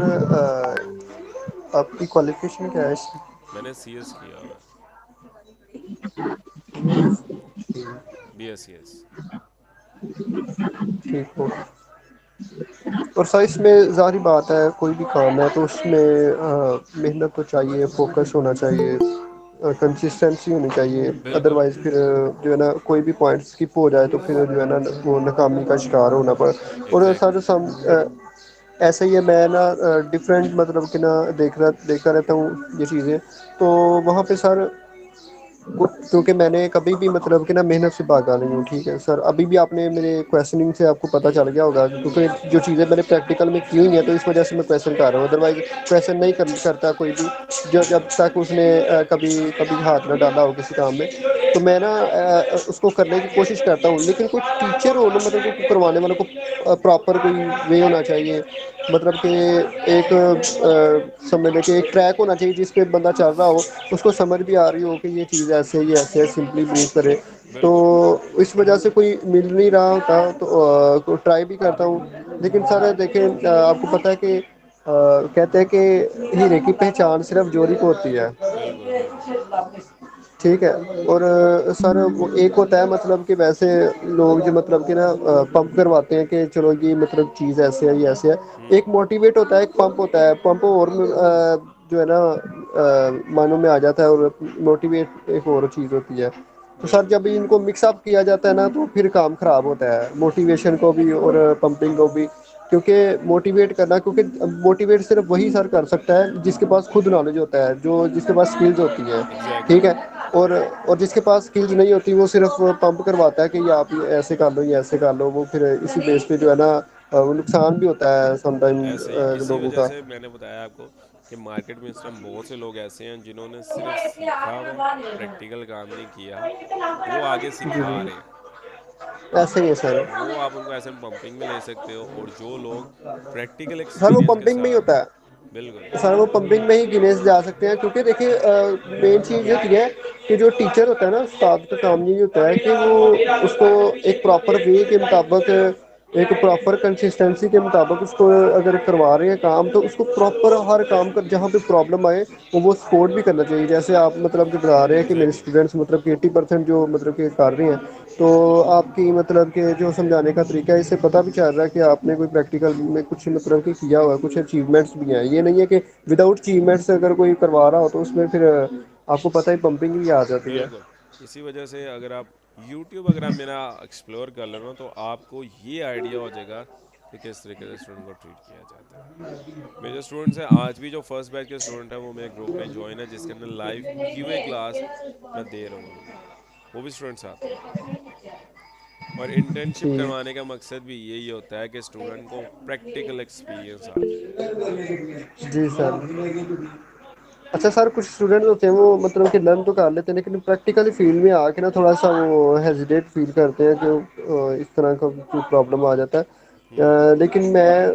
आपकी क्वालिफिकेशन क्या है इसकी? मैंने CS किया हुआ है, BScs। ठीक हो। और सर इसमें ज़ाहिर बात है कोई भी काम है तो उसमें मेहनत तो चाहिए, फोकस होना चाहिए, कंसिस्टेंसी होनी चाहिए, बिल्कुल अदरवाइज फिर जो है ना कोई भी पॉइंट स्किप हो जाए तो फिर जो है ना वो नाकामी का शिकार होना पड़ा। और एग्जैक्टली सर ऐसे ही है, मैं ना डिफरेंट मतलब कि ना देखता रहता हूँ ये चीज़ें, तो वहाँ पे सर क्योंकि मैंने कभी भी मतलब कि ना मेहनत से भागा नहीं हूँ, ठीक है सर। अभी भी आपने मेरे क्वेश्चनिंग से आपको पता चल गया होगा, क्योंकि जो चीज़ें मैंने प्रैक्टिकल में की हुई हैं तो इस वजह से मैं क्वेश्चन कर रहा हूँ, अदरवाइज क्वेश्चन नहीं करता कोई भी जो जब तक उसने कभी कभी हाथ ना डाला हो किसी काम में। तो मैं ना उसको करने की कोशिश करता हूँ, लेकिन कोई टीचर हो ना मतलब को करवाने वाले को प्रॉपर कोई वे होना चाहिए, मतलब कि एक समझ लें कि एक ट्रैक होना चाहिए जिस पे बंदा चल रहा हो, उसको समझ भी आ रही हो कि ये चीज़ ऐसे ही ऐसे है, सिंपली मूव करे। तो बिल्कुल इस वजह से कोई मिल नहीं रहा होता तो ट्राई भी करता हूँ, लेकिन सर देखें आपको पता है कि कहते हैं कि हीरे की पहचान सिर्फ जोरी को होती है, बिल्कुल बिल्कुल। ठीक है। और सर वो एक होता है मतलब कि वैसे लोग जो मतलब कि ना पंप करवाते हैं कि चलो ये मतलब चीज़ ऐसे है ये ऐसे है, एक मोटिवेट होता है, एक पंप होता है। पंप और जो है ना मानों में आ जाता है, और मोटिवेट एक और चीज़ होती है। तो सर बिल्कुल जब इनको मिक्सअप किया जाता है ना तो फिर काम खराब होता है, मोटिवेशन को भी और पंपिंग को भी। क्योंकि मोटिवेट करना, क्योंकि मोटिवेट सिर्फ वही सर कर सकता है जिसके पास खुद नॉलेज होता है, जो जिसके पास स्किल्स होती है, एग्जैक्टली ठीक है। और जिसके पास स्किल्स नहीं होती वो सिर्फ पंप करवाता है कि ये आप ये ऐसे कर लो, ये ऐसे कर लो, वो फिर इसी बेस पे जो है ना वो नुकसान भी होता है समटाइम ऐसे ही इसी लोगों वजह का। से मैंने बताया आपको कि मार्केट में इस टाइम बहुत से लोग ऐसे हैं जिन्होंने सिर्फ सीखा हुआ है, प्रैक्टिकल काम नहीं किया, वो आगे जी सिखा जी रहे हैं। ऐसे ही है सर। वो आप उनको ऐसे पंपिंग में ले सकते हो, और जो लोग प्रैक्टिकल सर वो एक्सपीरियंस के पंपिंग में ही साथ। होता है, बिल्कुल सर वो पंपिंग में ही गिने जा सकते हैं, क्योंकि देखिए मेन चीज़ ये होती है कि जो टीचर होता है ना उस्ताद का काम ये होता है कि वो उसको एक प्रॉपर वे के मुताबिक, एक प्रॉपर कंसिस्टेंसी के मुताबिक उसको अगर करवा रहे हैं काम, तो उसको प्रॉपर हर काम कर जहाँ पे प्रॉब्लम आए वो सपोर्ट भी करना चाहिए। जैसे आप मतलब कि बता रहे हैं कि मेरे एग्जैक्टली स्टूडेंट्स मतलब कि 80% जो मतलब कि कर रहे हैं, तो आपकी मतलब कि जो समझाने का तरीका है इससे पता भी चल रहा है कि आपने कोई प्रैक्टिकल में कुछ मतलब कि किया हुआ है, कुछ अचीवमेंट्स भी हैं। ये नहीं है कि विदाउट अचीवमेंट्स अगर कोई करवा रहा हो तो उसमें फिर आपको पता है पंपिंग भी आ जाती है। बिल्कुल। इसी वजह से अगर आप यूट्यूब अगर आप मेरा एक्सप्लोर कर लेना तो आपको ये आइडिया हो जाएगा कि किस तरीके से स्टूडेंट को ट्रीट किया जाता है। मेरे जो स्टूडेंट्स हैं आज भी, जो फर्स्ट बैच के स्टूडेंट हैं, वो मेरे ग्रुप में ज्वाइन है जिसके अंदर लाइव QA क्लास मैं दे रहा हूँ उनको, वो भी स्टूडेंट्स आते हैं। और इंटर्नशिप ठीक। करवाने का मकसद भी यही होता है कि स्टूडेंट को प्रैक्टिकल एक्सपीरियंस आ जाए। जी सर। अच्छा सर, कुछ स्टूडेंट होते हैं वो मतलब कि लर्न तो कर लेते हैं लेकिन प्रैक्टिकली फील्ड में आके ना थोड़ा सा वो हेजिटेट फील करते हैं कि इस तरह का कोई प्रॉब्लम आ जाता है। लेकिन मैं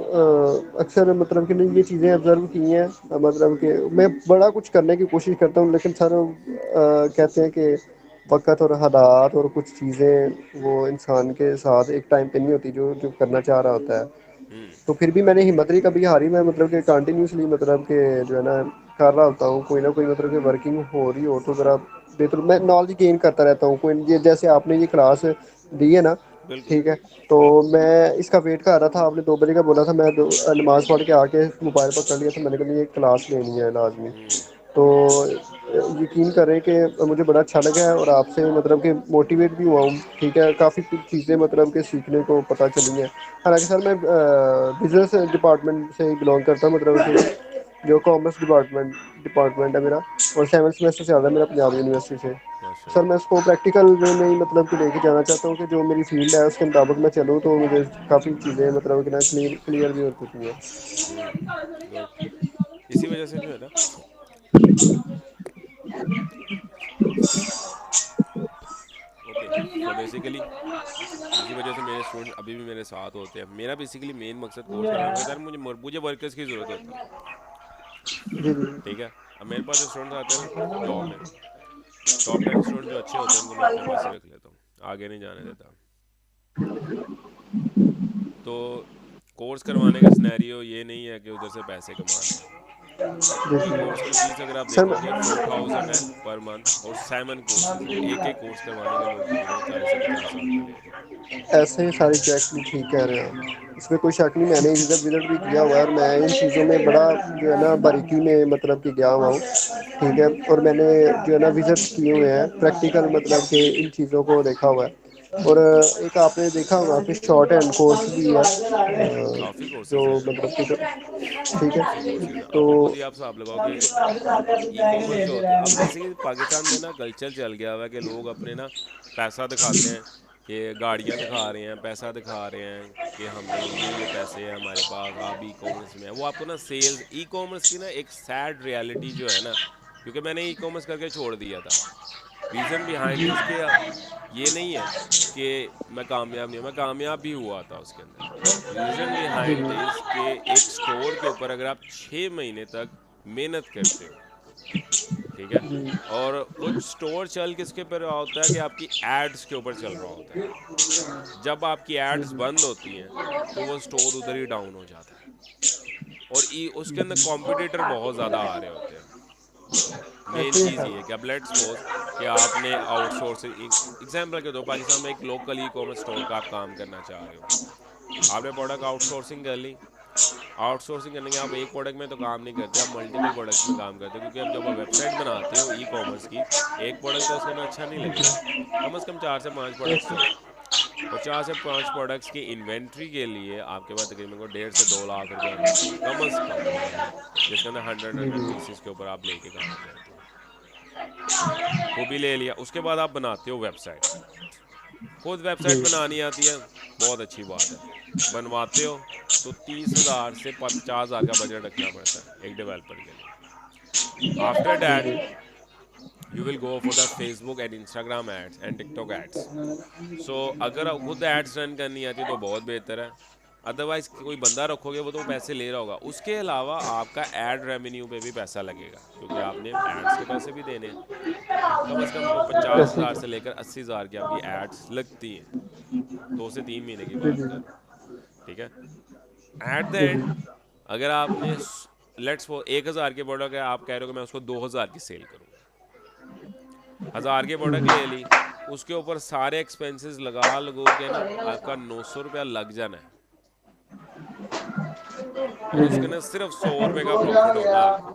अक्सर मतलब कि नहीं ये चीज़ें ऑब्जर्व की हैं, मतलब कि मैं बड़ा कुछ करने की कोशिश करता हूँ, लेकिन सर कहते हैं कि वक़्त और हालात और कुछ चीज़ें वो इंसान के साथ एक टाइम पे नहीं होती जो जो करना चाह रहा होता है। तो फिर भी मैंने हिम्मत नहीं कभी हारी, मैं मतलब कि कंटिन्यूसली मतलब कि जो है ना कर रहा होता हूँ, कोई ना कोई मतलब कि वर्किंग हो रही हो तो ज़रा बेहतर मैं नॉलेज गेन करता रहता हूँ। कोई ये जैसे आपने ये क्लास दी है ना, बिल्कुल ठीक है, तो मैं इसका वेट कर रहा था, आपने 2 बजे का बोला था, मैं नमाज़ पढ़ के आके मोबाइल पकड़ लिया, तो मैंने कहा ये क्लास लेनी है लाजमी। तो यकीन करें कि मुझे बड़ा अच्छा लगा है और आपसे मतलब कि मोटिवेट भी हुआ हूँ, ठीक है। काफ़ी कुछ चीज़ें मतलब कि सीखने को पता चली हैं। हालांकि सर मैं बिजनेस डिपार्टमेंट से ही बिलोंग करता हूँ, मतलब कि जो कॉमर्स डिपार्टमेंट है मेरा, और 7th सेमेस्टर चल रहा है मेरा पंजाब यूनिवर्सिटी से। सर मैं माशाल्लाह। उसको प्रैक्टिकल वे में ही मतलब कि लेके जाना चाहता हूँ कि जो मेरी फील्ड है उसके मुताबिक मैं चलूँ, तो मुझे काफ़ी चीज़ें मतलब कि ना क्लियर भी हो चुकी हैं। गुड। इसी वजह से जो है ना, ओके, तो बेसिकली इसी वजह से मेरे स्टूडेंट्स अभी भी मेरे साथ होते हैं। मेरा बेसिकली मेन मकसद कोर्स करने का था, मुझे वर्कर्स की ज़रूरत होती है, जी जी। ठीक है। अब मेरे पास जो स्टूडेंट्स आते हैं ना जॉब में, टॉप 10 स्टूडेंट जो अच्छे होते हैं उनको मैं अपने पास ही रख लेता हूँ, आगे नहीं जाने देता। तो कोर्स करवाने का सिनेरियो ये नहीं है कि उधर से पैसे कमाने हैं। ई कोर्स की फीस अगर आप सर देखोगे 4000 है पर मंथ, और 7 कोर्सेज हैं, एक एक कोर्स करवाने के लोग तकरीबन 40 से 50,000 रुपये ले रहे हैं। ऐसे ही सारी चेक भी ठीक कह रहे हैं, इसमें कोई शक नहीं। मैंने विजिट विजिट भी किया हुआ है और मैं इन चीज़ों में बड़ा जो है ना बारीकी में मतलब कि गया हुआ हूँ, ठीक है। और मैंने जो है ना विजिट किए हुए हैं, प्रैक्टिकल मतलब कि इन चीज़ों को देखा हुआ है। और एक आपने देखा होगा कि शॉर्ट हैंड कोर्स भी है काफ़ी जो कोर्सेज हैं, मतलब कि ठीक काफ़ी है। कोर्सेज हैं। तो अब तो खुद ही आप हिसाब लगाओ कि ई कॉमर्स जो होता है, अब बेसिकली पाकिस्तान में ना कल्चर चल गया हुआ है कि लोग अपने ना पैसा दिखाते हैं, कि गाड़ियाँ दिखा रहे हैं, पैसा दिखा रहे हैं कि हमने ये पैसे हैं हमारे पास, आप ई कॉमर्स में है। वो आपको ना सेल्स, ई कॉमर्स की ना एक सैड रियलिटी जो है ना, क्योंकि मैंने ई कॉमर्स करके छोड़ दिया था। रीज़न बिहाइंड दिस के ये नहीं है कि मैं कामयाब नहीं हूँ, मैं कामयाब भी हुआ था उसके अंदर। रीज़न बिहाइंड दिस के एक स्टोर के ऊपर अगर आप 6 महीने तक मेहनत करते हो, ठीक है, और वो स्टोर चल किसके ऊपर रहा होता है कि आपकी एड्स के ऊपर चल रहा होता है। जब आपकी एड्स बंद होती हैं तो वो स्टोर उधर ही डाउन हो जाता है, और उसके अंदर कॉम्पिटिटर बहुत ज़्यादा आ रहे होते हैं। मेन चीज़ ये है कि अब लेट्स सपोज कि आपने आउटसोर्सिंग, एग्जाम्पल के दो, पाकिस्तान में एक लोकल ई कॉमर्स स्टोर का आप काम करना चाह रहे हो, आपने प्रोडक्ट आउटसोर्सिंग कर ली। आउटसोर्सिंग करने के आप एक प्रोडक्ट में तो काम नहीं करते, आप मल्टीपल प्रोडक्ट्स में काम करते हो, क्योंकि अब जब आप वेबसाइट बनाते हो ई कॉमर्स की, एक प्रोडक्ट तो उसके अंदर अच्छा नहीं लगेगा, कम से कम 4 से 5 प्रोडक्ट्स हो, और 4 से 5 प्रोडक्ट्स की इन्वेंट्री के लिए आपके पास तकरीबन को 1.5 से 2 लाख रुपया होना चाहिए कम से कम, जिसके अंदर 100 पीसेस के ऊपर आप लेके काम करते हो। वो भी ले लिया, उसके बाद आप बनाते हो वेबसाइट। खुद वेबसाइट बनानी आती है, बहुत अच्छी बात है, बनवाते हो तो 30,000 से 50,000 का बजट रखना पड़ता है एक डेवलपर के लिए। After that you will go for the Facebook and Instagram ads and TikTok ads. So अगर आप खुद एड्स रन करनी आती है तो बहुत बेहतर है, अदरवाइज कोई बंदा रखोगे वो तो पैसे ले रहा होगा। उसके अलावा आपका एड रेवेन्यू पे भी पैसा लगेगा, क्योंकि आपने एड्स के पैसे भी देने हैं। कम से कम को 50,000 से लेकर 80,000 की आपकी एड्स लगती हैं, 2 से 3 महीने की बात कर रहा हूँ, ठीक है। एट द एंड अगर आपने लेट्स फॉर 1,000 के प्रोडक्ट है, आप कह रहे हो कि मैं उसको 2,000 की सेल करूँगा, 1,000 के प्रोडक्ट ले ली, उसके ऊपर सारे एक्सपेंसेस लगा लगो के ना आपका 900 रुपया लग जाना है, और उसके अंदर सिर्फ 100 रुपये का प्रॉफिट होगा आपको।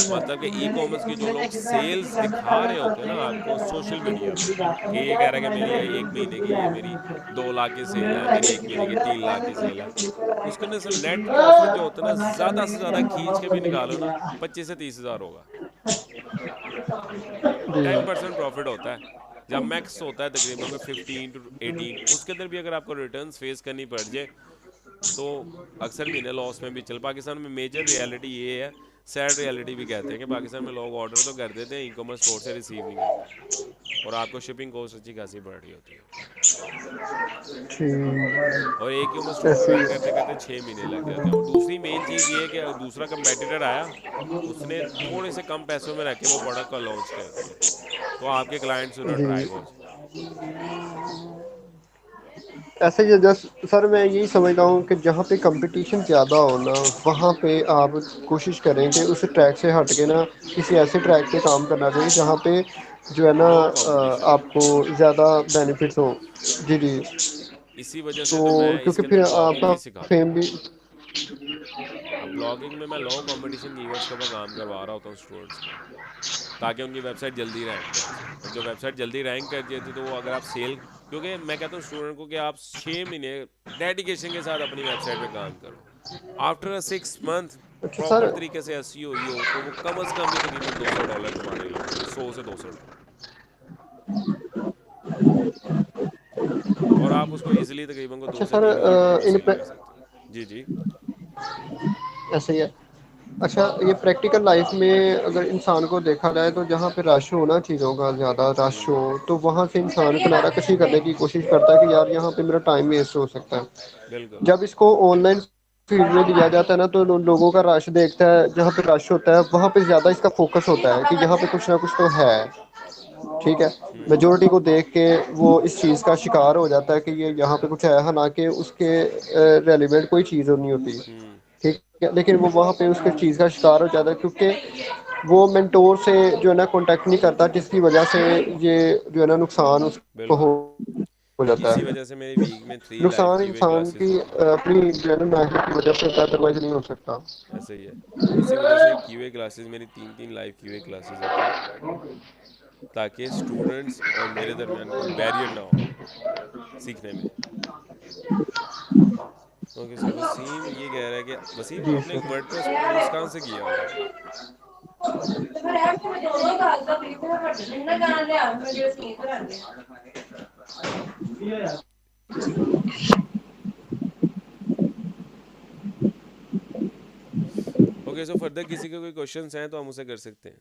मतलब कि ई कॉमर्स की जो लोग सेल्स दिखा रहे होते हैं ना आपको सोशल मीडिया पे, कि ये कह रहा है कि मेरी 1 महीने की ये मेरी 2 लाख की सेल है, मेरी 1 महीने की 3 लाख की सेल है, उसके अंदर से नेट प्रॉफिट जो होता है ना, ज़्यादा से ज़्यादा खींच के भी निकालो ना 25 से 30,000 होगा, 10% प्रॉफिट होता है। जब मैक्स होता है तकरीबन 15 to 18, उसके अंदर भी अगर आपको रिटर्न्स फेस करनी पड़ जाए तो अक्सर महीने लॉस में भी चल। पाकिस्तान में मेजर रियलिटी ये है, सैड रियलिटी भी कहते हैं, कि पाकिस्तान में लोग ऑर्डर तो कर देते हैं, ई कॉमर्स स्टोर से रिसीव नहीं करते, और आपको शिपिंग कॉस्ट अच्छी खासी बढ़ रही होती है, और एक ही कॉमर्स स्टोर रन करते करते 6 महीने लग जाते हैं। और दूसरी मेन चीज़ ये है कि दूसरा कंपेटिटर आया, उसने थोड़े से कम पैसों में रख के वो प्रोडक्ट को लॉन्च कर दिया, तो आपके क्लाइंट्स उन्हें ड्राइव हो जाए। ऐसे ही जस्ट सर मैं यही समझता हूँ कि जहाँ पे कंपटीशन ज़्यादा हो ना, वहाँ पे आप कोशिश करें कि उस ट्रैक से हट के ना किसी ऐसे ट्रैक पे काम करना चाहिए जहाँ पे जो है ना आपको ज़्यादा बेनिफिट्स हो। जी जी, इसी वजह से तो मैं क्योंकि इसके फिर अंदर ब्लॉगिंग आपका भी सिखाता फेम हूँ। भी। अब ब्लॉगिंग में मैं लो कंपटीशन कीवर्ड्स के ऊपर काम करवा रहा होता हूँ स्टूडेंट्स को, ताकि उनकी वेबसाइट जल्दी रैंक कर जाए, और जो वेबसाइट जल्दी रैंक कर जाती तो वो अगर आप सेल, क्योंकि मैं कहता हूँ स्टूडेंट को कि आप 6 महीने डेडिकेशन के साथ अपनी वेबसाइट पे काम करो, आफ्टर 6 मंथ अच्छा सर, प्रॉपर तरीके से एसईओ हो तो वो कम से कम भी तकरीबन $200 कमाने लग जाएंगे, 100 से $200, और आप उसको इजीली तकरीबन को अच्छा 2 से सर 3,000 में इन सेल कर सकते हो। जी जी, ऐसे ही है। अच्छा, ये प्रैक्टिकल लाइफ में अगर इंसान को देखा जाए तो जहाँ पे रश हो ना, चीज़ों का ज़्यादा रश हो, तो वहाँ से इंसान किनारा कशी करने की कोशिश करता है कि यार यहाँ पे मेरा टाइम वेस्ट हो सकता है। बिल्कुल। जब इसको ऑनलाइन फील्ड में दिया जाता है ना, तो लोगों का रश देखता है, जहाँ पे रश होता है वहाँ पे ज़्यादा इसका फोकस होता है कि यहाँ पे कुछ ना कुछ तो है, ठीक है। मेजोरिटी को देख के वो इस चीज़ का शिकार हो जाता है कि ये यहाँ पे कुछ है, हालांकि उसके रेलिवेंट कोई चीज़ नहीं होती, ठीक है। लेकिन वो वहाँ पे उसके चीज़ का शिकार हो जाता है क्योंकि वो मेंटोर से जो है ना कांटेक्ट नहीं करता, जिसकी वजह से ये जो है ना नुकसान उसको हो जाता इसी है। वजह से मेरी वीक में 3 लाइव नुकसान कीवे इंसान क्लासेस की होती हैं। अपनी जो है ना मेहनत की वजह से होता है, अदरवाइज नहीं हो सकता। ऐसा ही है, इसी वजह से कीवे क्लासेस मेरी 3 लाइव कीवे क्लासेस होती हैं, ताकि स्टूडेंट्स और मेरे दरमियान कोई बैरियर ना हो सीखने में। ओके सो वसीम ये कह रहा है कि वसीम जी आपने सर। वर्डप्रेस कोर्स कहाँ से किया हुआ है? ओके सो फर्दर किसी के कोई क्वेश्चंस हैं तो हम उसे कर सकते हैं।